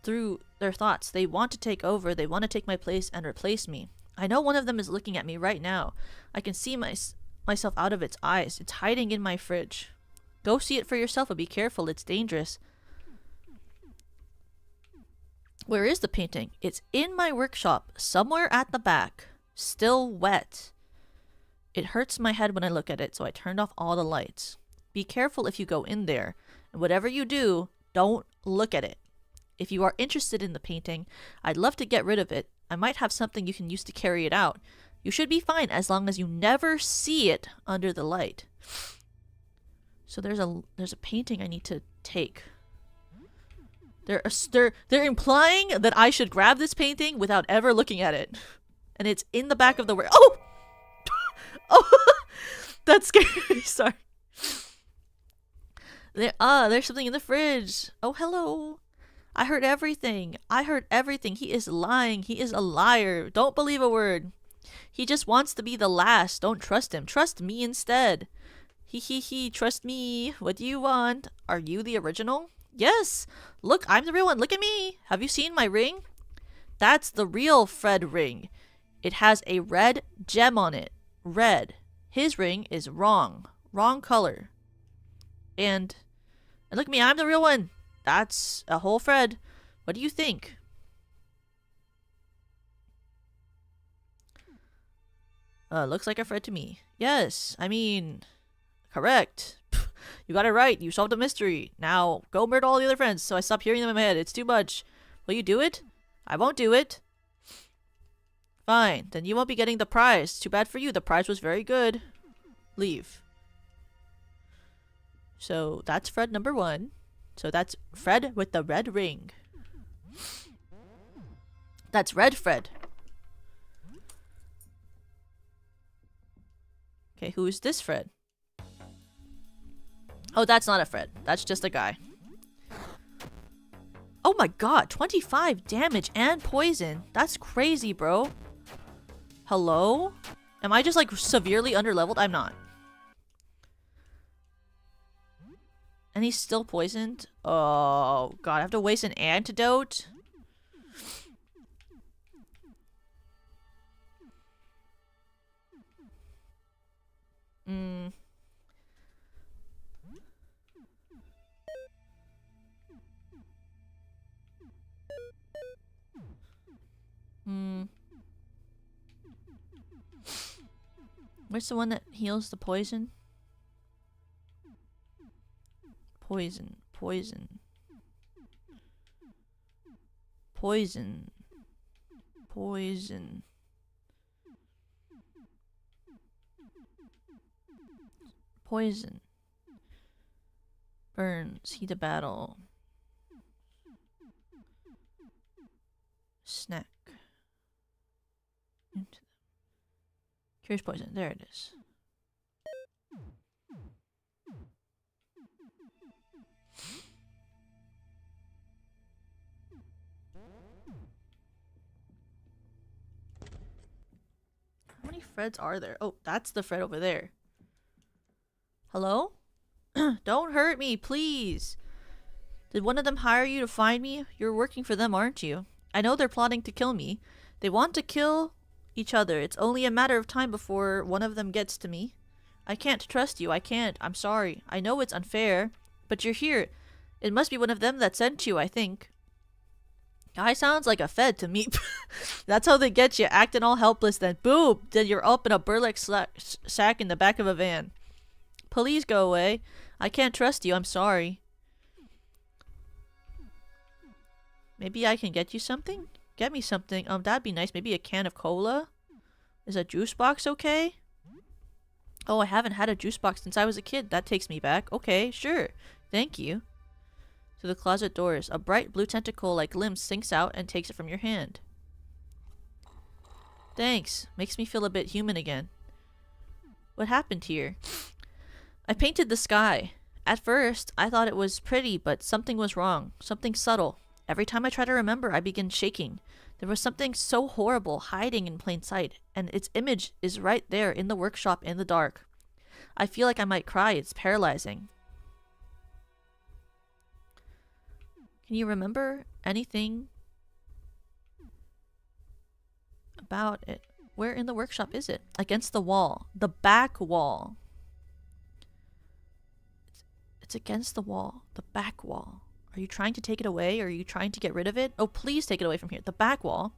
Speaker 1: through their thoughts. They want to take over. They want to take my place and replace me. I know one of them is looking at me right now. I can see myself out of its eyes. It's hiding in my fridge. Go see it for yourself and be careful. It's dangerous. Where is the painting? It's in my workshop, somewhere at the back. Still wet. It hurts my head when I look at it, so I turned off all the lights. Be careful if you go in there. And whatever you do, don't look at it. If you are interested in the painting, I'd love to get rid of it. I might have something you can use to carry it out. You should be fine as long as you never see it under the light. So there's a painting I need to take. They're implying that I should grab this painting without ever looking at it. And it's in the back of the Oh! Oh! That's scary. Sorry. There's something in the fridge. Oh, hello. I heard everything. I heard everything. He is lying. He is a liar. Don't believe a word. He just wants to be the last. Don't trust him. Trust me instead. He. Trust me. What do you want? Are you the original? Yes. Look, I'm the real one. Look at me. Have you seen my ring? That's the real Fred ring. It has a red gem on it. Red. His ring is wrong. Wrong color. And look at me, I'm the real one. That's a whole Fred. What do you think? Looks like a Fred to me. Yes, I mean, correct. You got it right. You solved the mystery. Now go murder all the other friends so I stop hearing them in my head. It's too much. Will you do it? I won't do it. Fine, then you won't be getting the prize. Too bad for you. The prize was very good. Leave. So that's Fred number 1. So that's Fred with the red ring. That's Red Fred. Okay, who is this Fred? Oh, that's not a Fred. That's just a guy. Oh my god, 25 damage and poison. That's crazy, bro. Hello? Am I just, like, severely underleveled? I'm not. And he's still poisoned? Oh, god. I have to waste an antidote? Where's the one that heals the poison? Poison. Poison. Poison. Poison. Poison. Burns. Heat of battle. Snack. Into Curious poison. There it is. How many Freds are there? Oh, that's the Fred over there. Hello? Don't hurt me, please. Did one of them hire you to find me? You're working for them, aren't you? I know they're plotting to kill me. They want to kill each other. It's only a matter of time before one of them gets to me. I can't trust you. I can't. I'm sorry. I know it's unfair, but you're here. It must be one of them that sent you, I think. Guy sounds like a Fed to me. That's how they get you, acting all helpless, then boom, then you're up in a burlap sack in the back of a van. Please go away. I can't trust you. I'm sorry. Maybe I can get you something? Get me something. That'd be nice. Maybe a can of cola? Is a juice box okay? Oh, I haven't had a juice box since I was a kid. That takes me back. Okay, sure. Thank you. To the closet doors. A bright blue tentacle like limb sinks out and takes it from your hand. Thanks. Makes me feel a bit human again. What happened here? I painted the sky. At first, I thought it was pretty, but something was wrong. Something subtle. Every time I try to remember, I begin shaking. There was something so horrible hiding in plain sight, and its image is right there in the workshop in the dark. I feel like I might cry. It's paralyzing. Can you remember anything about it? Where in the workshop is it? Against the wall. The back wall. It's against the wall. The back wall. Are you trying to take it away? Or are you trying to get rid of it? Oh, please take it away from here. The back wall.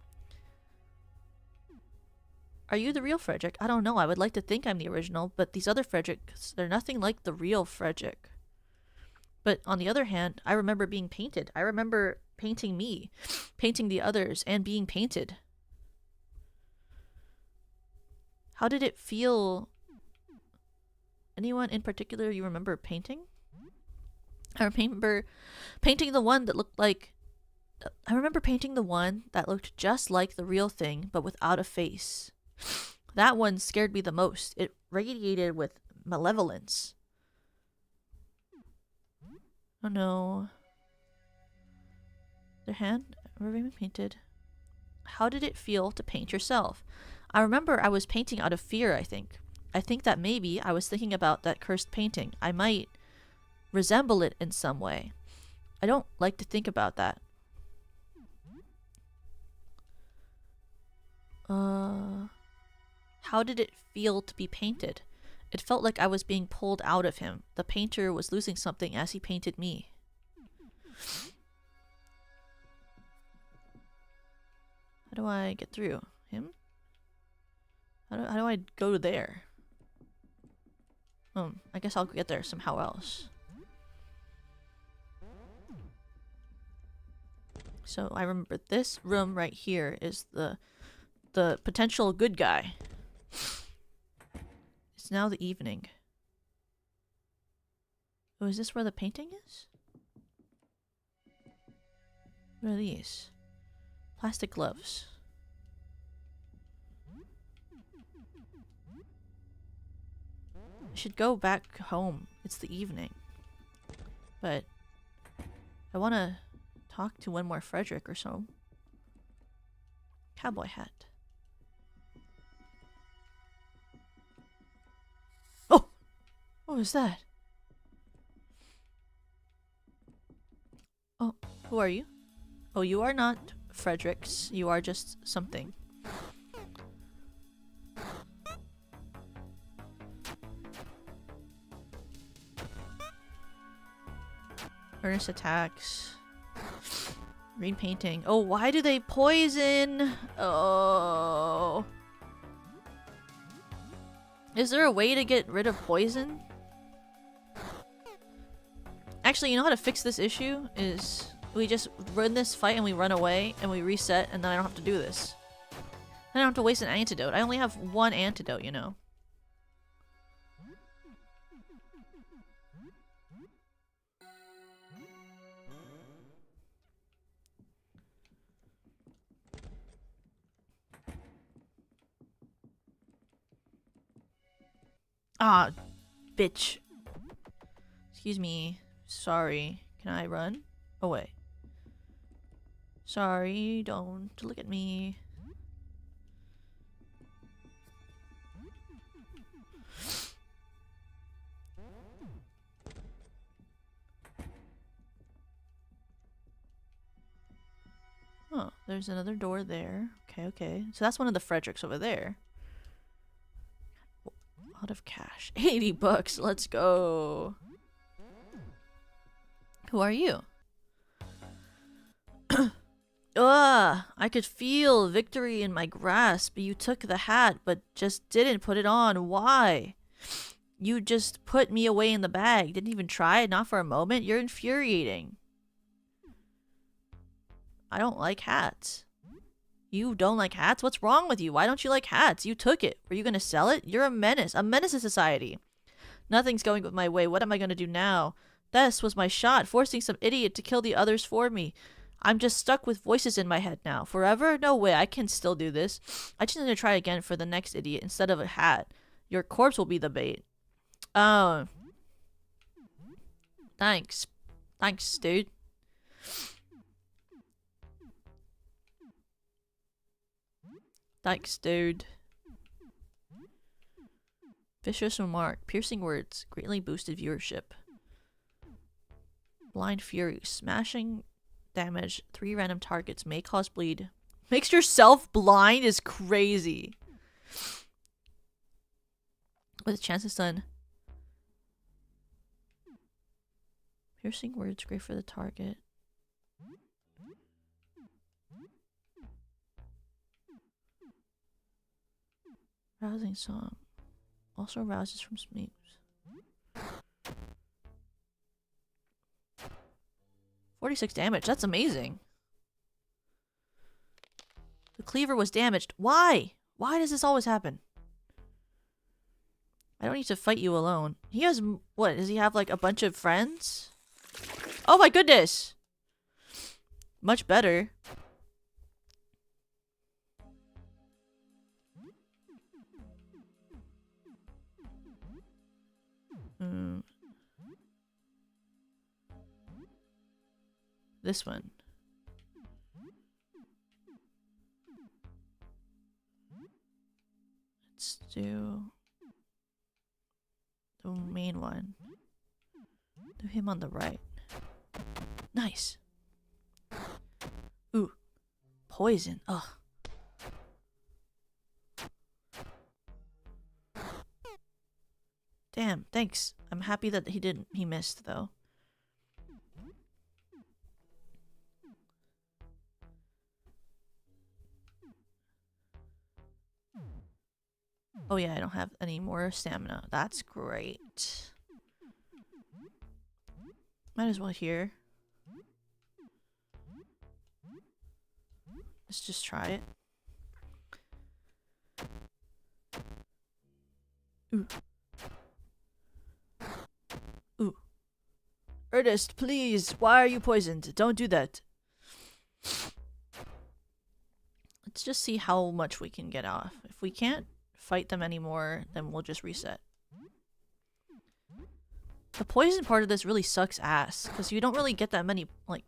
Speaker 1: Are you the real Frederick? I don't know. I would like to think I'm the original, but these other Fredericks, they're nothing like the real Frederick. But on the other hand, I remember being painted. I remember painting me, painting the others, and being painted. How did it feel? Anyone in particular you remember painting? I remember painting the one that looked like... I remember painting the one that looked just like the real thing, but without a face. That one scared me the most. It radiated with malevolence. Oh no. Their hand being painted. How did it feel to paint yourself? I remember I was painting out of fear, I think. I think that maybe I was thinking about that cursed painting. I might resemble it in some way. I don't like to think about that. How did it feel to be painted? It felt like I was being pulled out of him. The painter was losing something as he painted me. How do I get through? Him? How do I go there? I guess I'll get there somehow else. So I remember this room right here is the potential good guy. It's now the evening. Oh, is this where the painting is? What are these? Plastic gloves. I should go back home. It's the evening. But I want to talk to one more Frederick or so. Cowboy hat. Oh! What was that? Oh, who are you? Oh, you are not Fredericks. You are just something. Earnest attacks. Green painting. Oh, why do they poison? Oh. Is there a way to get rid of poison? Actually, you know how to fix this issue? Is we just run this fight and we run away and we reset and then I don't have to do this. I don't have to waste an antidote. I only have one antidote, you know. Ah, bitch. Excuse me. Sorry. Can I run? Oh, wait. Sorry, don't look at me. Oh, there's another door there. Okay, okay. So that's one of the Fredericks over there. A lot of cash. 80 bucks. Let's go. Who are you? Ugh, I could feel victory in my grasp. You took the hat, but just didn't put it on. Why? You just put me away in the bag. Didn't even try it, not for a moment. You're infuriating. I don't like hats. You don't like hats? What's wrong with you? Why don't you like hats? You took it. Were you gonna sell it? You're a menace to society. Nothing's going with my way. What am I gonna do now? This was my shot, forcing some idiot to kill the others for me. I'm just stuck with voices in my head now. Forever? No way, I can still do this. I just need to try again for the next idiot instead of a hat. Your corpse will be the bait. Oh. Thanks. Thanks, dude. Thanks, dude. Vicious remark. Piercing words. Greatly boosted viewership. Blind Fury. Smashing damage. 3 random targets. May cause bleed. Makes yourself blind is crazy. With chances done. Piercing words. Great for the target. Rousing song. Also rouses from memes. 46 damage. That's amazing. The cleaver was damaged. Why? Why does this always happen? I don't need to fight you alone. He has... What? Does he have like a bunch of friends? Oh my goodness! Much better. This one. Let's do the main one. Do him on the right. Nice. Ooh. Poison. Ugh. Damn, thanks. I'm happy that he missed though. Oh yeah, I don't have any more stamina. That's great. Might as well heal. Let's just try it. Ooh. Ooh. Ernest, please! Why are you poisoned? Don't do that. Let's just see how much we can get off. If we can't fight them anymore, then we'll just reset. The poison part of this really sucks ass, because you don't really get that many, like,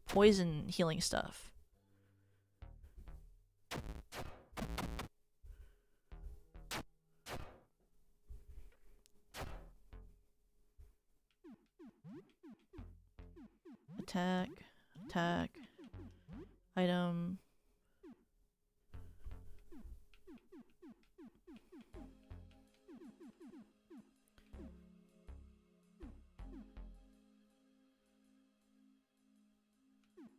Speaker 1: poison healing stuff. Attack. Attack. Item.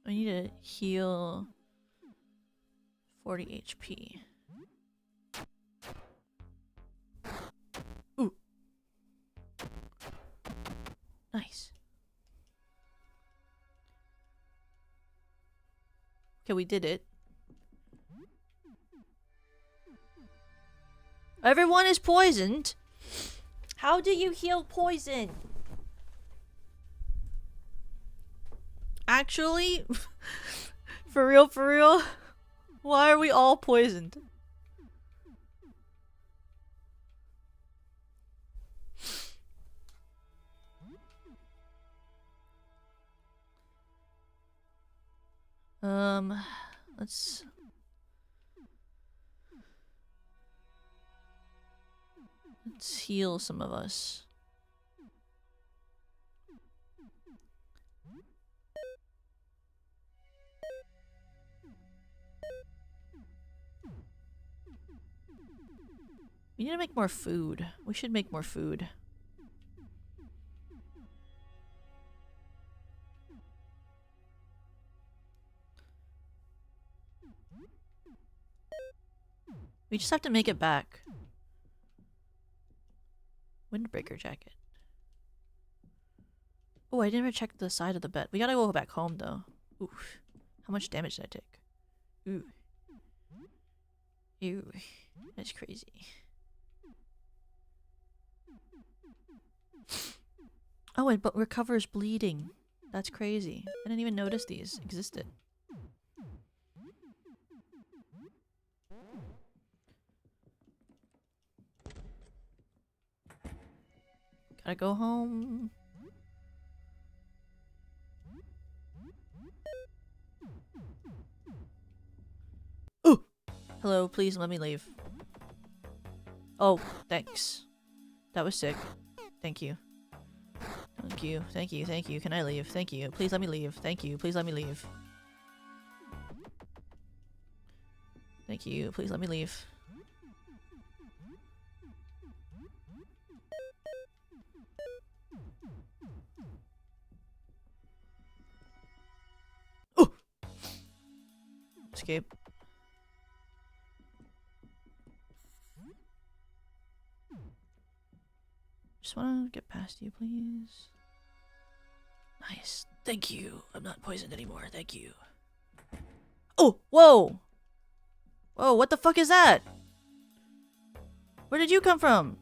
Speaker 1: I need to heal 40 HP. Ooh. Nice. Okay, we did it. Everyone is poisoned. How do you heal poison? Actually, for real, why are we all poisoned? Let's heal some of us. We need to make more food. We should make more food. We just have to make it back. Windbreaker jacket. Oh, I didn't even check the side of the bed. We gotta go back home though. Oof. How much damage did I take? Ooh. Ew. That's crazy. Oh, it recovers bleeding. That's crazy. I didn't even notice these existed. Gotta go home. Ooh! Hello, please let me leave. Oh, thanks. That was sick. Thank you. Thank you, thank you, thank you. Can I leave? Thank you. Please let me leave. Thank you. Please let me leave. Thank you. Please let me leave. Oh! Escape. Just wanna get past you, please. Nice. Thank you. I'm not poisoned anymore. Thank you. Oh! Whoa! Whoa, what the fuck is that? Where did you come from?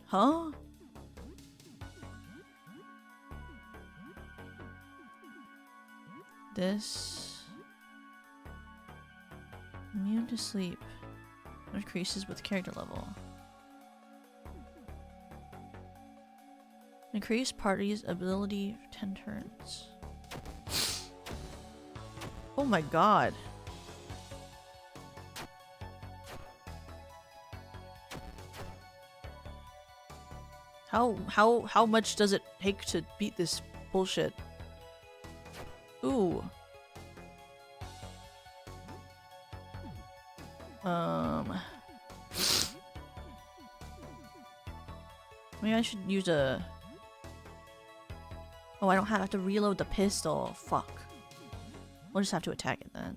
Speaker 1: Huh? This... Immune to sleep. Increases with character level. Increase party's ability 10 turns. Oh my god. How much does it take to beat this bullshit? Ooh. Maybe I should use a... Oh, I don't have to reload the pistol. Fuck. We'll just have to attack it then.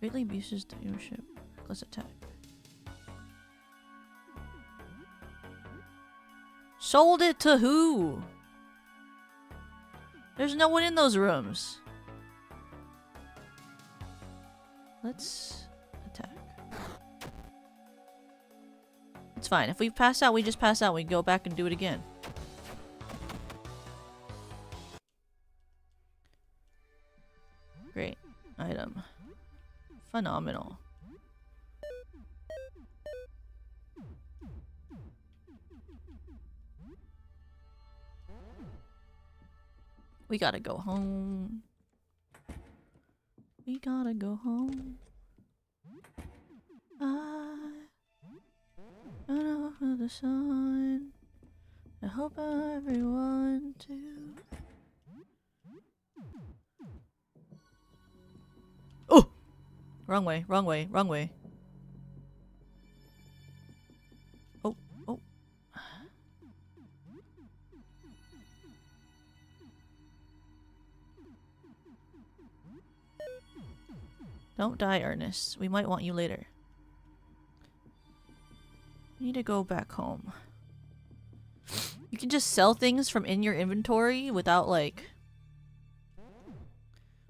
Speaker 1: Greatly abuses the ownership. Let's attack. Sold it to who? There's no one in those rooms. Let's attack. It's fine. If we pass out, we just pass out. We go back and do it again. Great. Item. Phenomenal. We gotta go home. We gotta go home. I run off of the sun. I hope everyone too. Oh! Wrong way, wrong way, wrong way. Oh, oh. Don't die, Ernest. We might want you later. I need to go back home. You can just sell things from in your inventory without, like...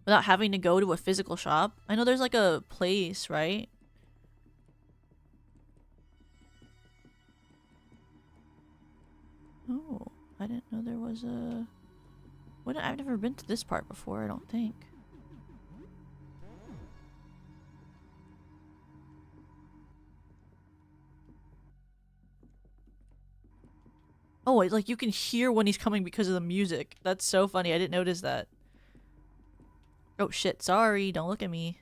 Speaker 1: without having to go to a physical shop. I know there's, like, a place, right? Oh, I didn't know there was a... I've never been to this part before, I don't think. Oh, it's like you can hear when he's coming because of the music. That's so funny. I didn't notice that. Oh shit, sorry. Don't look at me.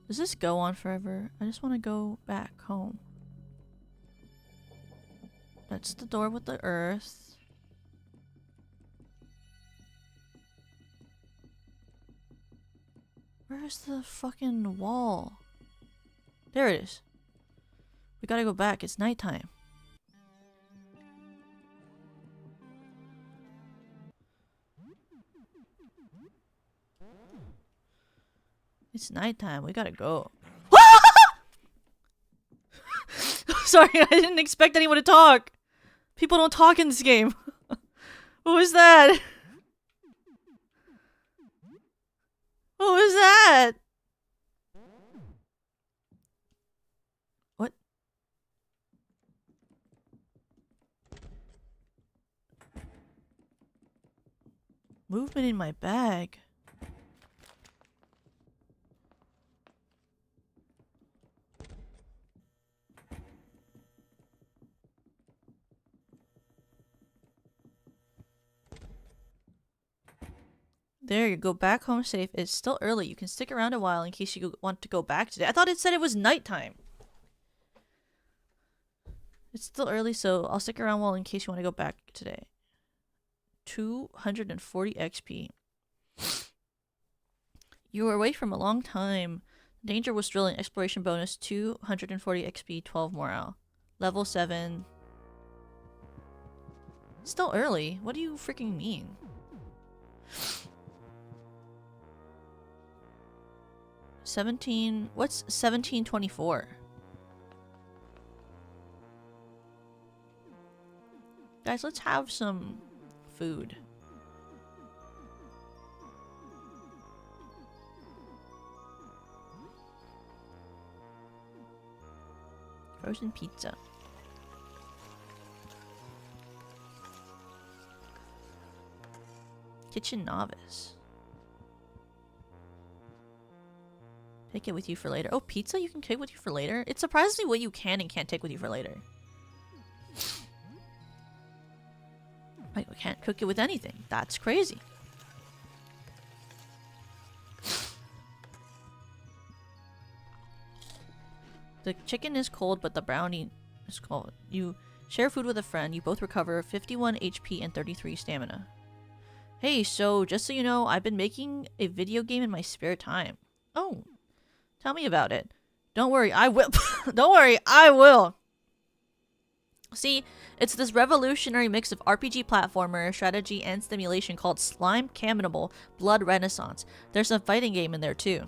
Speaker 1: Does this go on forever? I just want to go back home. That's the door with the earth. Where's the fucking wall? There it is. We gotta go back. It's nighttime. It's nighttime. We gotta go. Sorry, I didn't expect anyone to talk. People don't talk in this game. What was that? What was that? What? Movement in my bag. There you go, back home safe. It's still early. You can stick around a while in case you want to go back today. I thought it said it was nighttime. It's still early, so I'll stick around while in case you want to go back today. 240 XP. You were away from a long time. Danger was drilling. Exploration bonus 240 XP, 12 morale. Level 7. Still early? What do you freaking mean? What's 1724? Guys, let's have some food. Frozen pizza. Kitchen novice. Take it with you for later. Oh, pizza you can take with you for later? It surprises me what you can and can't take with you for later. Like, we can't cook it with anything. That's crazy. The chicken is cold, but the brownie is cold. You share food with a friend. You both recover 51 HP and 33 stamina. Hey, so just so you know, I've been making a video game in my spare time. Oh. Tell me about it. Don't worry, I will. Don't worry, I will. See, it's this revolutionary mix of RPG platformer, strategy, and stimulation called Slime Cannibal Blood Renaissance. There's a fighting game in there too.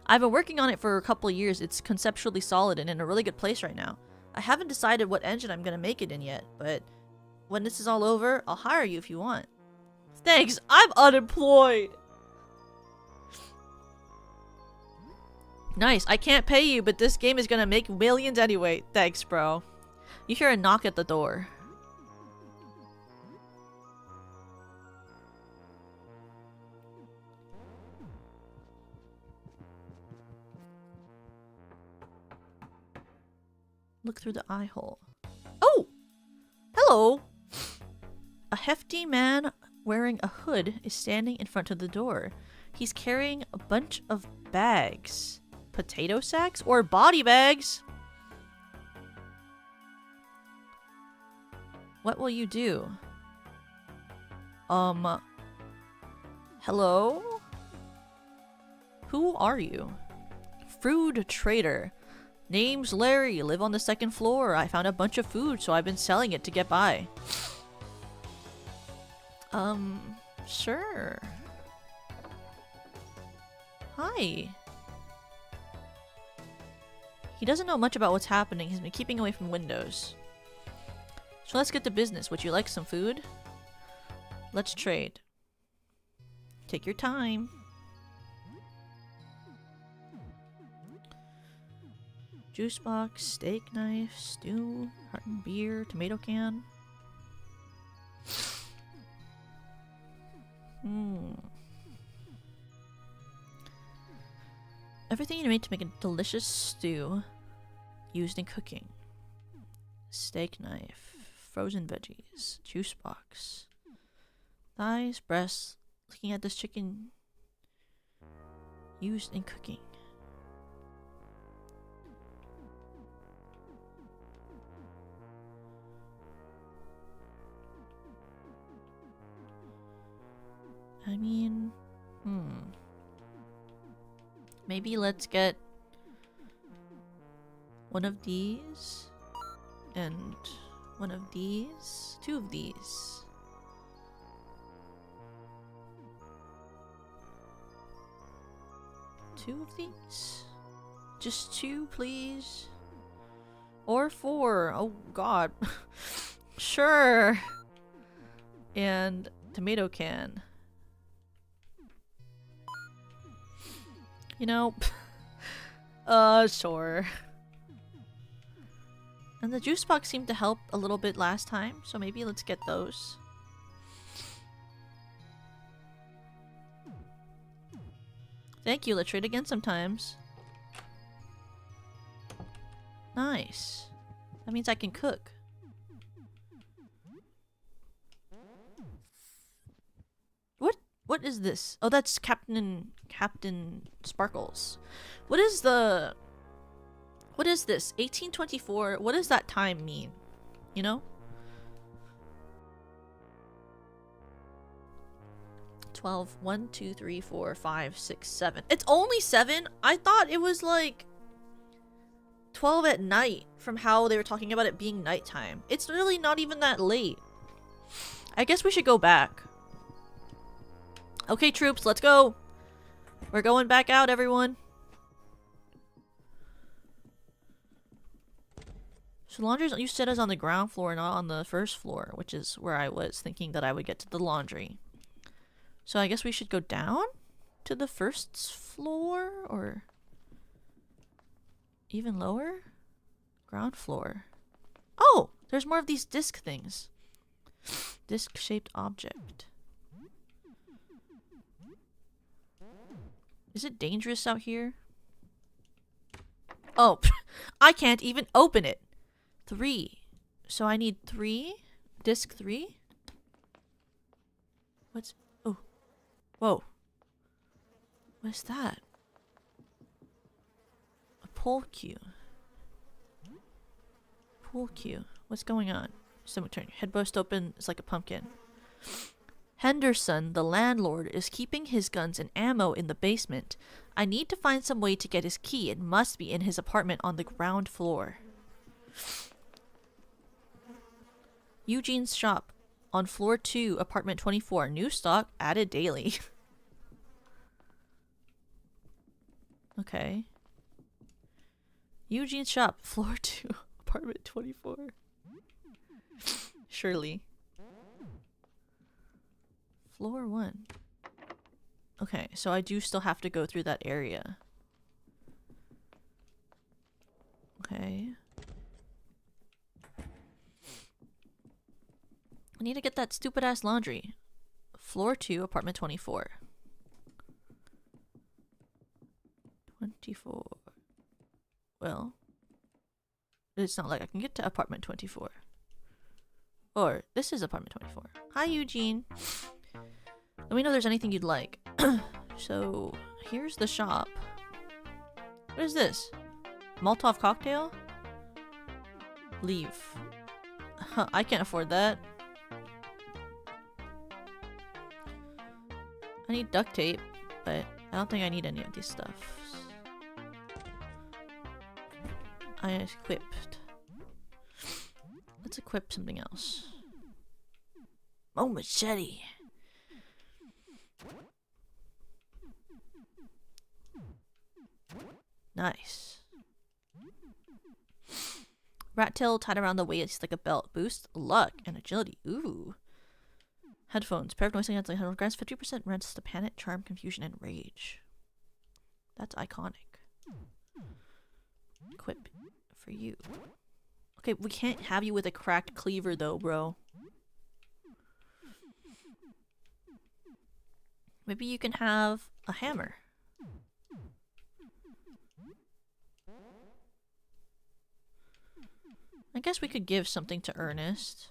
Speaker 1: I've been working on it for a couple of years. It's conceptually solid and in a really good place right now. I haven't decided what engine I'm gonna make it in yet, but when this is all over, I'll hire you if you want. Thanks, I'm unemployed. Nice. I can't pay you, but this game is gonna make millions anyway. Thanks, bro. You hear a knock at the door. Look through the eye hole. Oh! Hello! A hefty man wearing a hood is standing in front of the door. He's carrying a bunch of bags. Potato sacks or body bags? What will you do? Hello? Who are you? Food trader. Name's Larry. Live on the second floor. I found a bunch of food, so I've been selling it to get by. Sure. Hi. He doesn't know much about what's happening. He's been keeping away from windows. So let's get to business. Would you like some food? Let's trade. Take your time. Juice box, steak knife, stew, carton beer, tomato can. Everything you need to make a delicious stew used in cooking. Steak knife, frozen veggies, juice box, thighs, breasts. Looking at this chicken used in cooking. I mean, maybe let's get one of these and one of these, two of these. 2 of these? Just 2, please. Or 4. Oh god. Sure. And tomato can. You know, sure. And the juice box seemed to help a little bit last time, so maybe let's get those. Thank you, let's trade again sometimes. Nice. That means I can cook. What is this? Oh, that's Captain Sparkles. What is this? 1824. What does that time mean? You know? 12, 1, 2, 3, 4, 5, 6, 7. It's only 7? I thought it was like 12 at night from how they were talking about it being nighttime. It's really not even that late. I guess we should go back. Okay, troops, let's go. We're going back out, everyone. So laundry, you said, is on the ground floor, not on the first floor, which is where I was thinking that I would get to the laundry. So I guess we should go down to the first floor, or even lower? Ground floor. Oh! There's more of these disc things. Disc-shaped object. Is it dangerous out here? Oh, I can't even open it. 3. So I need 3? Disc 3? What's... Oh. Whoa. What's that? A pull cue. Pull cue. What's going on? Stomach turn. Head burst open. It's like a pumpkin. Henderson, the landlord, is keeping his guns and ammo in the basement. I need to find some way to get his key. It must be in his apartment on the ground floor. Eugene's shop. On floor 2, apartment 24. New stock added daily. Okay. Eugene's shop. Floor 2, apartment 24. Surely. Floor 1. Okay, so I do still have to go through that area. Okay. I need to get that stupid ass laundry. Floor 2, apartment 24. 24. Well, it's not like I can get to apartment 24. Or, this is apartment 24. Hi, Eugene. Let me know if there's anything you'd like. So, here's the shop. What is this? Molotov cocktail? Leave. Huh, I can't afford that. I need duct tape, but I don't think I need any of this stuff. I equipped. Let's equip something else. Oh, machete. Nice. Rat tail tied around the waist like a belt. Boost luck and agility. Ooh. Headphones. Pair of noise canceling headphones grants 50% rents to panic, charm, confusion, and rage. That's iconic. Equip for you. Okay, we can't have you with a cracked cleaver though, bro. Maybe you can have a hammer. I guess we could give something to Ernest.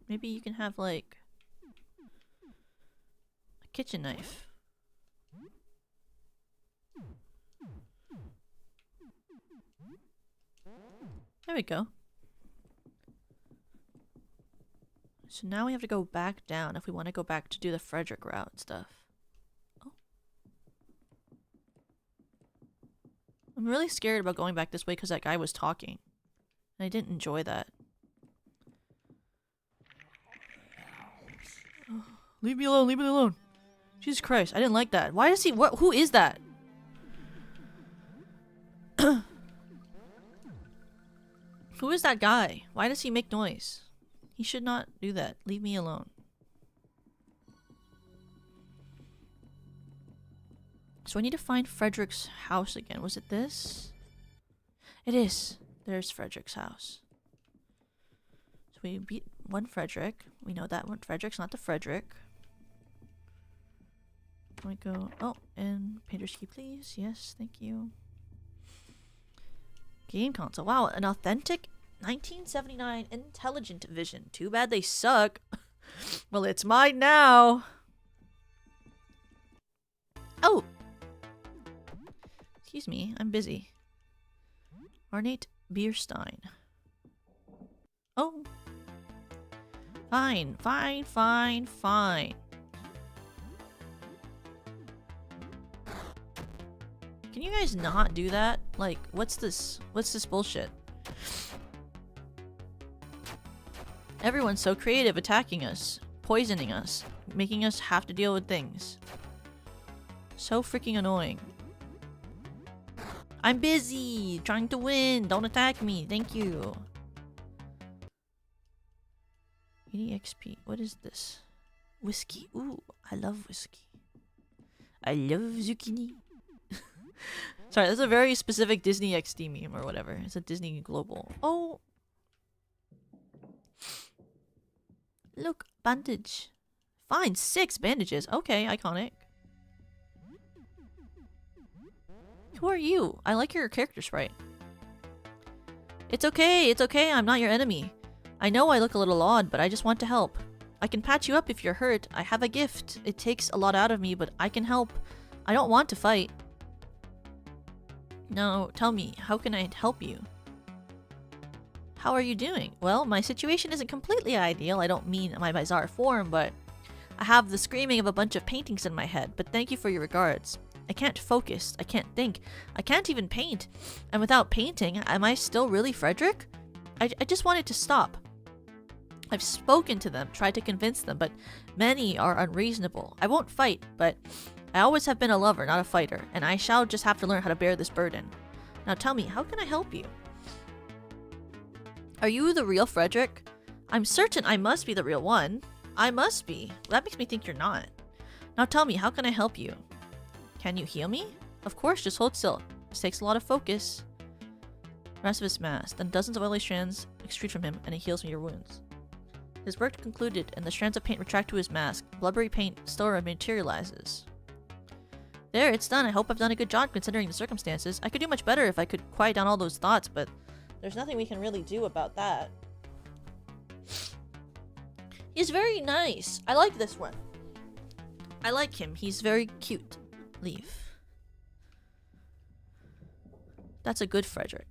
Speaker 1: Maybe you can have like a kitchen knife. There we go. So now we have to go back down if we want to go back to do the Frederick route stuff. Oh. I'm really scared about going back this way because that guy was talking. And I didn't enjoy that. Leave me alone, leave me alone. Jesus Christ, I didn't like that. Why does he- what? Who is that? Who is that guy? Why does he make noise? He should not do that. Leave me alone. So I need to find Frederick's house again. Was it this? It is. There's Frederick's house. So we beat one Frederick. We know that one Frederick's not the Frederick. We go, oh, and painter's key, please. Yes, thank you. Game console. Wow, an authentic 1979 Intelligent Vision. Too bad they suck. Well, it's mine now. Oh! Excuse me, I'm busy. Ornate Bierstein. Oh. Fine, fine, fine, fine. Can you guys not do that? Like, what's this? What's this bullshit? Everyone's so creative attacking us, poisoning us, making us have to deal with things. So freaking annoying. I'm busy trying to win. Don't attack me. Thank you. 80 XP. What is this? Whiskey. Ooh, I love whiskey. I love zucchini. Sorry, that's a very specific Disney XD meme or whatever. It's a Disney Global. Oh! Look, bandage. Fine, 6 bandages. Okay, iconic. Who are you? I like your character sprite. It's okay, I'm not your enemy. I know I look a little odd, but I just want to help. I can patch you up if you're hurt. I have a gift. It takes a lot out of me, but I can help. I don't want to fight. No, tell me, how can I help you? How are you doing? Well, my situation isn't completely ideal. I don't mean my bizarre form, but I have the screaming of a bunch of paintings in my head, but thank you for your regards. I can't focus. I can't think. I can't even paint. And without painting, am I still really Frederick? I just wanted to stop. I've spoken to them, tried to convince them, but many are unreasonable. I won't fight, but I always have been a lover, not a fighter, and I shall just have to learn how to bear this burden. Now tell me, how can I help you? Are you the real Frederick? I'm certain I must be the real one. I must be. That makes me think you're not. Now tell me, how can I help you? Can you heal me? Of course, just hold still. This takes a lot of focus. Rest of his mask. Then dozens of oily strands extrude from him, and he heals your wounds. His work concluded, and the strands of paint retract to his mask. Blubbery paint still materializes. There, it's done. I hope I've done a good job considering the circumstances. I could do much better if I could quiet down all those thoughts, but there's nothing we can really do about that. He's very nice. I like this one. I like him. He's very cute. Leave. That's a good Frederick.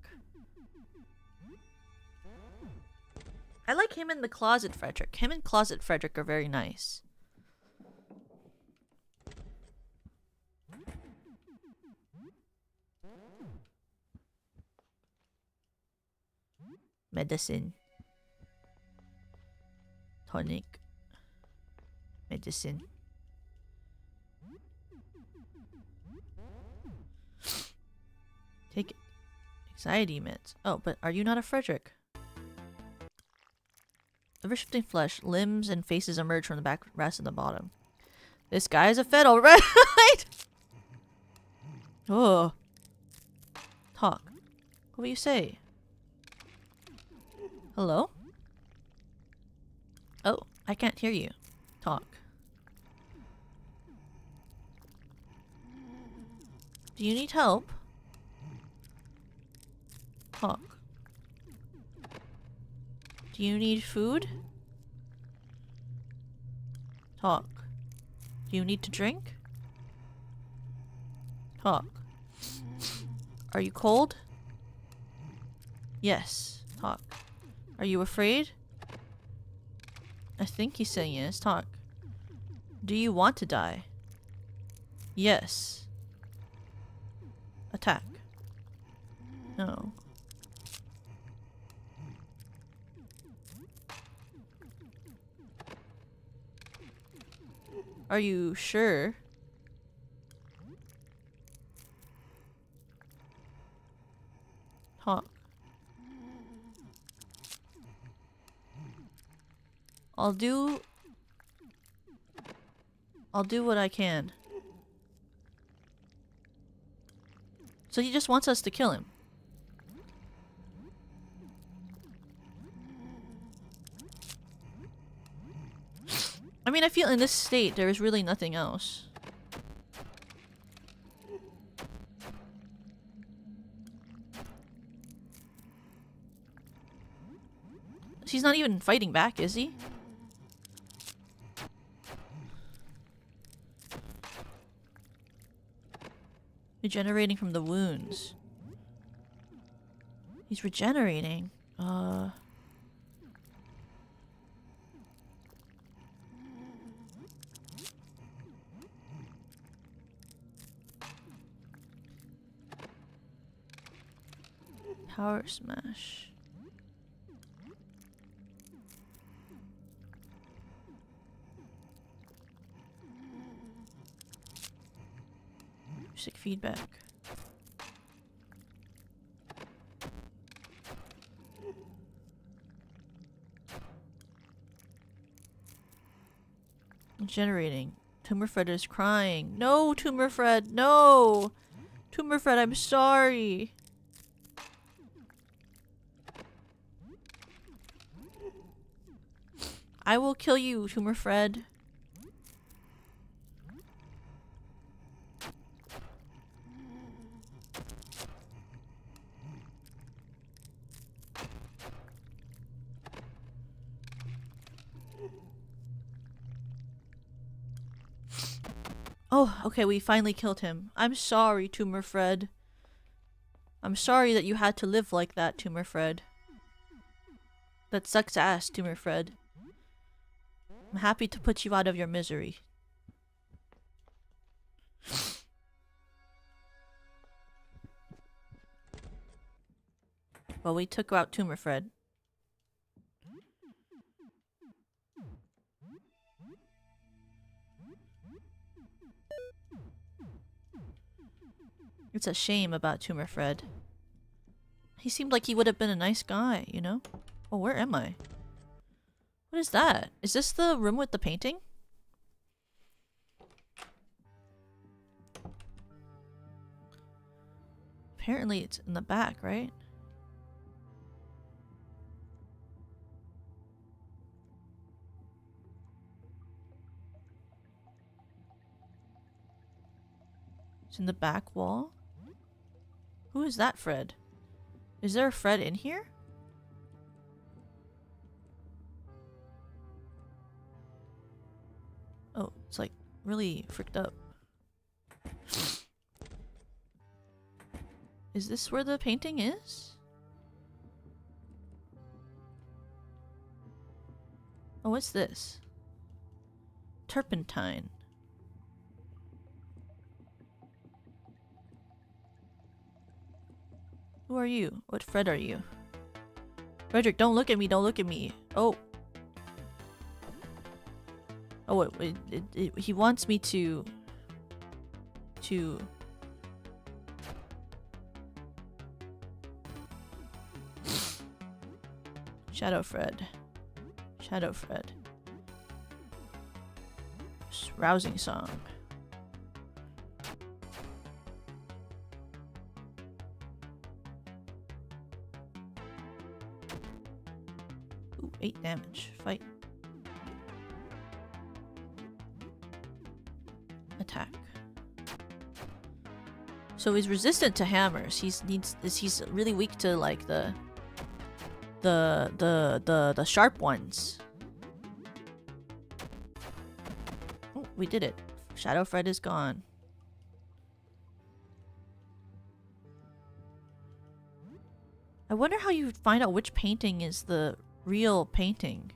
Speaker 1: I like him and the Closet Frederick. Him and Closet Frederick are very nice. Medicine. Tonic. Medicine. Take it. Anxiety meds. Oh, but are you not a Frederick? Ever-shifting flesh, limbs and faces emerge from the back rest of the bottom. This guy is a fiddle, right? Oh. Talk. What will you say? Hello? Oh, I can't hear you. Talk. Do you need help? Talk. Do you need food? Talk. Do you need to drink? Talk. Are you cold? Yes. Talk. Are you afraid? I think he's saying yes. Talk. Do you want to die? Yes. Attack. No. Are you sure? Huh. I'll do what I can. So he just wants us to kill him. I mean, I feel in this state there is really nothing else. He's not even fighting back, is he? Regenerating from the wounds. He's regenerating. Power smash. Music feedback. Generating. Tumorfred is crying. No, Tumorfred, no! Tumorfred, I'm sorry. I will kill you, Tumorfred. Oh, okay, we finally killed him. I'm sorry, Tumorfred. I'm sorry that you had to live like that, Tumorfred. That sucks ass, Tumorfred. I'm happy to put you out of your misery. Well, we took out Tumorfred. It's a shame about Tumorfred. He seemed like he would have been a nice guy, you know? Oh, where am I? What is that? Is this the room with the painting? Apparently it's in the back, right? It's in the back wall? Who is that Fred? Is there a Fred in here? Oh, it's like really fricked up. Is this where the painting is? Oh, what's this? Turpentine. Who are you? What Fred are you? Frederick, don't look at me, don't look at me. Oh. Oh, he wants me to... Shadow Fred. Shadow Fred. Rousing song. Ooh, 8 damage. Fight. Attack. So he's resistant to hammers. He's really weak to like the sharp ones. Oh, we did it. Shadow Fred is gone. I wonder how you find out which painting is the real painting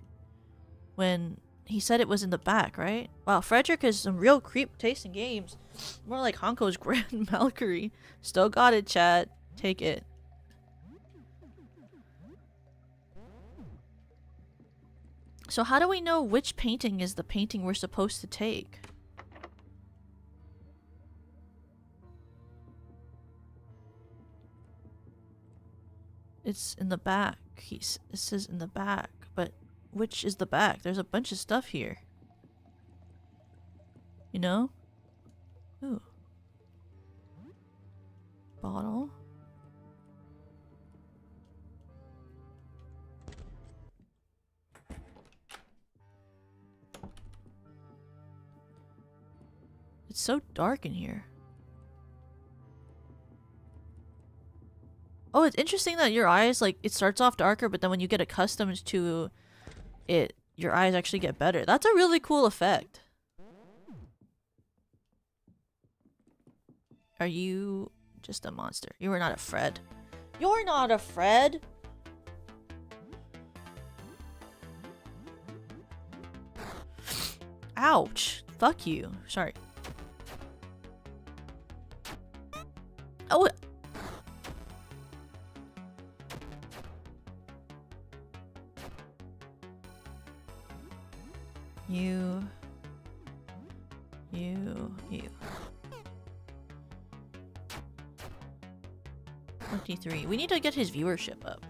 Speaker 1: when he said it was in the back, right? Wow, Frederick has some real creep taste in games. More like Honko's Grand Valkyrie. Still got it, chat. Take it. So how do we know which painting is the painting we're supposed to take? It's in the back. It says in the back, but which is the back? There's a bunch of stuff here. You know? Ooh. Bottle. It's so dark in here. Oh, it's interesting that your eyes, like, it starts off darker, but then when you get accustomed to it, your eyes actually get better. That's a really cool effect. Are you just a monster? You are not a Fred. You're not a Fred! Ouch. Fuck you. Sorry. Oh! You. 23. We need to get his viewership up.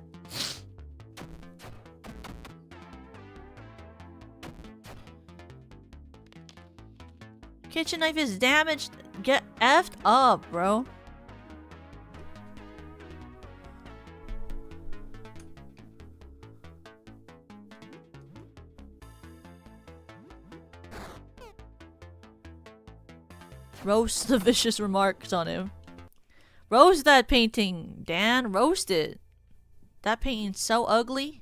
Speaker 1: Kitchen knife is damaged. Get effed up, bro. Roast the vicious remarks on him. Roast that painting, Dan. Roast it. That painting's so ugly.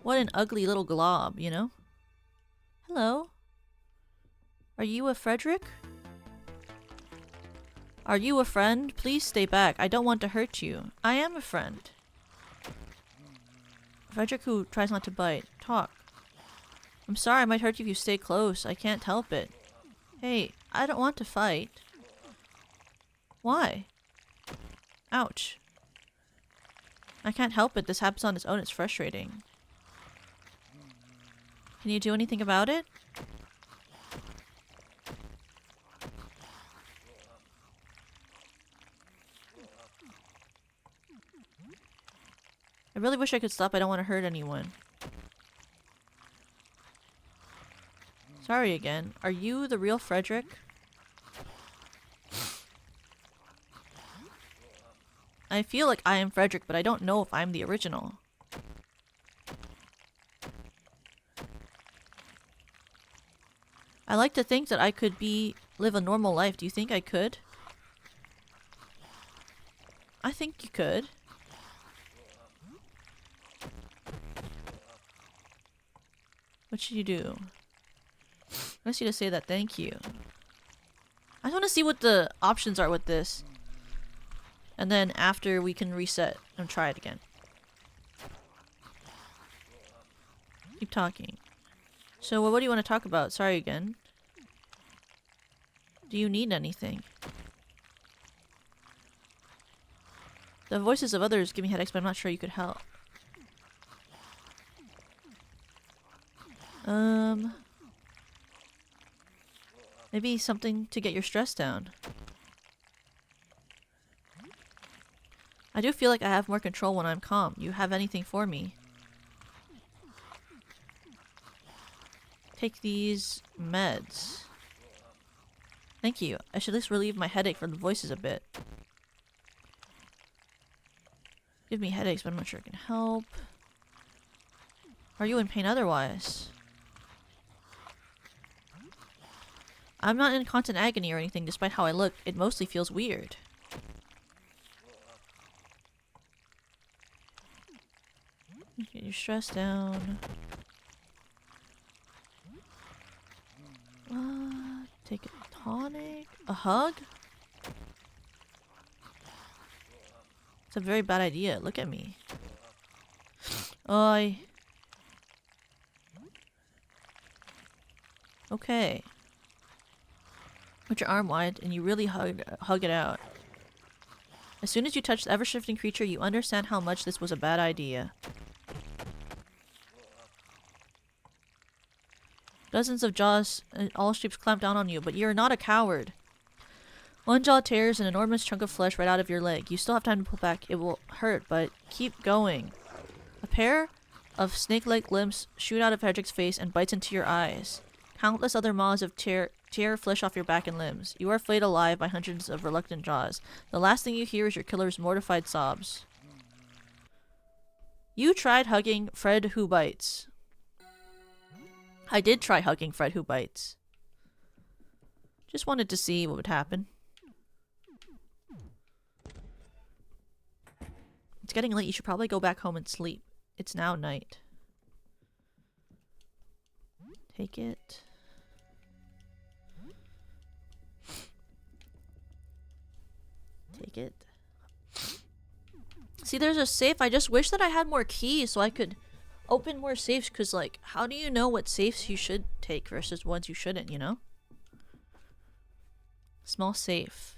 Speaker 1: What an ugly little glob, you know? Hello? Are you a Frederick? Are you a friend? Please stay back. I don't want to hurt you. I am a friend. Frederick who tries not to bite. Talk. I'm sorry, I might hurt you if you stay close. I can't help it. Hey, I don't want to fight. Why? Ouch. I can't help it. This happens on its own. It's frustrating. Can you do anything about it? I really wish I could stop. I don't want to hurt anyone. Sorry again. Are you the real Frederick? I feel like I am Frederick, but I don't know if I'm the original. I like to think that I could live a normal life. Do you think I could? I think you could. What should you do? I want you to say that thank you. I just want to see what the options are with this. And then after we can reset and try it again. Keep talking. So what do you want to talk about? Sorry again. Do you need anything? The voices of others give me headaches, but I'm not sure you could help. Maybe something to get your stress down. I do feel like I have more control when I'm calm. You have anything for me? Take these meds. Thank you. I should at least relieve my headache from the voices a bit. Give me headaches, but I'm not sure it can help. Are you in pain otherwise? I'm not in constant agony or anything, despite how I look. It mostly feels weird. Get your stress down. Take a tonic. A hug? It's a very bad idea. Look at me. Okay. Put your arm wide and you really hug it out. As soon as you touch the ever-shifting creature, you understand how much this was a bad idea. Dozens of jaws in all shapes clamp down on you, but you're not a coward. One jaw tears an enormous chunk of flesh right out of your leg. You still have time to pull back. It will hurt, but keep going. A pair of snake-like limbs shoot out of Hedrick's face and bites into your eyes. Countless other maws of tear flesh off your back and limbs. You are flayed alive by hundreds of reluctant jaws. The last thing you hear is your killer's mortified sobs. You tried hugging Fred Who Bites. I did try hugging Fred Who Bites. Just wanted to see what would happen. It's getting late. You should probably go back home and sleep. It's now night. Take it. Take it. See, there's a safe. I just wish that I had more keys so I could open more safes, because, like, how do you know what safes you should take versus ones you shouldn't, you know? Small safe.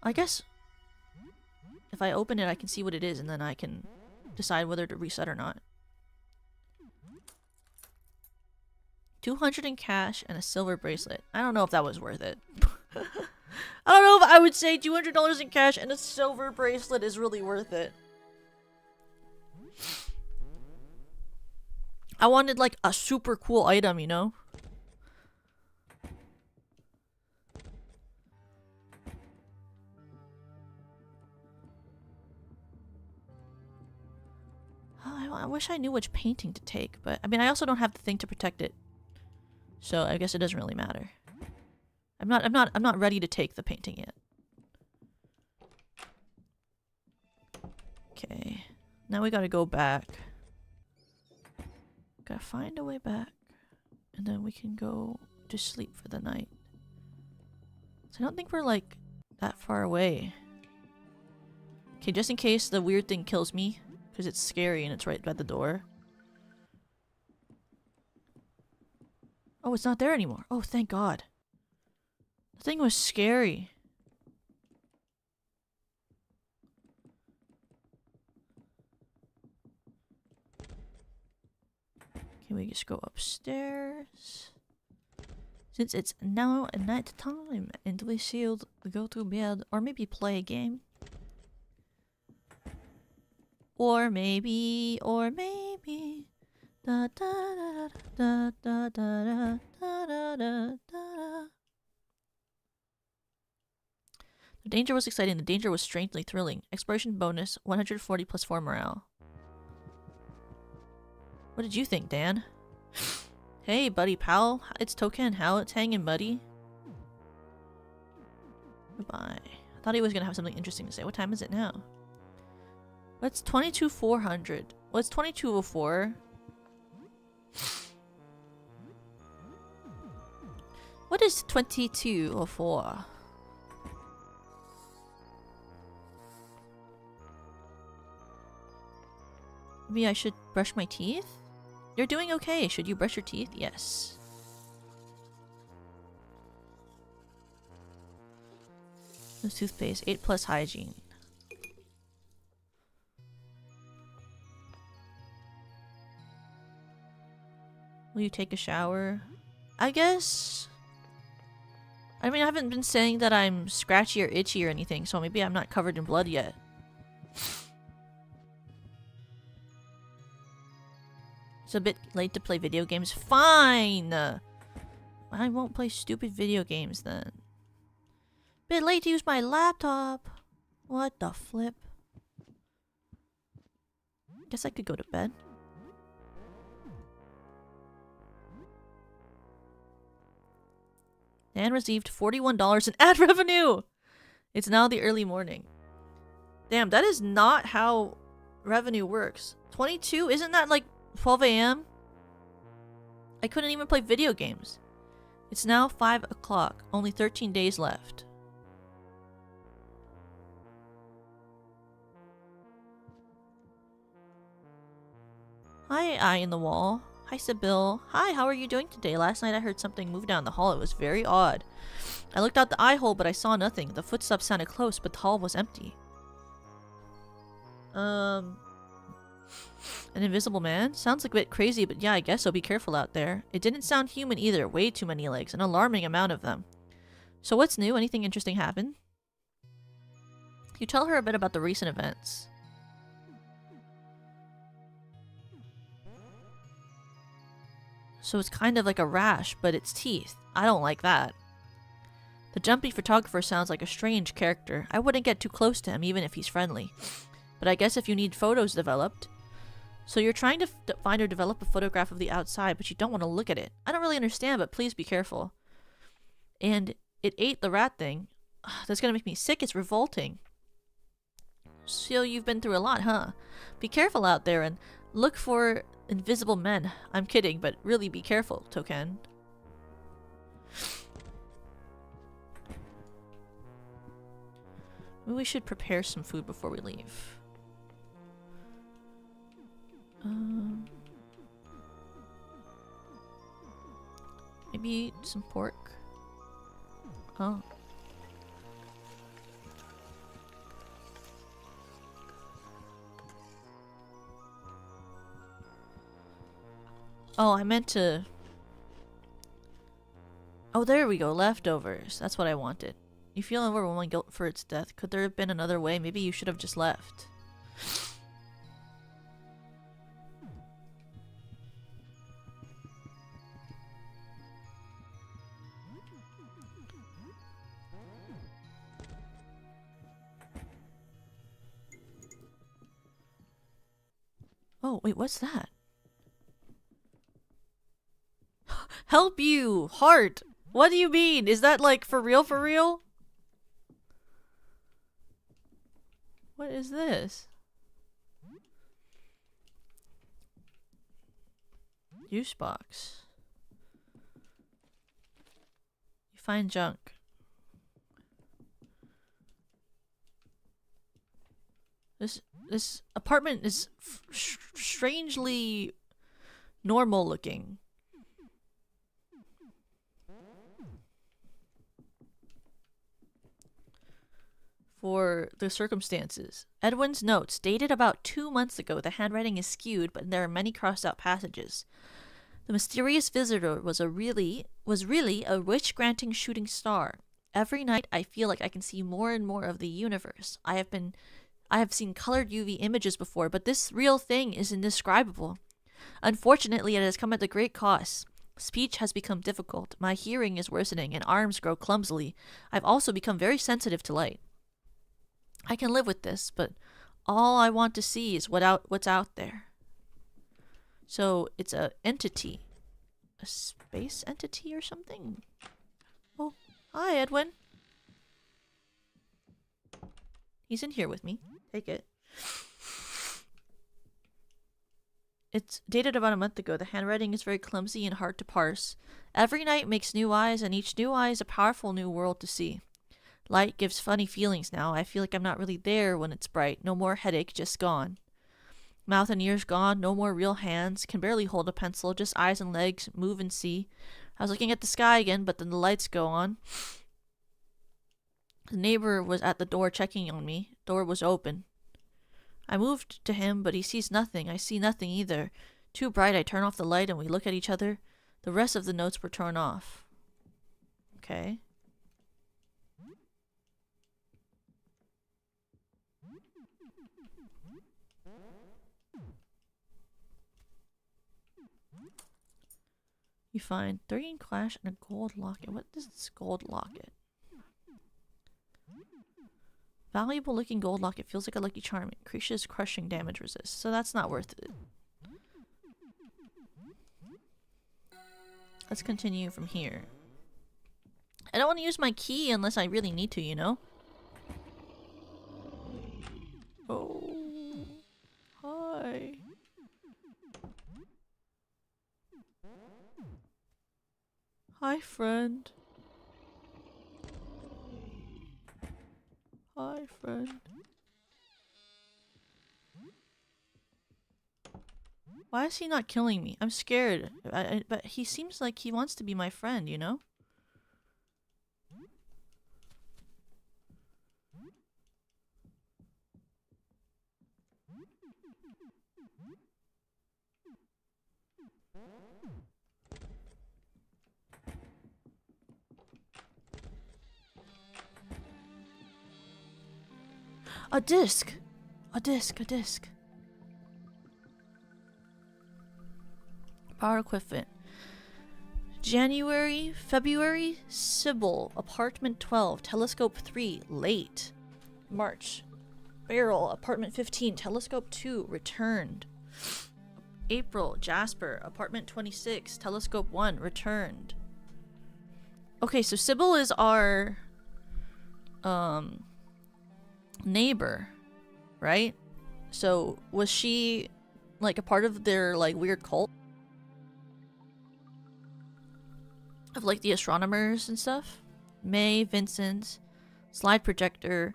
Speaker 1: I guess if I open it, I can see what it is, and then I can decide whether to reset or not. 200 in cash and a silver bracelet. I don't know if that was worth it. I don't know if I would say $200 in cash and a silver bracelet is really worth it. I wanted like a super cool item, you know? I wish I knew which painting to take, but I mean, I also don't have the thing to protect it. So I guess it doesn't really matter. I'm not ready to take the painting yet. Okay. Now we gotta go back. Gotta find a way back. And then we can go to sleep for the night. So I don't think we're like that far away. Okay, just in case the weird thing kills me, because it's scary and it's right by the door. Oh, it's not there anymore. Oh, thank God. The thing was scary. Can we just go upstairs? Since it's now night time and we should go to bed or maybe play a game. Or maybe da da da da da da da da da da. The danger was exciting. The danger was strangely thrilling. Exploration bonus 140 plus 4 morale. What did you think, Dan? Hey, buddy pal. It's Token. How it's hanging, buddy? Goodbye. I thought he was gonna have something interesting to say. What time is it now? What's 22,400? What's 2204? What is 2204? Maybe I should brush my teeth? You're doing okay. Should you brush your teeth? Yes. No toothpaste. 8 plus hygiene. Will you take a shower? I guess. I mean, I haven't been saying that I'm scratchy or itchy or anything, so maybe I'm not covered in blood yet. It's a bit late to play video games. Fine! I won't play stupid video games then. Bit late to use my laptop. What the flip? Guess I could go to bed. Dan received $41 in ad revenue! It's now the early morning. Damn, that is not how revenue works. 22? Isn't that like 12 a.m.? I couldn't even play video games. It's now 5 o'clock. Only 13 days left. Hi, eye in the wall. Hi, Sybil. Hi, how are you doing today? Last night I heard something move down the hall. It was very odd. I looked out the eye hole, but I saw nothing. The footsteps sounded close, but the hall was empty. An invisible man? Sounds like a bit crazy, but yeah, I guess so. Be careful out there. It didn't sound human either. Way too many legs. An alarming amount of them. So what's new? Anything interesting happen? You tell her a bit about the recent events. So it's kind of like a rash, but it's teeth. I don't like that. The jumpy photographer sounds like a strange character. I wouldn't get too close to him, even if he's friendly. But I guess if you need photos developed... So you're trying to find or develop a photograph of the outside, but you don't want to look at it. I don't really understand, but please be careful. And it ate the rat thing. Ugh, that's gonna make me sick. It's revolting. So you've been through a lot, huh? Be careful out there and look for invisible men. I'm kidding, but really be careful, Toucan. Maybe we should prepare some food before we leave. Maybe some pork. Oh. Oh, I meant to... Oh, there we go. Leftovers. That's what I wanted. You feel overwhelming guilt for its death. Could there have been another way? Maybe you should have just left. Oh, wait, what's that? Help you! Heart! What do you mean? Is that like for real for real? What is this? Use box. You find junk. This apartment is strangely normal looking. For the circumstances. Edwin's notes, dated about 2 months ago. The handwriting is skewed, but there are many crossed out passages. The mysterious visitor was really a wish-granting shooting star. Every night I feel like I can see more and more of the universe. I have seen colored UV images before, but this real thing is indescribable. Unfortunately, it has come at a great cost. Speech has become difficult. My hearing is worsening, and arms grow clumsily. I've also become very sensitive to light. I can live with this, but all I want to see is what's out there. So it's a entity. A space entity or something? Oh, hi, Edwin. He's in here with me. Take it. It's dated about a month ago. The handwriting is very clumsy and hard to parse. Every night makes new eyes, and each new eye is a powerful new world to see. Light gives funny feelings now. I feel like I'm not really there when it's bright. No more headache, just gone. Mouth and ears gone, no more real hands. Can barely hold a pencil, just eyes and legs, move and see. I was looking at the sky again, but then the lights go on. The neighbor was at the door checking on me. Door was open. I moved to him, but he sees nothing. I see nothing either. Too bright, I turn off the light and we look at each other. The rest of the notes were torn off. Okay. You find 3 in clash and a gold locket. What is this gold locket? Valuable looking gold locket. Feels like a lucky charm. Increases crushing damage resist. So that's not worth it. Let's continue from here. I don't want to use my key unless I really need to, you know? Oh. Hi. Hi, friend. Hi, friend. Why is he not killing me? I'm scared. But he seems like he wants to be my friend, you know? A disc! A disc, a disc. Power equipment. January, February, Sybil, apartment 12, telescope 3, late. March, Beryl, apartment 15, telescope 2, returned. April, Jasper, apartment 26, telescope 1, returned. Okay, so Sybil is our neighbor, right? So was she like a part of their like weird cult of like the astronomers and stuff? May, Vincent, slide projector,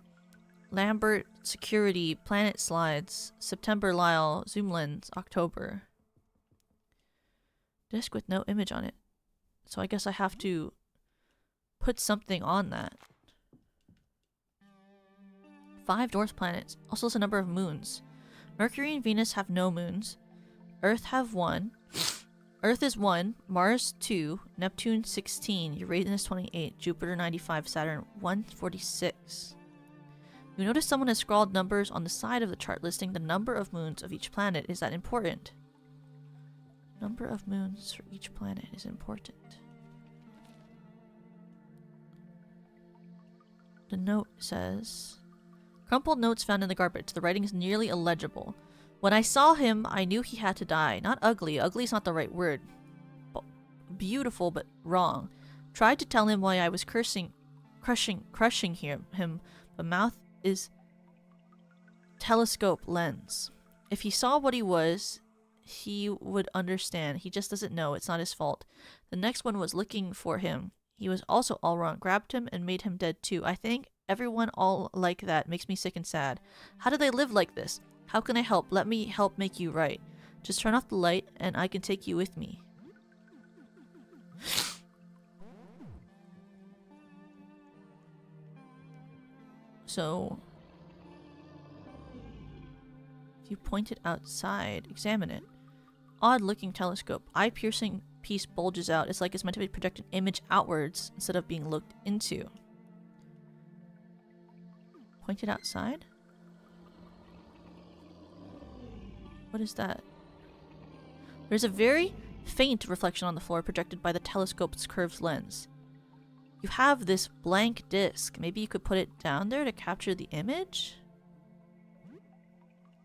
Speaker 1: Lambert, security, planet slides, September, Lyle, zoom lens, October. Disc with no image on it. So I guess I have to put something on that. 5 dwarf planets. Also the number of moons. Mercury and Venus have no moons. Earth have 1. Earth is 1. Mars 2. Neptune 16. Uranus 28. Jupiter 95. Saturn 146. You notice someone has scrawled numbers on the side of the chart listing the number of moons of each planet. Is that important? Number of moons for each planet is important. The note says... Crumpled notes found in the garbage. The writing is nearly illegible. When I saw him, I knew he had to die. Not ugly. Ugly is not the right word. Beautiful, but wrong. Tried to tell him why I was crushing him, but mouth is telescope lens. If he saw what he was, he would understand. He just doesn't know. It's not his fault. The next one was looking for him. He was also all wrong. Grabbed him and made him dead too. I think everyone all like that makes me sick and sad. How do they live like this? How can I help? Let me help make you right. Just turn off the light and I can take you with me. So, if you point it outside, examine it. Odd looking telescope. Eye-piercing piece bulges out. It's like it's meant to be projected image outwards instead of being looked into. Point it outside? What is that? There's a very faint reflection on the floor projected by the telescope's curved lens. You have this blank disc. Maybe you could put it down there to capture the image?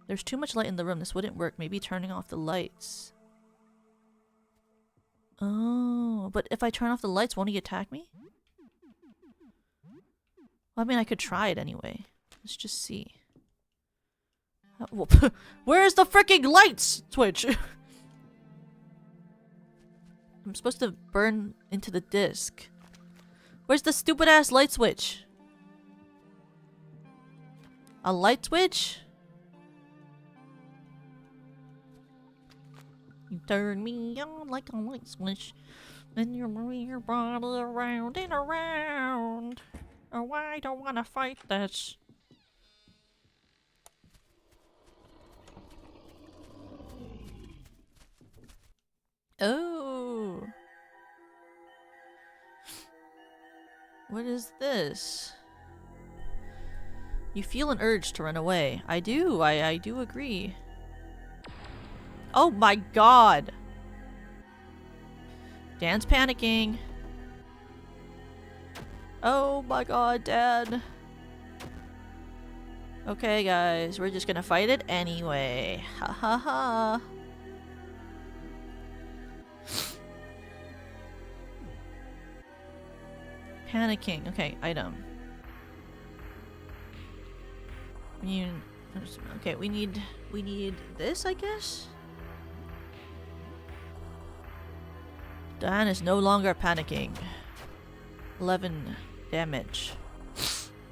Speaker 1: There's too much light in the room. This wouldn't work. Maybe turning off the lights. Oh, but if I turn off the lights, won't he attack me? Well, I mean, I could try it anyway. Let's just see. Where's the freaking lights switch? I'm supposed to burn into the disc. Where's the stupid ass light switch? A light switch? You turn me on like a light switch. Then you move your body around and around. Oh, I don't want to fight this. Oh. What is this? You feel an urge to run away. I do. I do agree. Oh my god! Dan's panicking. Oh my god, Dad. Okay, guys. We're just gonna fight it anyway. Ha ha ha. Panicking. Okay, item. Okay, we need this, I guess? Dan is no longer panicking. 11 damage.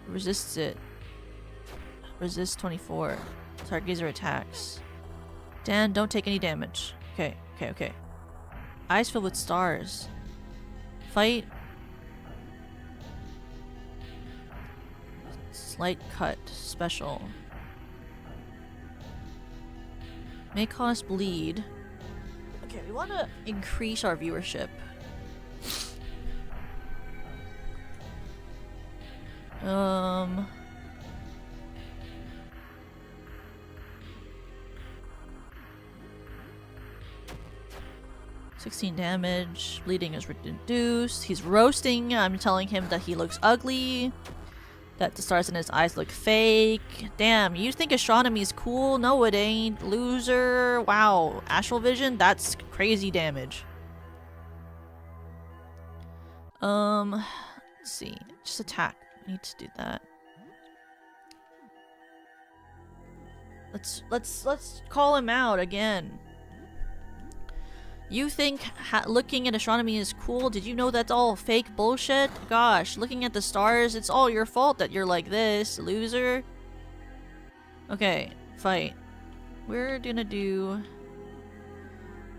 Speaker 1: Resists it. Resist 24. Stargazer attacks. Dan, don't take any damage. Okay, okay, okay. Eyes filled with stars. Fight. Slight cut. Special. May cause bleed. Okay. Okay, we want to increase our viewership. 16 damage. Bleeding is reduced. He's roasting. I'm telling him that he looks ugly. That the stars in his eyes look fake. Damn, you think astronomy is cool? No, it ain't. Loser. Wow. Astral vision? That's crazy damage. Let's see. Just attack. I need to do that. Let's call him out again. You think looking at astronomy is cool? Did you know that's all fake bullshit? Gosh, looking at the stars, it's all your fault that you're like this, loser. Okay, fight. We're gonna do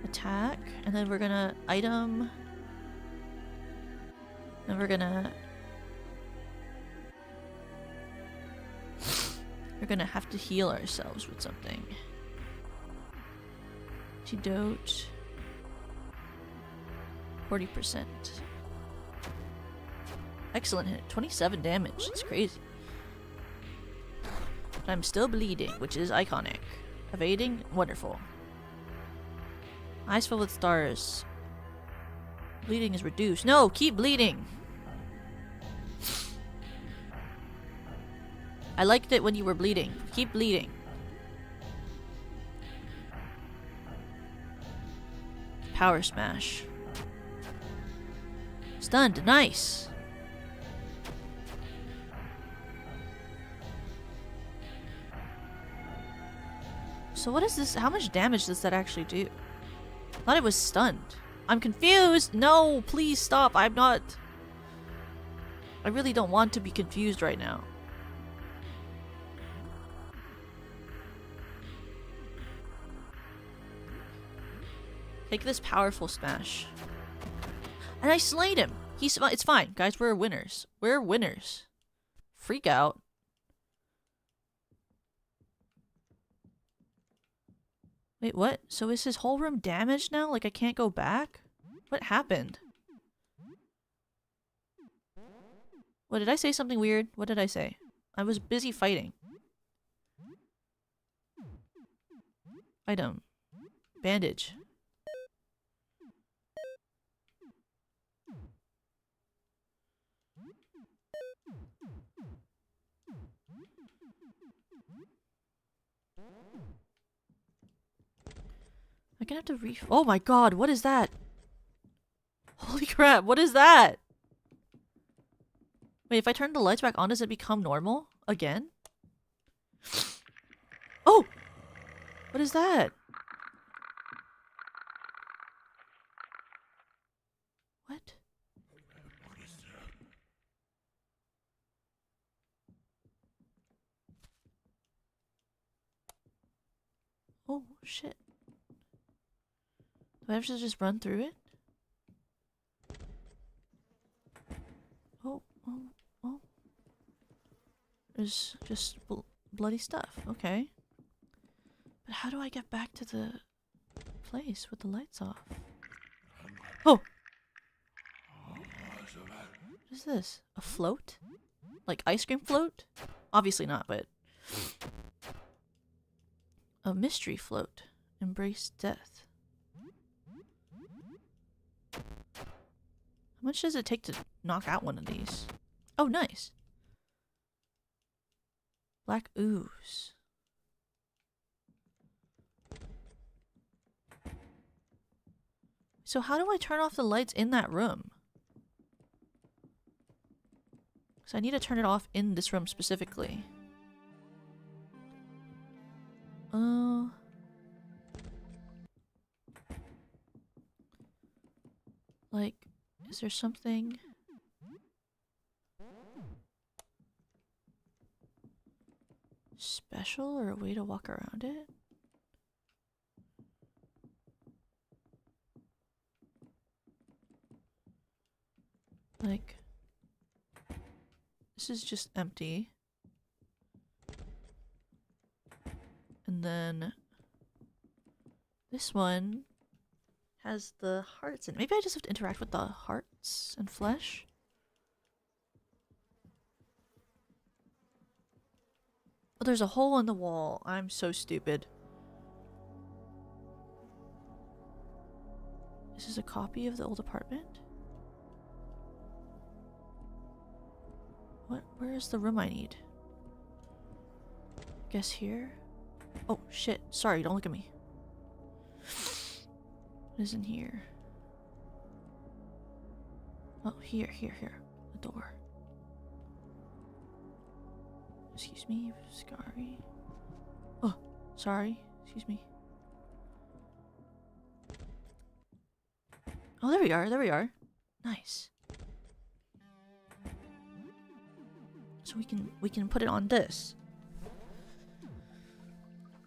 Speaker 1: attack, and then we're gonna item, and we're gonna have to heal ourselves with something. Antidote. 40%. Excellent hit. 27 damage. It's crazy. But I'm still bleeding, which is iconic. Evading? Wonderful. Eyes filled with stars. Bleeding is reduced. No! Keep bleeding! I liked it when you were bleeding. Keep bleeding. Power smash. Stunned. Nice. So what is this? How much damage does that actually do? I thought it was stunned. I'm confused. No, please stop. I'm not. I really don't want to be confused right now. Take this powerful smash. And I slayed him. It's fine. Guys, we're winners. We're winners. Freak out. Wait, what? So is his whole room damaged now? Like I can't go back? What happened? What, did I say something weird? What did I say? I was busy fighting. Item. Bandage. I'm gonna have to oh my god, what is that? Holy crap, what is that? Wait, if I turn the lights back on, does it become normal? Again? Oh! What is that? What? Oh, shit. Do I have to just run through it? Oh. There's just bloody stuff. Okay. But how do I get back to the place with the lights off? Oh! What is this? A float? Like ice cream float? Obviously not, but... A mystery float. Embrace death. How much does it take to knock out one of these? Oh, nice. Black ooze. So how do I turn off the lights in that room? Because I need to turn it off in this room specifically. Like, is there something... special or a way to walk around it? Like, this is just empty. And then this one has the hearts in it. Maybe I just have to interact with the hearts and flesh. Oh, there's a hole in the wall. I'm so stupid. Is this a copy of the old apartment? What? Where is the room I need? Guess here? Oh, shit. Sorry, don't look at me. What is in here? Oh, here. The door. Excuse me, sorry. Oh, sorry. Excuse me. Oh, there we are. Nice. So we can put it on this.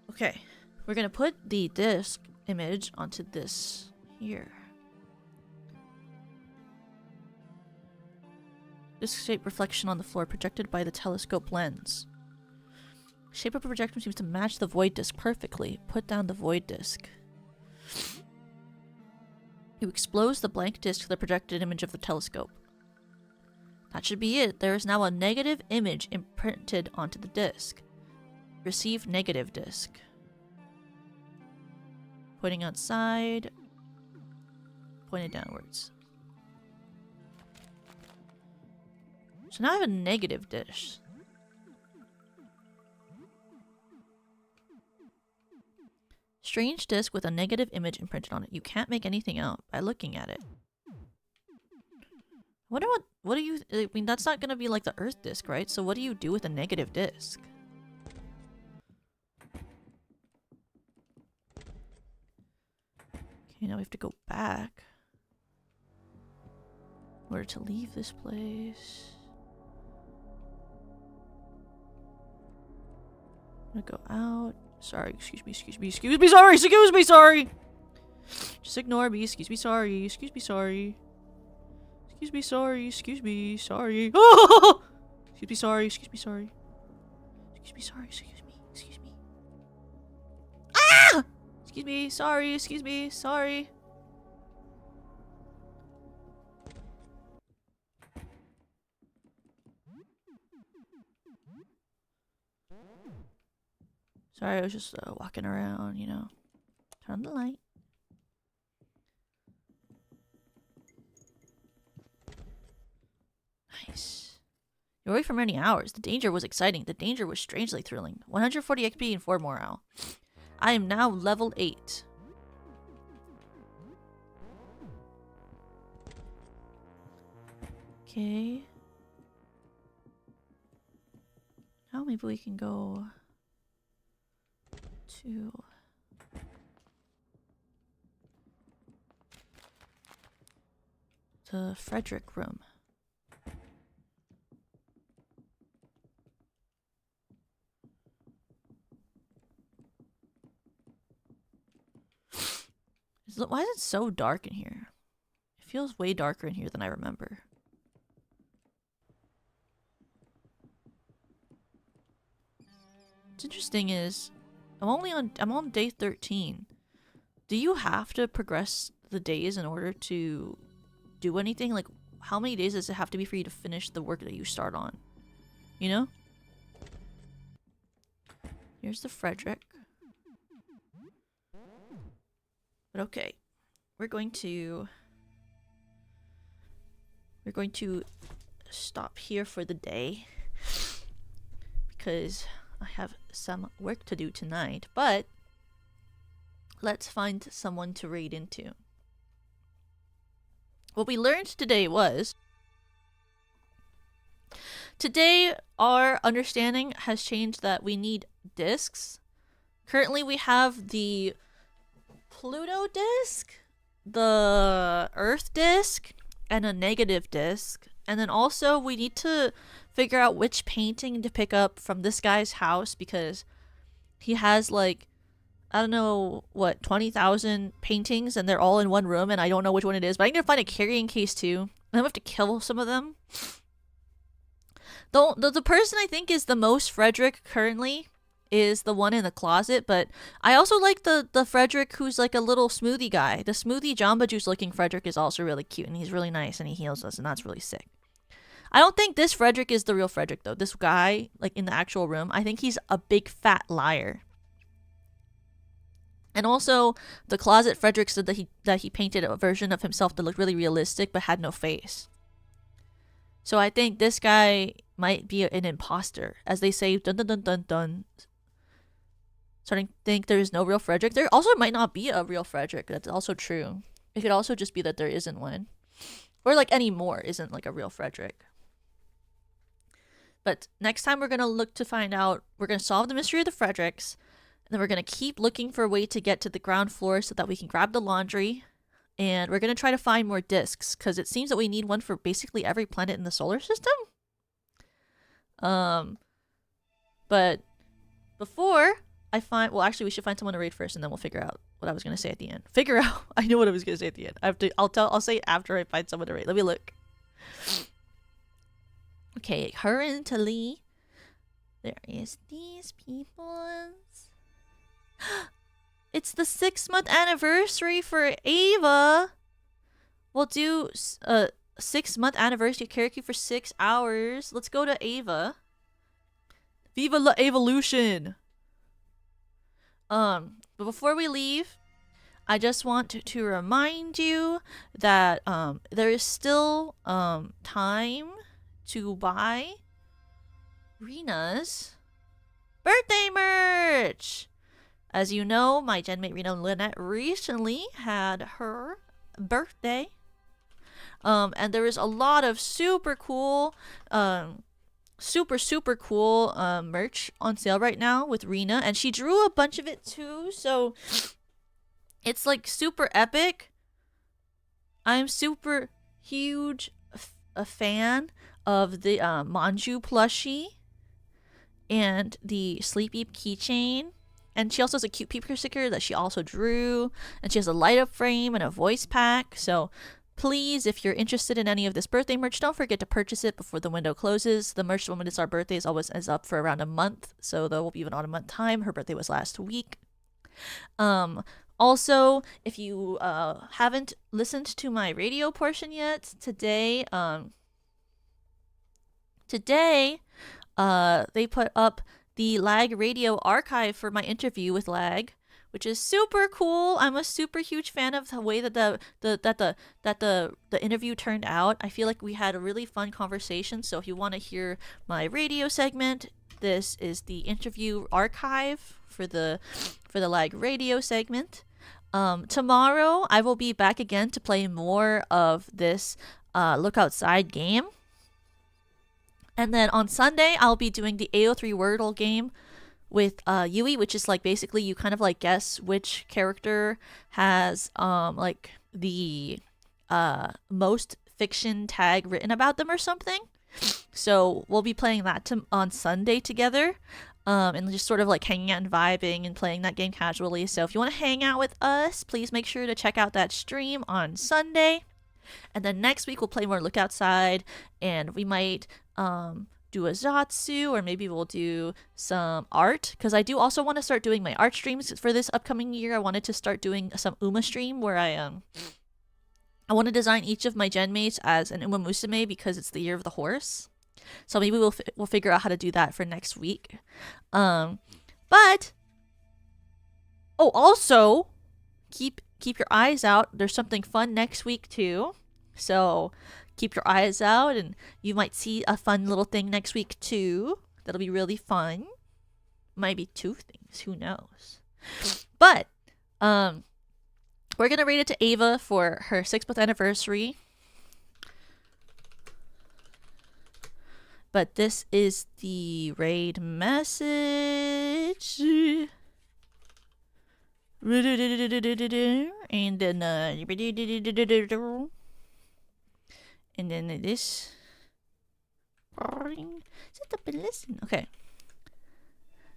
Speaker 1: Okay. We're gonna put the disc image onto this here. Disc-shaped reflection on the floor projected by the telescope lens. Shape of the projection seems to match the void disc perfectly. Put down the void disc. You expose the blank disc to the projected image of the telescope. That should be it. There is now a negative image imprinted onto the disc. Receive negative disc. Pointing outside. Pointed downwards. So now I have a negative dish. Strange disc with a negative image imprinted on it. You can't make anything out by looking at it. I wonder what do you... I mean, that's not gonna be like the Earth disc, right? So what do you do with a negative disc? Okay, now we have to go back. In order to leave this place. I'm gonna go out. Sorry, excuse me, sorry! Just ignore me, excuse me, sorry. Oh! Excuse me. Ah! Excuse me, sorry. Sorry, I was just walking around, you know. Turn on the light. Nice. You're away for many hours. The danger was exciting. The danger was strangely thrilling. 140 XP and 4 morale. I am now level 8. Okay. Now maybe we can go to the Frederick room. Why is it so dark in here? It feels way darker in here than I remember. What's interesting is I'm on day 13. Do you have to progress the days in order to do anything? Like, how many days does it have to be for you to finish the work that you start on? You know? Here's the Frederick. But okay. We're going to stop here for the day. Because I have some work to do tonight, but let's find someone to raid into. What we learned today was our understanding has changed that we need discs. Currently we have the Pluto disc, the Earth disc, and a negative disc. And then also we need to figure out which painting to pick up from this guy's house because he has like, I don't know, what, 20,000 paintings and they're all in one room and I don't know which one it is, but I'm gonna find a carrying case too. And I'm gonna have to kill some of them. The person I think is the most Frederick currently is the one in the closet, but I also like the Frederick who's like a little smoothie guy. The smoothie Jamba Juice looking Frederick is also really cute, and he's really nice, and he heals us, and that's really sick. I don't think this Frederick is the real Frederick, though. This guy, like in the actual room, I think he's a big fat liar. And also, the closet Frederick said that he painted a version of himself that looked really realistic but had no face. So I think this guy might be an imposter, as they say, dun dun dun dun dun. Starting to think there is no real Frederick. There also might not be a real Frederick. That's also true. It could also just be that there isn't one. Or like anymore isn't like a real Frederick. But next time we're going to look to find out, we're going to solve the mystery of the Fredericks. And then we're going to keep looking for a way to get to the ground floor so that we can grab the laundry. And we're going to try to find more discs, because it seems that we need one for basically every planet in the solar system. But before I find, well, actually, we should find someone to raid first, and then we'll figure out what I was going to say at the end. Figure out. I know what I was going to say at the end. I'll say it after I find someone to raid. Let me look. Okay, currently there is these people's. It's the 6-month anniversary for Ava. We'll do a 6-month anniversary karaoke for 6 hours. Let's go to Ava. Viva la evolution. But before we leave, I just want to remind you that there is still time to buy Rena's birthday merch. As you know, my genmate Rena Lynette recently had her birthday. And there is a lot of super cool super cool merch on sale right now with Rena, and she drew a bunch of it too, so it's like super epic. I'm super huge a fan of the Manju plushie and the Sleepy keychain, and she also has a cute peeper sticker that she also drew, and she has a light up frame and a voice pack. So please, if you're interested in any of this birthday merch, don't forget to purchase it before the window closes. The merch when it's our birthday is always up for around a month, so there will be even on a month time. Her birthday was last week. Also, if you haven't listened to my radio portion yet, today they put up the Lag Radio archive for my interview with Lag, which is super cool. I'm a super huge fan of the way that the interview turned out. I feel like we had a really fun conversation. So if you want to hear my radio segment, this is the interview archive for the Lag Radio segment. Tomorrow I will be back again to play more of this Look Outside game. And then on Sunday I'll be doing the AO3 Wordle game with Yui, which is like basically you kind of like guess which character has like the most fiction tag written about them or something. So we'll be playing that on Sunday together, and just sort of like hanging out and vibing and playing that game casually. So if you want to hang out with us, please make sure to check out that stream on Sunday. And then next week we'll play more Look Outside, and we might do a Zatsu, or maybe we'll do some art, because I do also want to start doing my art streams for this upcoming year. I wanted to start doing some Uma stream where I want to design each of my genmates as an Uma Musume, because it's the year of the horse. So maybe we'll figure out how to do that for next week. But also keep your eyes out. There's something fun next week too. So keep your eyes out, and you might see a fun little thing next week too. That'll be really fun. Might be 2 things, who knows. But we're gonna rate it to Ava for her 6th anniversary. But this is the raid message. And then this. Sit up and listen. Okay.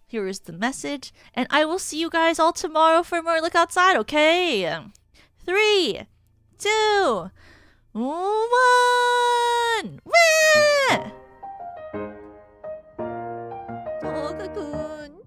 Speaker 1: Here is the message. And I will see you guys all tomorrow for more Look Outside, okay? 3, 2, 1. Wah! Oh, cocoon.